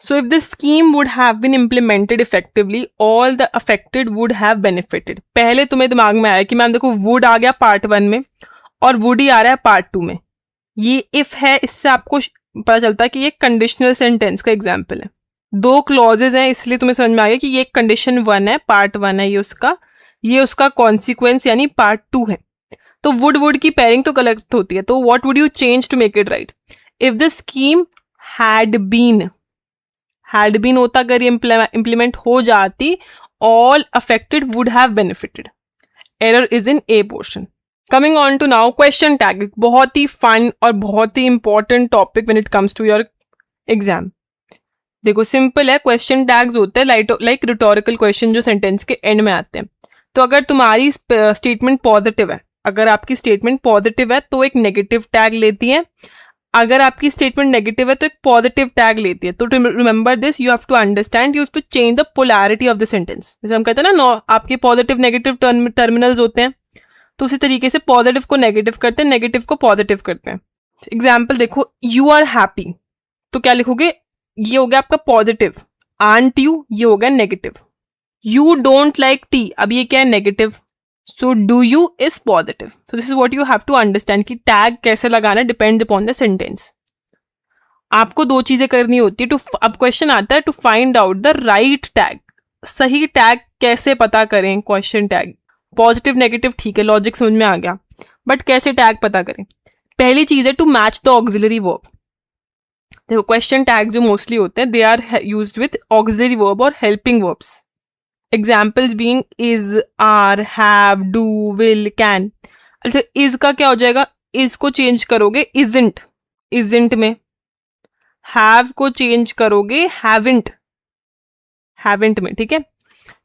So if this scheme would have been implemented effectively all the affected would have benefited. पहले तुम्हें दिमाग में आया कि मैम देखो वुड आ गया पार्ट 1 में और वुड ही आ रहा है पार्ट 2 में, ये इफ है, इससे आपको पता चलता है कि ये कंडीशनल सेंटेंस का एग्जाम्पल है। 2 क्लॉजेज हैं इसलिए तुम्हें समझ में आ गया कि ये कंडीशन 1 है, पार्ट 1 है ये उसका कॉन्सिक्वेंस यानी पार्ट 2 है। तो वुड की पेयरिंग तो गलत होती है, तो what would you change to make it right. If the scheme had been होता, अगर ये इंप्लीमेंट हो जाती, all affected would have benefited. Error is in A portion. Coming on to now question tag, बहुत ही फन और बहुत ही important topic when it comes to your exam. देखो सिंपल है, क्वेश्चन टैग्स होते हैं लाइक रिटोरिकल क्वेश्चन जो सेंटेंस के एंड में आते हैं। तो अगर तुम्हारी स्टेटमेंट पॉजिटिव है, अगर आपकी स्टेटमेंट पॉजिटिव है तो एक नेगेटिव टैग लेती है, अगर आपकी स्टेटमेंट नेगेटिव है तो एक पॉजिटिव टैग लेती है। तो remember this, you have to understand, you have to change the polarity of the sentence. जैसे हम कहते हैं ना, आपके पॉजिटिव नेगेटिव टर्मिनल्स होते हैं, तो उसी तरीके से पॉजिटिव को नेगेटिव करते हैं, नेगेटिव को पॉजिटिव करते हैं। एग्जाम्पल देखो, यू आर हैप्पी, तो क्या लिखोगे, ये हो गया आपका पॉजिटिव, आंट यू ये हो गया negative. You don't like tea, अब ये क्या है, negative. So do you is positive. So this is what you have to understand कि टैग कैसे लगाना डिपेंड अपॉन द सेंटेंस। आपको 2 चीजें करनी होती है। अब क्वेश्चन आता है to find out the right tag, सही टैग कैसे पता करें। क्वेश्चन टैग पॉजिटिव नेगेटिव ठीक है, लॉजिक समझ में आ गया, बट कैसे टैग पता करें। पहली चीज है to match the auxiliary verb. देखो क्वेश्चन टैग जो मोस्टली होते हैं, they are used with auxiliary verb और helping verbs. Examples being is, are, have, do, will, can. अच्छा इज का क्या हो जाएगा, इज को चेंज करोगे इजंट, इजंट में। हैव को चेंज करोगे हैविंट, हैविंट में, ठीक है।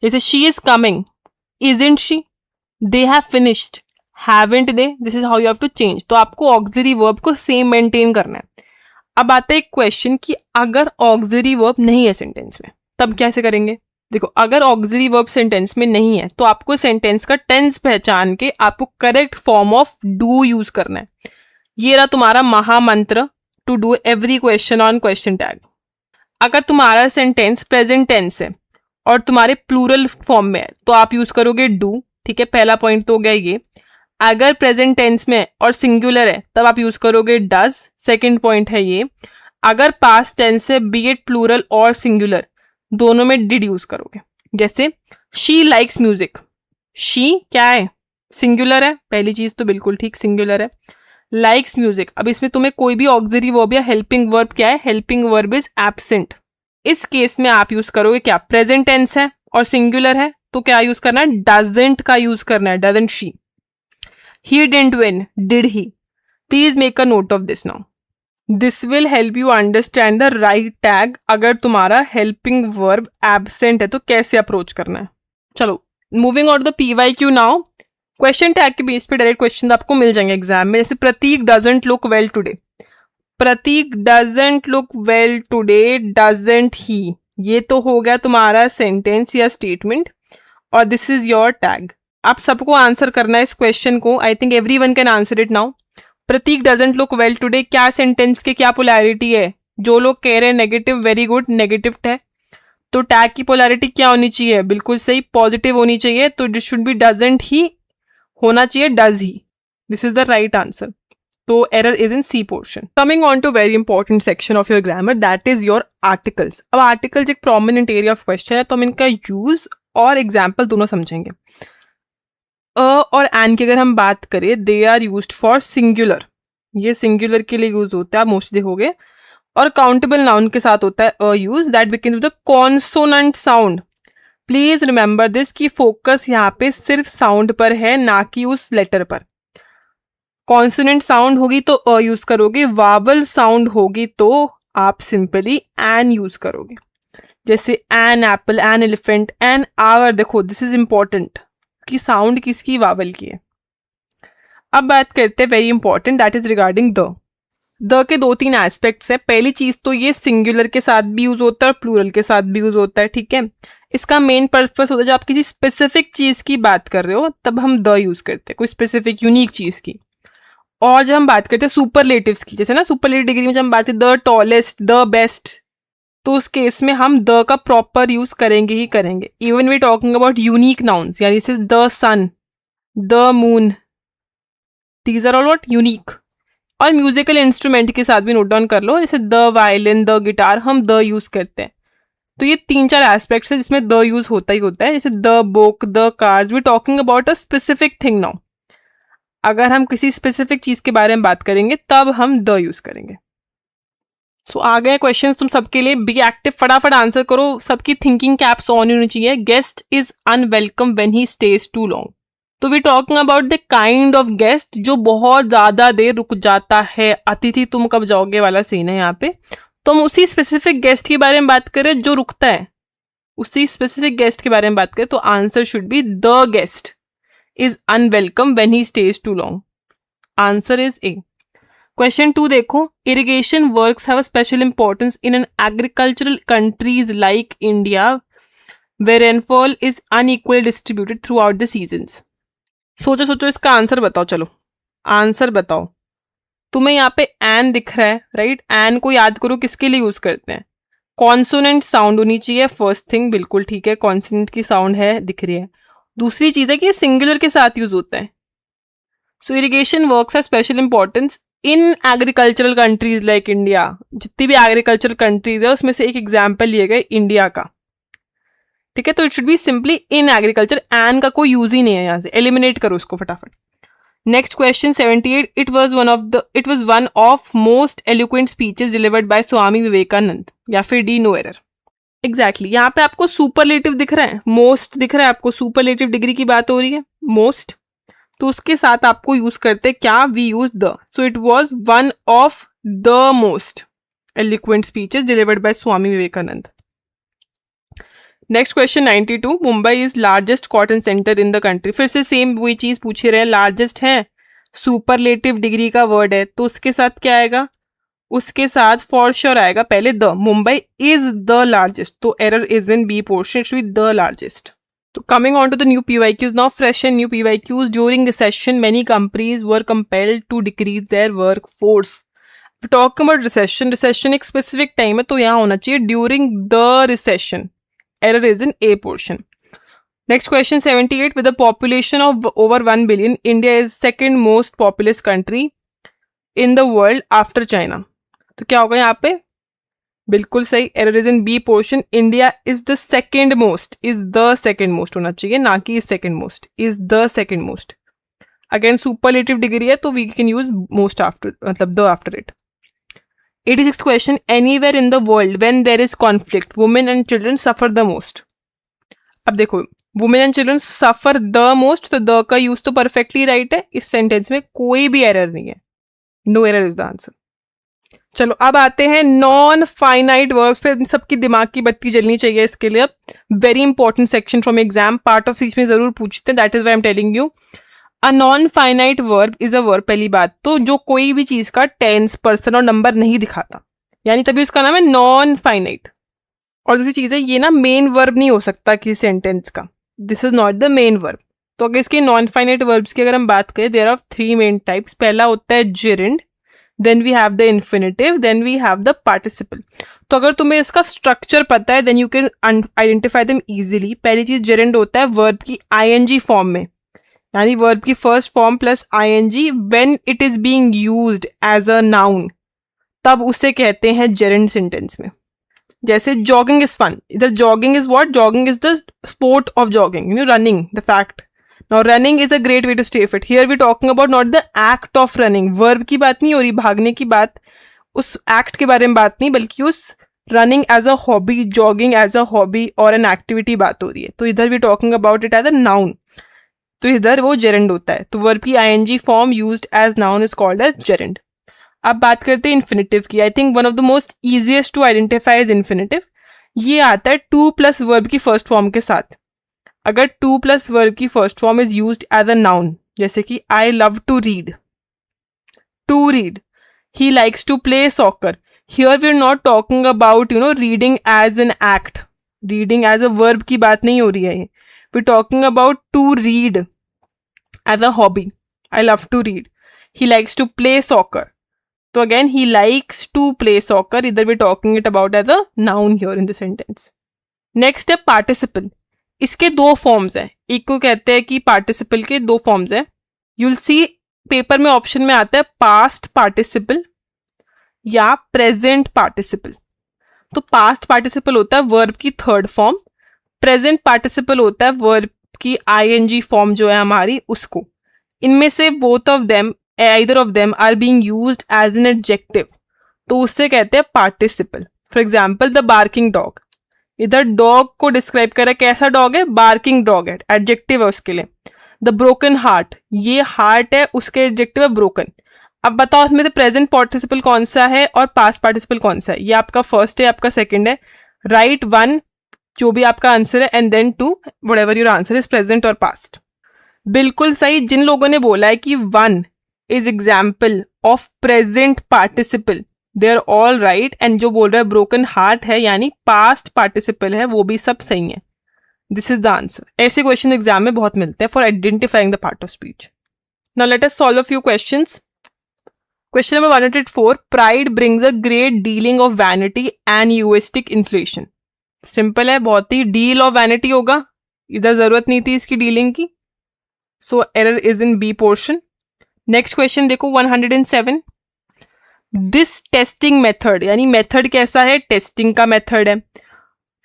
जैसे she is coming, isn't she. They have finished, haven't they. This is how you have to change. तो आपको ऑक्सिलरी वर्ब को सेम मेंटेन करना है। अब आता है एक क्वेश्चन कि अगर ऑक्सिलरी वर्ब नहीं है सेंटेंस में, तब कैसे करेंगे। देखो अगर ऑक्सिलरी वर्ब सेंटेंस में नहीं है तो आपको सेंटेंस का टेंस पहचान के आपको correct form of do use करना है। ये रहा तुम्हारा महामंत्र to do every question on question tag. अगर तुम्हारा सेंटेंस प्रेजेंट टेंस है और तुम्हारे प्लूरल फॉर्म में है तो आप यूज करोगे डू, ठीक है, पहला पॉइंट तो हो गया ये। अगर प्रेजेंट टेंस में और सिंगुलर है तब आप यूज करोगे डज, सेकंड पॉइंट है ये। अगर पास्ट टेंस है, बी इट प्लूरल और सिंगुलर, दोनों में डिड यूज करोगे। जैसे शी लाइक्स म्यूजिक, शी क्या है, सिंगुलर है, पहली चीज तो बिल्कुल ठीक, सिंगुलर है। लाइक्स म्यूजिक, अब इसमें तुम्हें कोई भी ऑक्सिलरी वर्ब या हेल्पिंग वर्ब क्या है, हेल्पिंग वर्ब इज एब्सेंट। इस केस में आप यूज करोगे क्या, प्रेजेंट टेंस है और सिंगुलर है तो क्या यूज करना है, डजंट का यूज करना है, doesn't she. He didn't win, did he? Please make a note of this now. This will help you understand the right tag अगर तुम्हारा helping verb absent है तो कैसे अप्रोच करना है। चलो moving on to the PYQ now. Question tag के base पे डायरेक्ट क्वेश्चन आपको मिल जाएंगे एग्जाम में। जैसे Prateek doesn't look well today, Prateek doesn't look well today, doesn't he, ये तो हो गया तुम्हारा सेंटेंस या स्टेटमेंट और दिस इज योर टैग। आप सबको आंसर करना है इस क्वेश्चन को। I think everyone can answer it now. Prateek doesn't look well today, क्या सेंटेंस के क्या पोलैरिटी है। जो लोग कह रहे हैं नेगेटिव, वेरी गुड, नेगेटिव है। तो टैग की पोलैरिटी क्या होनी चाहिए? बिल्कुल सही, पॉजिटिव होनी चाहिए। तो this should be doesn't he होना चाहिए does he. This is the right answer. तो error is in C portion. Coming on to very important section of your grammar, that is your articles. अब articles एक prominent area of question है, तो हम इनका use और example दोनों समझेंगे। अ और एन की अगर हम बात करें, they are used for singular, ये सिंगुलर के लिए यूज होता है, आप मोस्टली देखोगे। और काउंटेबल नाउन के साथ होता है a use, that begins with the consonant sound. Please remember this कि फोकस यहाँ पे सिर्फ साउंड पर है, ना कि उस लेटर पर। कॉन्सोनेंट साउंड होगी तो अ यूज करोगे, वावल साउंड होगी तो आप सिंपली एन यूज करोगे। जैसे an apple, an elephant, an hour. देखो दिस इज इंपॉर्टेंट कि साउंड किसकी, वावल की है। अब बात करते हैं very important, that is regarding the के 2-3 एस्पेक्ट्स है। पहली चीज तो ये सिंगुलर के साथ भी यूज होता है और प्लूरल के साथ भी यूज होता है, ठीक है। इसका मेन पर्पस होता है जब आप किसी स्पेसिफिक चीज की बात कर रहे हो तब हम द यूज करते हैं, कोई स्पेसिफिक यूनिक चीज की। और जब हम बात करते हैं सुपरलेटिव्स की, जैसे ना सुपरलेटिव डिग्री में जब हम बात करते हैं द टॉलेस्ट, द बेस्ट, तो उस केस में हम द का प्रॉपर यूज करेंगे ही करेंगे। Even we talking about unique nouns, यानी this is the sun, the moon, these are all what, unique. और म्यूजिकल इंस्ट्रूमेंट के साथ भी नोट डाउन कर लो, जैसे द वायलिन, द गिटार, हम द यूज करते हैं। तो ये 3-4 एस्पेक्ट्स है जिसमें द यूज होता ही होता है, जैसे the book, the cars. We talking about a specific thing now. अगर हम किसी स्पेसिफिक चीज के बारे में बात करेंगे तब हम द यूज करेंगे। सो आ गए क्वेश्चन तुम सबके लिए, बी एक्टिव, फटाफट आंसर करो। सबकी थिंकिंग कैप्स ऑन होनी चाहिए। Guest is unwelcome when he stays too long. So we talking about the kind of guest जो बहुत ज्यादा देर रुक जाता है। अतिथि तुम कब जाओगे वाला सीन है यहाँ पे। तो हम उसी स्पेसिफिक गेस्ट के बारे में बात करें जो रुकता है, उसी स्पेसिफिक गेस्ट के बारे में बात करें, तो answer should be the guest is unwelcome when he stays too long. Answer is A. Question 2 देखो, irrigation works have a special importance in an agricultural countries like India where rainfall is unequally distributed throughout the seasons. सोचो सोचो इसका answer बताओ। चलो answer बताओ। तुम्हें यहाँ पे एन दिख रहा है, राइट। एन को याद करो किसके लिए यूज करते हैं, कॉन्सोनेंट साउंड होनी चाहिए फर्स्ट थिंग, बिल्कुल ठीक है, कॉन्सोनेंट की साउंड है, दिख रही है। दूसरी चीज है कि सिंगुलर के साथ यूज होता है। So irrigation works have special importance in agricultural countries like India. जितनी भी एग्रीकल्चरल कंट्रीज है उसमें से एक एग्जाम्पल लिए गए इंडिया का, ठीक है। तो it should be simply in agriculture, an का कोई यूज ही नहीं है, यहां से एलिमिनेट करो इसको फटाफट। Next question 78, it was one of most eloquent speeches delivered by Swami Vivekananda, या फिर डी, नो एरर। एग्जैक्टली यहाँ पे आपको सुपरलेटिव दिख रहा है, मोस्ट दिख रहा है आपको, सुपरलेटिव डिग्री की बात हो रही है, मोस्ट। तो उसके साथ आपको यूज करते क्या, we use the. So it was one of the most eloquent speeches delivered by Swami Vivekananda. Next question 92, Mumbai is largest cotton centre in the country. फिर से सेम वही चीज पूछ रहे हैं, लार्जेस्ट है, सुपरलेटिव डिग्री का वर्ड है, तो उसके साथ क्या आएगा, उसके साथ फॉर श्योर आएगा पहले the. Mumbai is the largest, तो error is in B portion, it should be the largest. तो coming on to the new PYQs, now fresh and new PYQs. During recession, many companies were compelled to decrease their workforce. If we talk about recession, recession एक specific time है, तो यहाँ होना चाहिए during the recession. Error is in A portion. Next question 78, with a population of over 1 billion, India is second most populous country in the world after China. तो क्या होगा यहाँ पे, बिल्कुल सही, error is in B portion. India is the second most, is the second most होना चाहिए, ना कि is second most, is the second most. Again superlative degree है तो we can use most after, मतलब the after it. 86th question, anywhere in the world when there is conflict women and children suffer the most. अब देखो women and children suffer the most, तो the का use तो perfectly right है, इस sentence में कोई भी एरर नहीं है, no error is the answer. चलो अब आते हैं नॉन फाइनाइट वर्ब्स पे, सबकी दिमाग की बत्ती जलनी चाहिए इसके लिए। Very important section from exam, part of speech में जरूर पूछते हैं, that is why I am telling you. A non finite verb is a verb, पहली बात तो जो कोई भी चीज का टेंस, पर्सन और नंबर नहीं दिखाता, यानी तभी उसका नाम है नॉन फाइनाइट। और दूसरी चीज है ये ना मेन वर्ब नहीं हो सकता किसी सेंटेंस का, this is not the main verb. तो अगर इसके नॉन फाइनाइट वर्ब्स की अगर हम बात करें, देयर आर 3 मेन टाइप्स। पहला होता है gerund, then we have the infinitive, then we have the participle. तो अगर तुम्हें इसका स्ट्रक्चर पता है then you can identify them easily. पहली चीज जेरेंड होता है वर्ब की आईएनजी फॉर्म में, यानी वर्ब की first form plus ING when it is being used as a noun, तब उसे कहते हैं जेरेंड सेंटेंस में। जैसे जॉगिंग इज फन, इधर jogging is what, jogging is the sport of jogging, you know running, the fact. Now running is a great way to stay fit, here we talking about not the act of running, verb की बात नहीं हो रही, भागने की बात, उस act के बारे में बात नहीं, बल्कि उस running as a hobby, jogging as a hobby और एन एक्टिविटी बात हो रही है। तो इधर we talking about it as a noun, तो इधर वो जेरेंड होता है। तो वर्ब की ING form used as noun is called as gerund. अब बात करते हैं इन्फिनेटिव की। I think one of the most easiest to identify is infinitive. ये आता है टू प्लस वर्ब की फर्स्ट फॉर्म के साथ। अगर टू प्लस वर्ब की first form is used as a noun, जैसे कि I love to read, to read, he likes to play soccer, here we are not talking about reading as an act, reading as a verb की बात नहीं हो रही है, we talking about to read as a hobby, I love to read, he likes to play soccer. तो again he likes to play soccer, इधर we talking it about as a noun here in the sentence. Next है participle. इसके दो forms हैं, एक को कहते हैं कि पार्टिसिपल के दो फॉर्म्स हैं। यूल सी पेपर में ऑप्शन में आता है पास्ट पार्टिसिपल या प्रेजेंट पार्टिसिपल। तो पास्ट पार्टिसिपल होता है वर्ब की थर्ड फॉर्म, प्रेजेंट पार्टिसिपल होता है वर्ब की आईएनजी फॉर्म जो है हमारी उसको। इनमें से both of them, either of them are being used as an adjective, तो उससे कहते हैं participle. For example the barking dog, इधर डॉग को डिस्क्राइब कर रहा है, कैसा डॉग है, बार्किंग डॉग है, एडजेक्टिव है उसके लिए। द ब्रोकन हार्ट, ये हार्ट है, उसके एडजेक्टिव है ब्रोकन। अब बताओ इसमें प्रेजेंट पार्टिसिपल कौन सा है और पास्ट पार्टिसिपल कौन सा है। ये आपका फर्स्ट है, आपका सेकंड है, राइट वन जो भी आपका आंसर है, and then to whatever your answer is present और पास्ट। बिल्कुल सही। जिन लोगों ने बोला है कि one is example of present participle, they are all right, and जो बोल रहा है broken heart है यानी past participle है, वो भी सब सही है। This is the answer. ऐसे क्वेश्चन एग्जाम में बहुत मिलते हैं for identifying the part of speech. Now let us solve a few questions. Question number 104. Pride brings a great dealing of vanity and egoistic inflation. Simple है बहुत ही, deal of vanity होगा, इधर जरूरत नहीं थी इसकी dealing की, so error is in B portion. Next question देखो 107। दिस टेस्टिंग मेथड, यानी मेथड कैसा है, टेस्टिंग का मेथड है,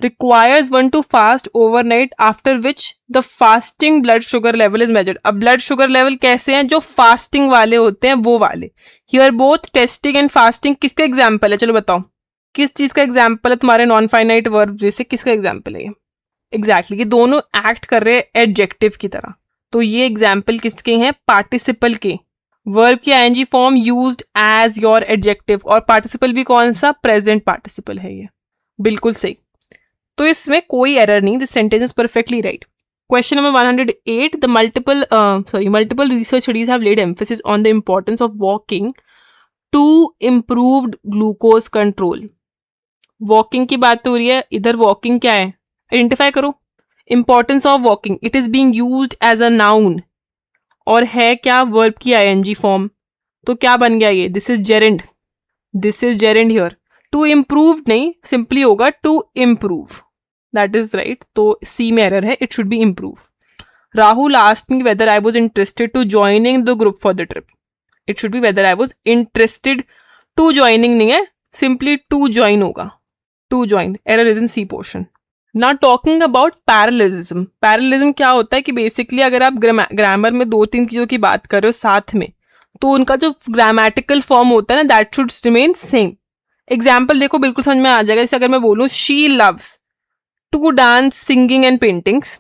requires one two fast overnight after which the fasting blood sugar level is measured. अब ब्लड शुगर लेवल कैसे हैं, जो फास्टिंग वाले होते हैं वो वाले। Here both testing and fasting किसका एग्जाम्पल है, चलो बताओ किस चीज का एग्जाम्पल है, तुम्हारे नॉन फाइनाइट वर्ब जैसे किसका एग्जाम्पल है ये। एग्जैक्टली, ये दोनों एक्ट कर रहे हैं एडजेक्टिव की तरह। तो ये एग्जाम्पल किसके हैं, पार्टिसिपल के। वर्ब की ING form used as your adjective, और पार्टिसिपल भी कौन सा, प्रेजेंट पार्टिसिपल है ये। बिल्कुल सही, तो इसमें कोई एरर नहीं, this sentence is perfectly right. Question number 108। The multiple research studies have led emphasis on the importance of walking to improved glucose control. Walking की बात हो रही है, इधर वॉकिंग क्या है, आइडेंटिफाई करो। Importance of walking, it is being used as a noun, और है क्या, वर्ब की आईएनजी फॉर्म। तो क्या बन गया ये, this is gerund, this is gerund here. To improve नहीं, सिंपली होगा to improve, that is right. तो सी में एरर है, it should be improve. Rahul asked me whether I was interested to joining the group for the trip, it should be whether I was interested to joining नहीं है, simply to join होगा, to join. Error is in C portion. ना talking about parallelism. Parallelism क्या होता है कि basically अगर आप ग्रामर में दो तीन चीजों की बात कर रहे हो साथ में, तो उनका जो ग्रामेटिकल फॉर्म होता है ना, that should remain same. Example देखो, बिल्कुल समझ में आ जाएगा। जैसे अगर मैं बोलूं she loves to dance singing and paintings,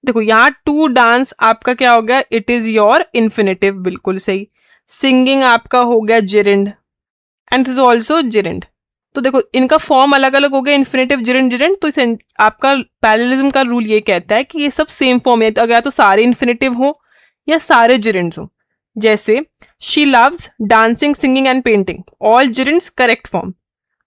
देखो यहाँ टू डांस आपका क्या हो गया, इट इज योर इन्फिनेटिव, बिल्कुल सही। सिंगिंग आपका हो गया gerund, and is also gerund. तो देखो इनका फॉर्म अलग अलग हो गया, इन्फिनेटिव, जेरेंड, जेरेंड। तो आपका पैरेललिज्म का रूल ये कहता है कि ये सब सेम फॉर्म है, अगर तो सारे इन्फिनेटिव हो या सारे जेरेंड्स हो। जैसे she loves dancing singing and painting, all gerunds correct form.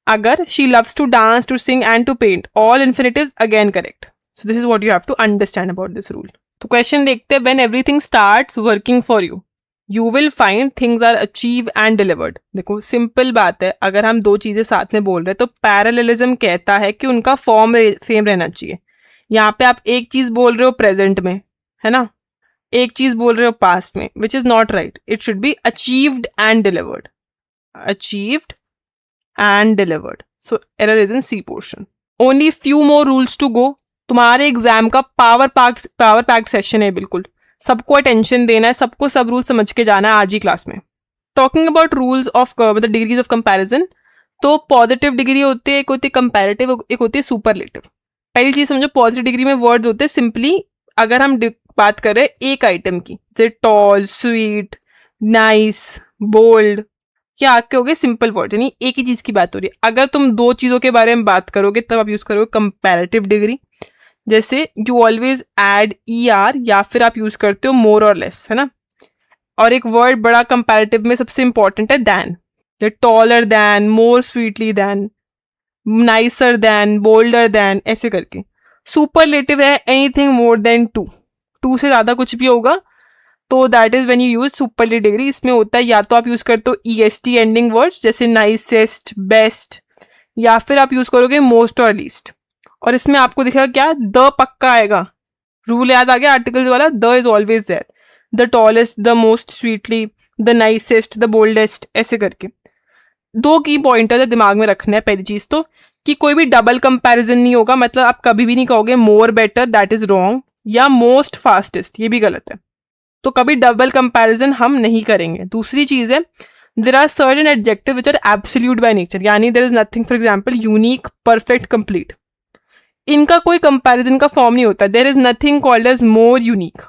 अगर she loves to dance to sing and to paint, all infinitives again correct. So this is what you have to understand about this rule. तो question देखते हैं, when everything starts working for you, you will find things are achieve and delivered. देखो simple बात है, अगर हम दो चीजें साथ में बोल रहे हैं तो पैरेललिज्म कहता है कि उनका फॉर्म सेम रहना चाहिए। यहाँ पे आप एक चीज बोल रहे हो प्रेजेंट में, है ना, एक चीज बोल रहे हो पास्ट में, which is not right. It should be achieved and delivered, achieved and delivered. So error is in C portion. Only few more rules to go. तुम्हारे एग्जाम का पावर पैक्ड सेशन है, बिल्कुल सबको अटेंशन देना है, सबको सब रूल समझ के जाना है आज ही क्लास में। टॉकिंग अबाउट रूल्स ऑफ मतलब डिग्रीज ऑफ कंपैरिजन, तो पॉजिटिव डिग्री होती है, एक होती है कंपैरेटिव, एक होती है सुपरलेटिव। पहली चीज समझो, पॉजिटिव डिग्री में वर्ड्स होते हैं सिंपली, अगर हम बात कर रहे हैं एक आइटम की, जैसे टॉल, स्वीट, नाइस, बोल्ड, क्या आके हो गए सिंपल वर्ड, यानी एक ही चीज की बात हो रही है। अगर तुम दो चीजों के बारे में बात करोगे तब आप यूज करोगे कंपैरेटिव डिग्री, जैसे यू ऑलवेज ऐड ER, या फिर आप यूज करते हो मोर और लेस, है ना। और एक वर्ड बड़ा कंपैरेटिव में सबसे इंपॉर्टेंट है दैन, जैसे taller than, more sweetly than, nicer than, bolder than, ऐसे करके। सुपरलेटिव है एनीथिंग मोर देन 2 से ज्यादा कुछ भी होगा तो that is when you use superlative degree. इसमें होता है या तो आप यूज करते हो EST एंडिंग वर्ड्स जैसे नाइसेस्ट, बेस्ट, या फिर आप यूज करोगे मोस्ट और लीस्ट। और इसमें आपको दिखेगा क्या, द पक्का आएगा, रूल याद आ गया आर्टिकल्स वाला, the is always there, the tallest, the most sweetly, the nicest, the boldest, ऐसे करके। दो की पॉइंटर दिमाग में रखना है। पहली चीज तो कि कोई भी डबल कंपैरिजन नहीं होगा, मतलब आप कभी भी नहीं कहोगे more better, that is wrong, या मोस्ट फास्टेस्ट, ये भी गलत है। तो कभी डबल कंपैरिजन हम नहीं करेंगे। दूसरी चीज है, there are certain adjective which are absolute by nature, यानी there is nothing, for example unique, perfect, complete, इनका कोई कंपैरिजन का फॉर्म नहीं होता। There is nothing called as more unique,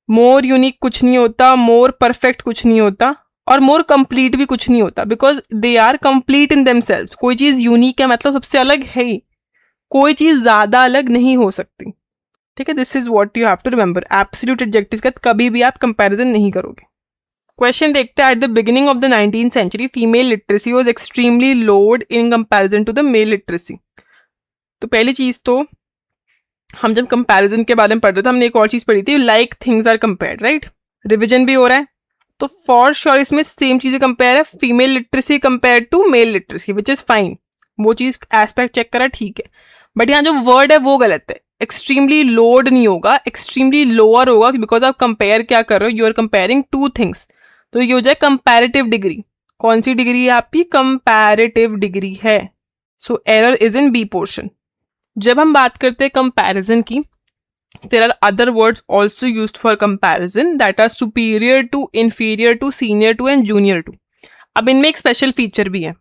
more unique कुछ नहीं होता, मोर परफेक्ट कुछ नहीं होता, और मोर कंप्लीट भी कुछ नहीं होता, because they are complete in themselves. कोई चीज यूनिक है मतलब सबसे अलग है ही, कोई चीज ज्यादा अलग नहीं हो सकती, ठीक है। This is what you have to remember, absolute adjectives का कभी भी आप कंपैरिजन नहीं करोगे। क्वेश्चन देखते हैं, at the beginning of the 19th century female literacy was extremely low in comparison to the male literacy. तो पहली चीज तो हम जब कंपैरिजन के बारे में पढ़ रहे थे, हमने एक और चीज पढ़ी थी, like things are compared, right. Revision भी हो रहा है, तो फॉर श्योर इसमें सेम चीजें कंपेयर है, female literacy compare to male literacy, which is fine, वो चीज एस्पेक्ट चेक करा, ठीक है। बट यहाँ जो वर्ड है वो गलत है, एक्सट्रीमली लोड नहीं होगा, एक्सट्रीमली लोअर होगा, बिकॉज आप कंपेयर क्या कर रहे हो, you are comparing two things, तो ये हो जाए कंपैरेटिव डिग्री। कौन सी डिग्री है आपकी, कंपैरेटिव डिग्री है। So error is in B portion. जब हम बात करते हैं कंपैरिजन की, there are other words also used for comparison that are superior to, inferior to, senior to and junior to। अब इनमें एक स्पेशल फीचर भी है,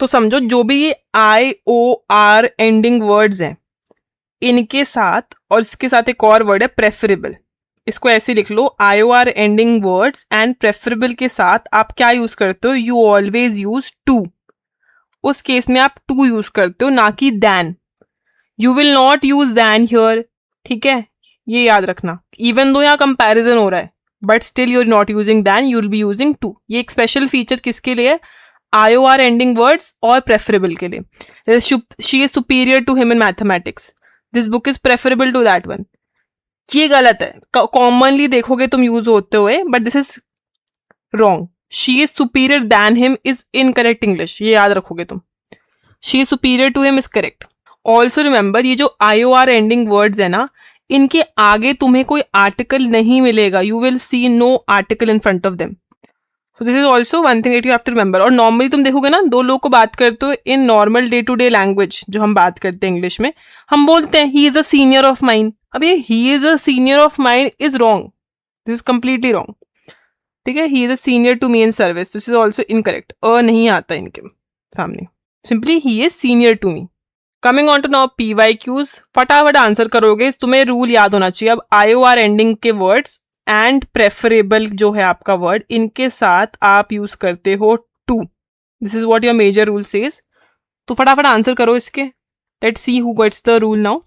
तो समझो जो भी ये IOR एंडिंग वर्ड्स हैं, इनके साथ और इसके साथ एक और वर्ड है प्रेफरेबल, इसको ऐसे लिख लो, IOR ending words and preferable के साथ आप क्या यूज करते हो, यू ऑलवेज यूज टू। उस केस में आप टू यूज करते हो, ना कि than. You will not use than here, ठीक है, ये याद रखना। इवन दो यहाँ कंपैरिजन हो रहा है, but still you are not using than, you will be using to. ये एक स्पेशल फीचर किसके लिए, IOR एंडिंग वर्ड्स और प्रेफरेबल के लिए। She is superior to him in mathematics, this book is preferable to that one, ये गलत है, कॉमनली देखोगे तुम यूज होते हुए, but this is wrong. She is superior than him is incorrect English, ये याद रखोगे तुम, she is superior to him is correct. Also remember, ये जो IOR एंडिंग वर्ड्स है ना, इनके आगे तुम्हें कोई आर्टिकल नहीं मिलेगा, you will see no article in front of them, so this is also one thing that you have to remember. और नॉर्मली तुम देखोगे ना, दो लोग को बात करते हो in normal day to day language, जो हम बात करते हैं इंग्लिश में, हम बोलते हैं he is a senior of mine. अब ये he is a senior of mine is wrong, this is completely wrong, ठीक है। He is a senior to me in service, this is also incorrect, नहीं आता इनके सामने, simply he is senior to me. Coming on to now PYQs, फटाफट answer करोगे, तुम्हें rule याद होना चाहिए। अब IOR एंडिंग के वर्ड्स एंड प्रेफरेबल जो है आपका वर्ड, इनके साथ आप यूज करते हो to, this is what your major rule says. तो फटाफट आंसर करो इसके, let's see who gets the rule now.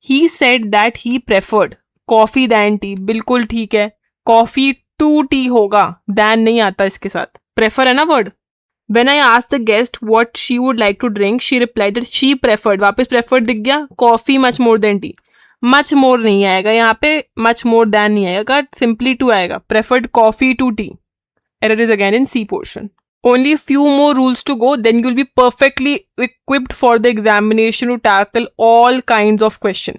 He said that he preferred coffee than tea, बिल्कुल ठीक है, कॉफी टू टी होगा, दैन नहीं आता इसके साथ, प्रेफर है ना word. When I asked the guest what she would like to drink, she replied that she preferred, वापस preferred दिख गया, coffee much more than tea, much more नहीं आएगा यहाँ पे, much more than नहीं आएगा, simply to आएगा, preferred coffee to tea, Error is again in C portion. Only few more rules to go, then you will be perfectly equipped for the examination to tackle all kinds of question.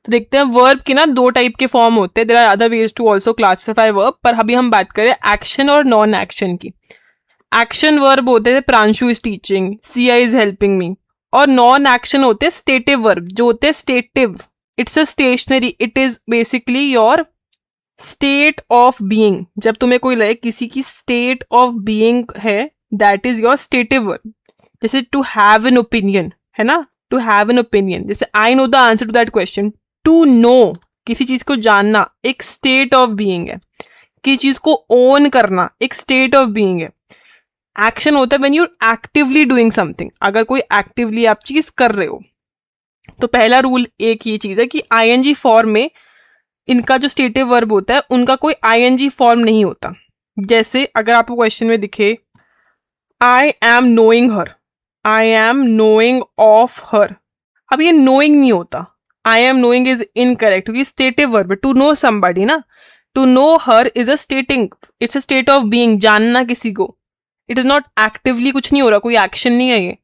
तो देखते हैं verb के ना दो type के form होते हैं. There are other ways to also classify verb, पर अभी हम बात करें एक्शन और नॉन एक्शन की. एक्शन वर्ब होते हैं Pranshu is teaching, Siya is helping me, और नॉन एक्शन होते हैं स्टेटिव वर्ब जो होते हैं stative. It's a stationary, it is basically your state of being. जब तुम्हें कोई लगे किसी की स्टेट ऑफ बीइंग है, that is your stative verb. जैसे टू हैव एन ओपिनियन है ना, टू हैव एन ओपिनियन. जैसे I know the answer to that question. To know, किसी चीज को जानना, एक स्टेट ऑफ बीइंग है. किसी चीज को ओन करना एक स्टेट ऑफ बीइंग है. एक्शन होता है when you actively doing something. अगर कोई एक्टिवली आप चीज कर रहे हो, तो पहला रूल एक ये चीज है कि आईएनजी फॉर्म में इनका जो स्टेटिव वर्ब होता है उनका कोई आईएनजी फॉर्म नहीं होता. जैसे अगर आपको क्वेश्चन में दिखे I am knowing her, I am knowing of her, अब ये नोइंग नहीं होता. I am knowing is incorrect क्योंकि स्टेटिव वर्ब है. टू नो समबडी ना, to know her is a stating, it's a state of being, जानना किसी को. इट इज नॉट एक्टिवली, कुछ नहीं हो रहा, कोई एक्शन नहीं है ये.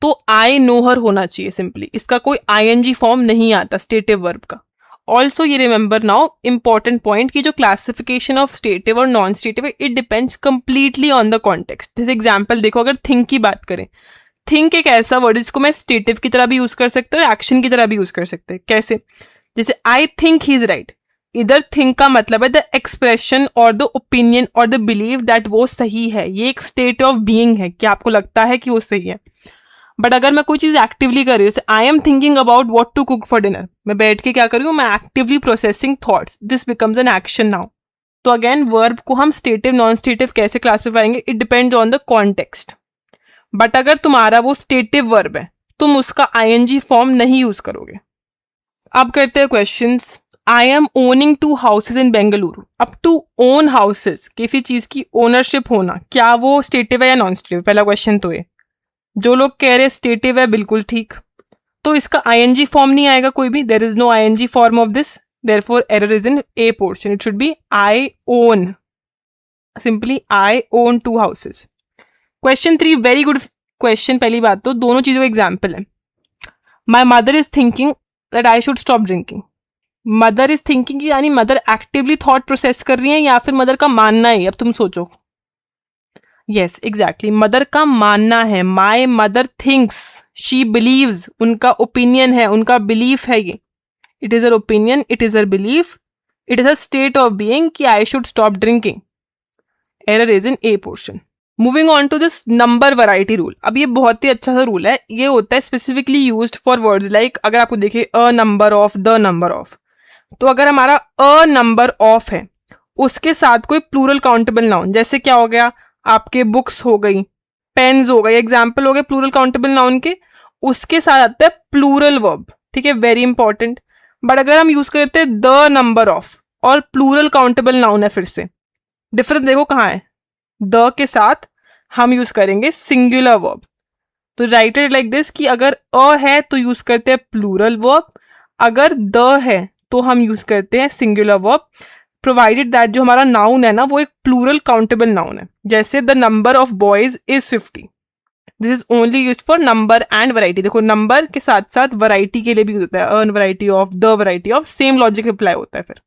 तो आई नो हर होना चाहिए सिंपली. इसका कोई आईएनजी फॉर्म नहीं आता स्टेटिव वर्ब का. ऑल्सो ये रिमेंबर नाउ इंपॉर्टेंट पॉइंट कि जो क्लासिफिकेशन ऑफ स्टेटिव और नॉन स्टेटिव है, it depends completely on the context. जैसे एग्जाम्पल देखो, अगर थिंक की बात करें, थिंक एक ऐसा वर्ड जिसको मैं स्टेटिव की तरह भी यूज कर सकता हूँ और एक्शन की तरह भी यूज कर सकते हैं. कैसे? जैसे I think he is right. इधर थिंक का मतलब है द एक्सप्रेशन और द ओपिनियन और द बिलीव दैट वो सही है. ये एक स्टेट ऑफ बीइंग है कि आपको लगता है कि वो सही है. बट अगर मैं कोई चीज एक्टिवली कर रही हूँ, I am thinking about what to cook for dinner, मैं बैठ के क्या कर रही हूँ, मैं actively processing thoughts, this becomes an action now. तो अगेन वर्ब को हम स्टेटिव नॉन स्टेटिव कैसे क्लासिफाएंगे, it depends on the context. But अगर तुम्हारा वो स्टेटिव वर्ब है, तुम उसका आईएनजी फॉर्म नहीं यूज करोगे. अब करते हैं questions. I am owning 2 houses in Bengaluru. अब टू ओन हाउसेज, किसी चीज की ओनरशिप होना, क्या वो स्टेटिव है या नॉन स्टेटिव? पहला क्वेश्चन तो ये. जो लोग कह रहे स्टेटिव है, बिल्कुल ठीक. तो इसका आईएनजी फॉर्म नहीं आएगा कोई भी. There is no ING form of this, therefore error is in A portion. It should be I own, simply I own 2 houses. Question 3 very good question. पहली बात तो दोनों चीजों का एग्जाम्पल है. My mother is thinking that I should stop drinking. Mother is thinking यानी mother actively thought process कर रही है या फिर मदर का मानना है. अब तुम सोचो. यस एग्जैक्टली, मदर का मानना है. My mother thinks, she believes, उनका ओपिनियन है, उनका बिलीफ है ये. It is her opinion, it is her belief, it is a state of being कि I should stop drinking. Error is in A portion. Moving on to this number variety rule. अब ये बहुत ही अच्छा सा rule है. ये होता है specifically used for words like, अगर आपको देखे a number of, the number of, तो अगर हमारा अ नंबर ऑफ है, उसके साथ कोई प्लूरल काउंटेबल नाउन, जैसे क्या हो गया, आपके बुक्स हो गई, पेन्स हो गई, एग्जाम्पल हो गए प्लूरल काउंटेबल नाउन के, उसके साथ आता है प्लूरल वर्ब. ठीक है, वेरी इंपॉर्टेंट. बट अगर हम यूज करते हैं द नंबर ऑफ और प्लूरल काउंटेबल नाउन है, फिर से डिफरेंस देखो कहाँ है. द के साथ हम यूज करेंगे सिंगुलर वर्ब. तो राइट इट लाइक दिस कि अगर अ है तो यूज करते हैं प्लूरल वर्ब, अगर द है तो हम यूज करते हैं सिंगुलर वर्ब, प्रोवाइडेड दैट जो हमारा नाउन है ना वो एक प्लूरल काउंटेबल नाउन है. जैसे the number of boys is 50. This is only used for number and variety. देखो नंबर के साथ साथ वैरायटी के लिए भी यूज होता है. Earn variety of, the variety of, same logic apply होता है. फिर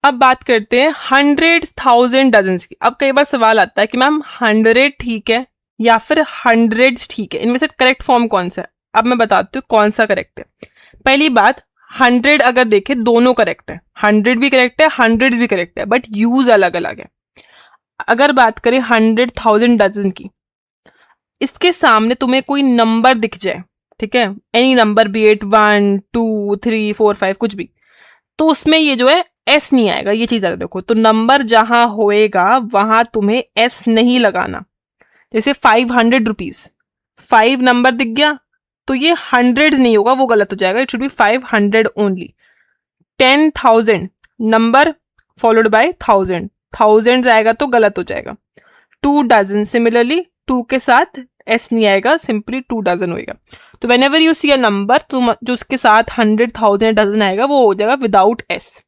अब बात करते हैं हंड्रेड्स, थाउजेंड, डजन्स की. अब कई बार सवाल आता है कि मैम 100 ठीक है या फिर हंड्रेड्स ठीक है, इनमें से करेक्ट फॉर्म कौन सा है? अब मैं बताती हूँ कौन सा करेक्ट है. पहली बात, 100 अगर देखें दोनों करेक्ट है. 100 भी करेक्ट है, हंड्रेड्स भी करेक्ट है, बट यूज अलग अलग है. अगर बात करें 100,000 डजन की, इसके सामने तुम्हें कोई नंबर दिख जाए, ठीक है, एनी नंबर बी इट 1 2 3 4 5 कुछ भी, तो उसमें ये जो है एस नहीं आएगा. ये चीज याद रखो. तो नंबर जहां होएगा वहां तुम्हें एस नहीं लगाना. जैसे 500 रुपीज, 5 नंबर दिख गया तो ये हंड्रेड्स नहीं होगा, वो गलत हो जाएगा. It should B 500 only. 10,000 number followed by 1000, thousands आएगा तो गलत हो जाएगा. 2 डजन, सिमिलरली 2 के साथ एस नहीं आएगा, सिंपली 2 डजन होएगा. तो whenever you see a number, तो जो उसके साथ 100,000 डजन आएगा वो हो जाएगा विदाउट एस.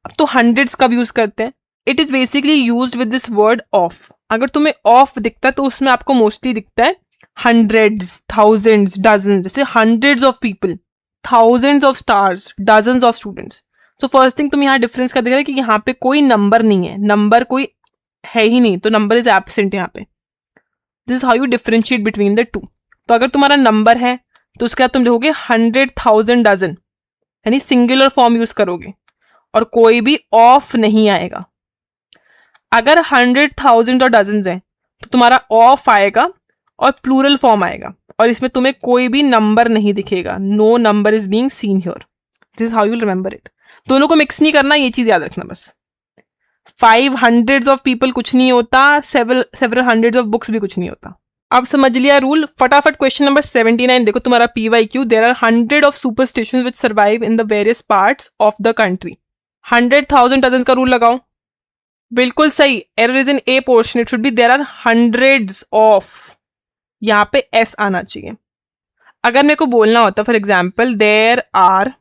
अब तो हंड्रेड्स कब यूज करते हैं? It is basically used with this word of. अगर तुम्हें ऑफ दिखता है तो उसमें आपको मोस्टली दिखता है हंड्रेड्स, थाउजेंड्स, डजन्स. जैसे hundreds of people, thousands of stars, dozens of students. So first thing तुम यहाँ डिफरेंस का दिख रहा है कि यहाँ पे कोई नंबर नहीं है, नंबर कोई है ही नहीं, तो नंबर इज एब्सेंट यहाँ पे. This is how you differentiate between the two. तो अगर तुम्हारा नंबर है तो उसके बाद तुम लिखोगे 100,000 डजन, यानी सिंगुलर फॉर्म यूज करोगे और कोई भी ऑफ नहीं आएगा. अगर 100,000 और डजन है तो तुम्हारा ऑफ आएगा और प्लूरल फॉर्म आएगा और इसमें तुम्हें कोई भी नंबर नहीं दिखेगा. No number is being seen here. This is how you remember it. दोनों को मिक्स नहीं करना, ये चीज याद रखना बस. 500 ऑफ पीपल कुछ नहीं होता, सेवरल हंड्रेड्स ऑफ बुक्स भी कुछ नहीं होता. अब समझ लिया रूल. फटाफट क्वेश्चन नंबर 79 देखो तुम्हारा PYQ. There are 100 of superstitions which survive in the various parts of the country. 100,000 dozen का रूल लगाओ. बिल्कुल सही. Error is in A portion. It should be there are hundreds of. यहाँ पे S आना चाहिए. अगर मेरे को बोलना होता फॉर एग्जाम्पल देयर आर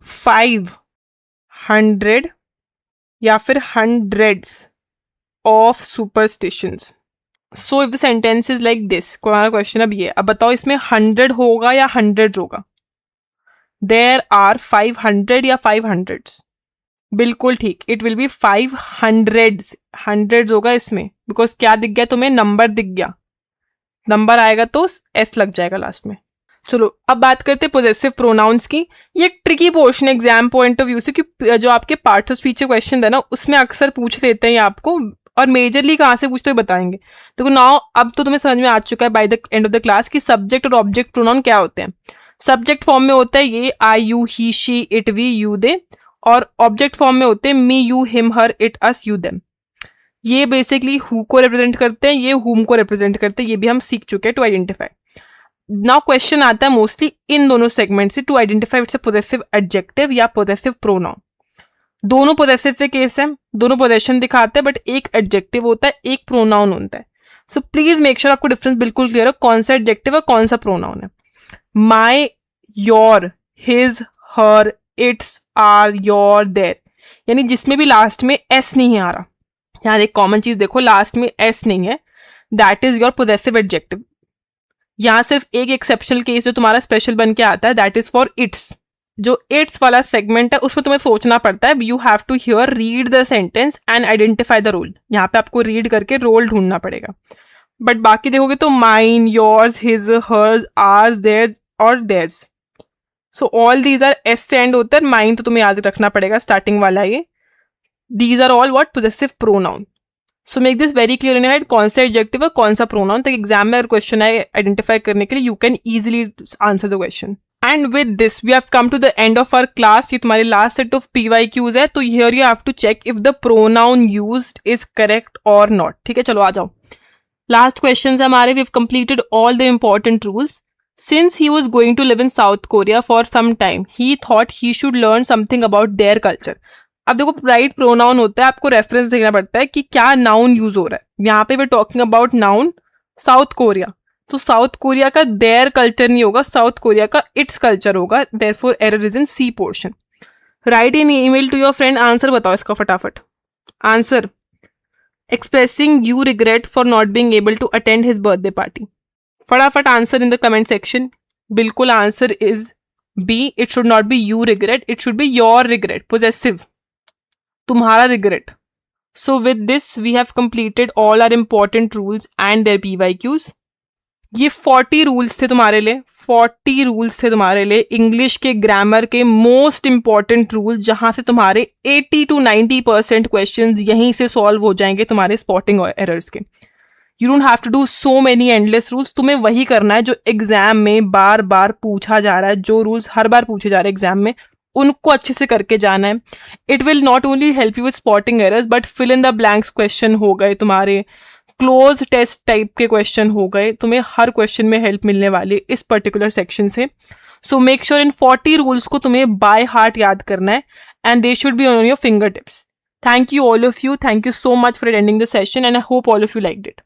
500 या फिर hundreds of superstitions. So if the sentence is like this. Question अब ये, अब बताओ इसमें 100 होगा या हंड्रेड होगा. देयर आर 500 या 500s. बिल्कुल ठीक. It will be 500s. Hundreds होगा इसमें बिकॉज क्या दिख गया तुम्हें, नंबर दिख गया. नंबर आएगा तो एस लग जाएगा लास्ट में. चलो अब बात करते हैं पोजेसिव प्रोनाउंस की. ये एक ट्रिकी पोर्शन है एग्जाम पॉइंट ऑफ व्यू से, कि जो आपके पार्ट्स ऑफ स्पीच क्वेश्चन है ना उसमें अक्सर पूछ लेते हैं आपको, और मेजरली कहाँ से पूछते हुए बताएंगे. देखो नाउ अब तो तुम्हें समझ में आ चुका है by the end of the class कि सब्जेक्ट और ऑब्जेक्ट प्रोनाउन क्या होते हैं. सब्जेक्ट फॉर्म में होता है ये I you he she it we you they, और ऑब्जेक्ट फॉर्म में होते हैं me you him her it us you them. ये बेसिकली हु को रिप्रेजेंट करते हैं, ये हुम को रिप्रेजेंट करते हैं. ये भी हम सीख चुके हैं टू आइडेंटिफाई. नाउ क्वेश्चन आता है मोस्टली इन दोनों सेगमेंट से to identify it's a possessive adjective या पोजेसिव प्रोनाउन. दोनों पोजेसिव के केस है, दोनों पोजेशन दिखाते हैं, बट एक एडजेक्टिव होता है एक प्रोनाउन होता है. सो प्लीज मेक श्योर आपको डिफरेंस बिल्कुल क्लियर हो कौन सा एडजेक्टिव है कौन सा प्रोनाउन है. My, your, his, her, its, our, your, their, यानी जिसमें भी लास्ट में एस नहीं आ रहा. यहाँ एक कॉमन चीज देखो, लास्ट में एस नहीं है, that is your possessive adjective. यहाँ सिर्फ एक एक्सेप्शनल केस जो तुम्हारा स्पेशल बन के आता है, दैट इज फॉर इट्स. जो इट्स वाला सेगमेंट है उसमें तुम्हें सोचना पड़ता है. You have to here read the sentence and identify the role. यहाँ पे आपको रीड करके रोल ढूंढना पड़ेगा. बट बाकी देखोगे तो mine, yours, his, hers, ours, theirs और theirs. So all these are S से एंड होता है. माइन तो तुम्हें याद रखना पड़ेगा स्टार्टिंग वाला ये. These are all what possessive pronoun. So make this very clear in your head कौन सा एडजेक्टिव है कौन सा प्रोनाउन. तो एग्जाम में अगर क्वेश्चन है आइडेंटिफाई करने के लिए you can easily answer the question. And with this we have come to the end of our class. ये तुम्हारी लास्ट सेट ऑफ PYQs है. तो here you have to check if the pronoun used is correct और not. ठीक है, चलो आ जाओ. लास्ट क्वेश्चन है हमारे. We have completed all the important rules. Since he was going to live in South Korea for some time, he thought he should learn something about their culture. अब देखो right pronoun होता है, आपको reference देखना पड़ता है कि क्या नाउन यूज हो रहा है. यहाँ पे we talking about noun South Korea. तो साउथ कोरिया का देयर कल्चर नहीं होगा, साउथ कोरिया का इट्स कल्चर होगा. Therefore error is in C portion. Write an email to your friend. Answer बताओ इसका फटाफट. Answer, expressing you regret for not being able to attend his birthday party. फटाफट answer in the comment section. बिल्कुल answer is B. It should not be you regret, it should be your regret. Possessive, तुम्हारा रिग्रेट. So with this we have completed all our important rules and their PYQs. ये 40 rules थे तुम्हारे लिए. 40 rules थे तुम्हारे लिए इंग्लिश के ग्रामर के मोस्ट इंपॉर्टेंट रूल, जहां से तुम्हारे 80 to 90% क्वेश्चंस यहीं से सॉल्व हो जाएंगे तुम्हारे स्पॉटिंग एरर्स के. You don't have to do so many endless rules. तुम्हें वही करना है जो एग्जाम में बार बार पूछा जा रहा है. जो रूल्स हर बार पूछे जा रहे हैं एग्जाम में उनको अच्छे से करके जाना है. It will not only help you with spotting errors but fill in the blanks question हो गए तुम्हारे, क्लोज टेस्ट टाइप के क्वेश्चन हो गए. तुम्हें हर क्वेश्चन में हेल्प मिलने वाली इस पर्टिकुलर सेक्शन से. So make sure in 40 rules को तुम्हें बाय हार्ट याद करना है and they should be on your finger tips. Thank you all of you. Thank you so much for attending the session and I hope all of you liked it.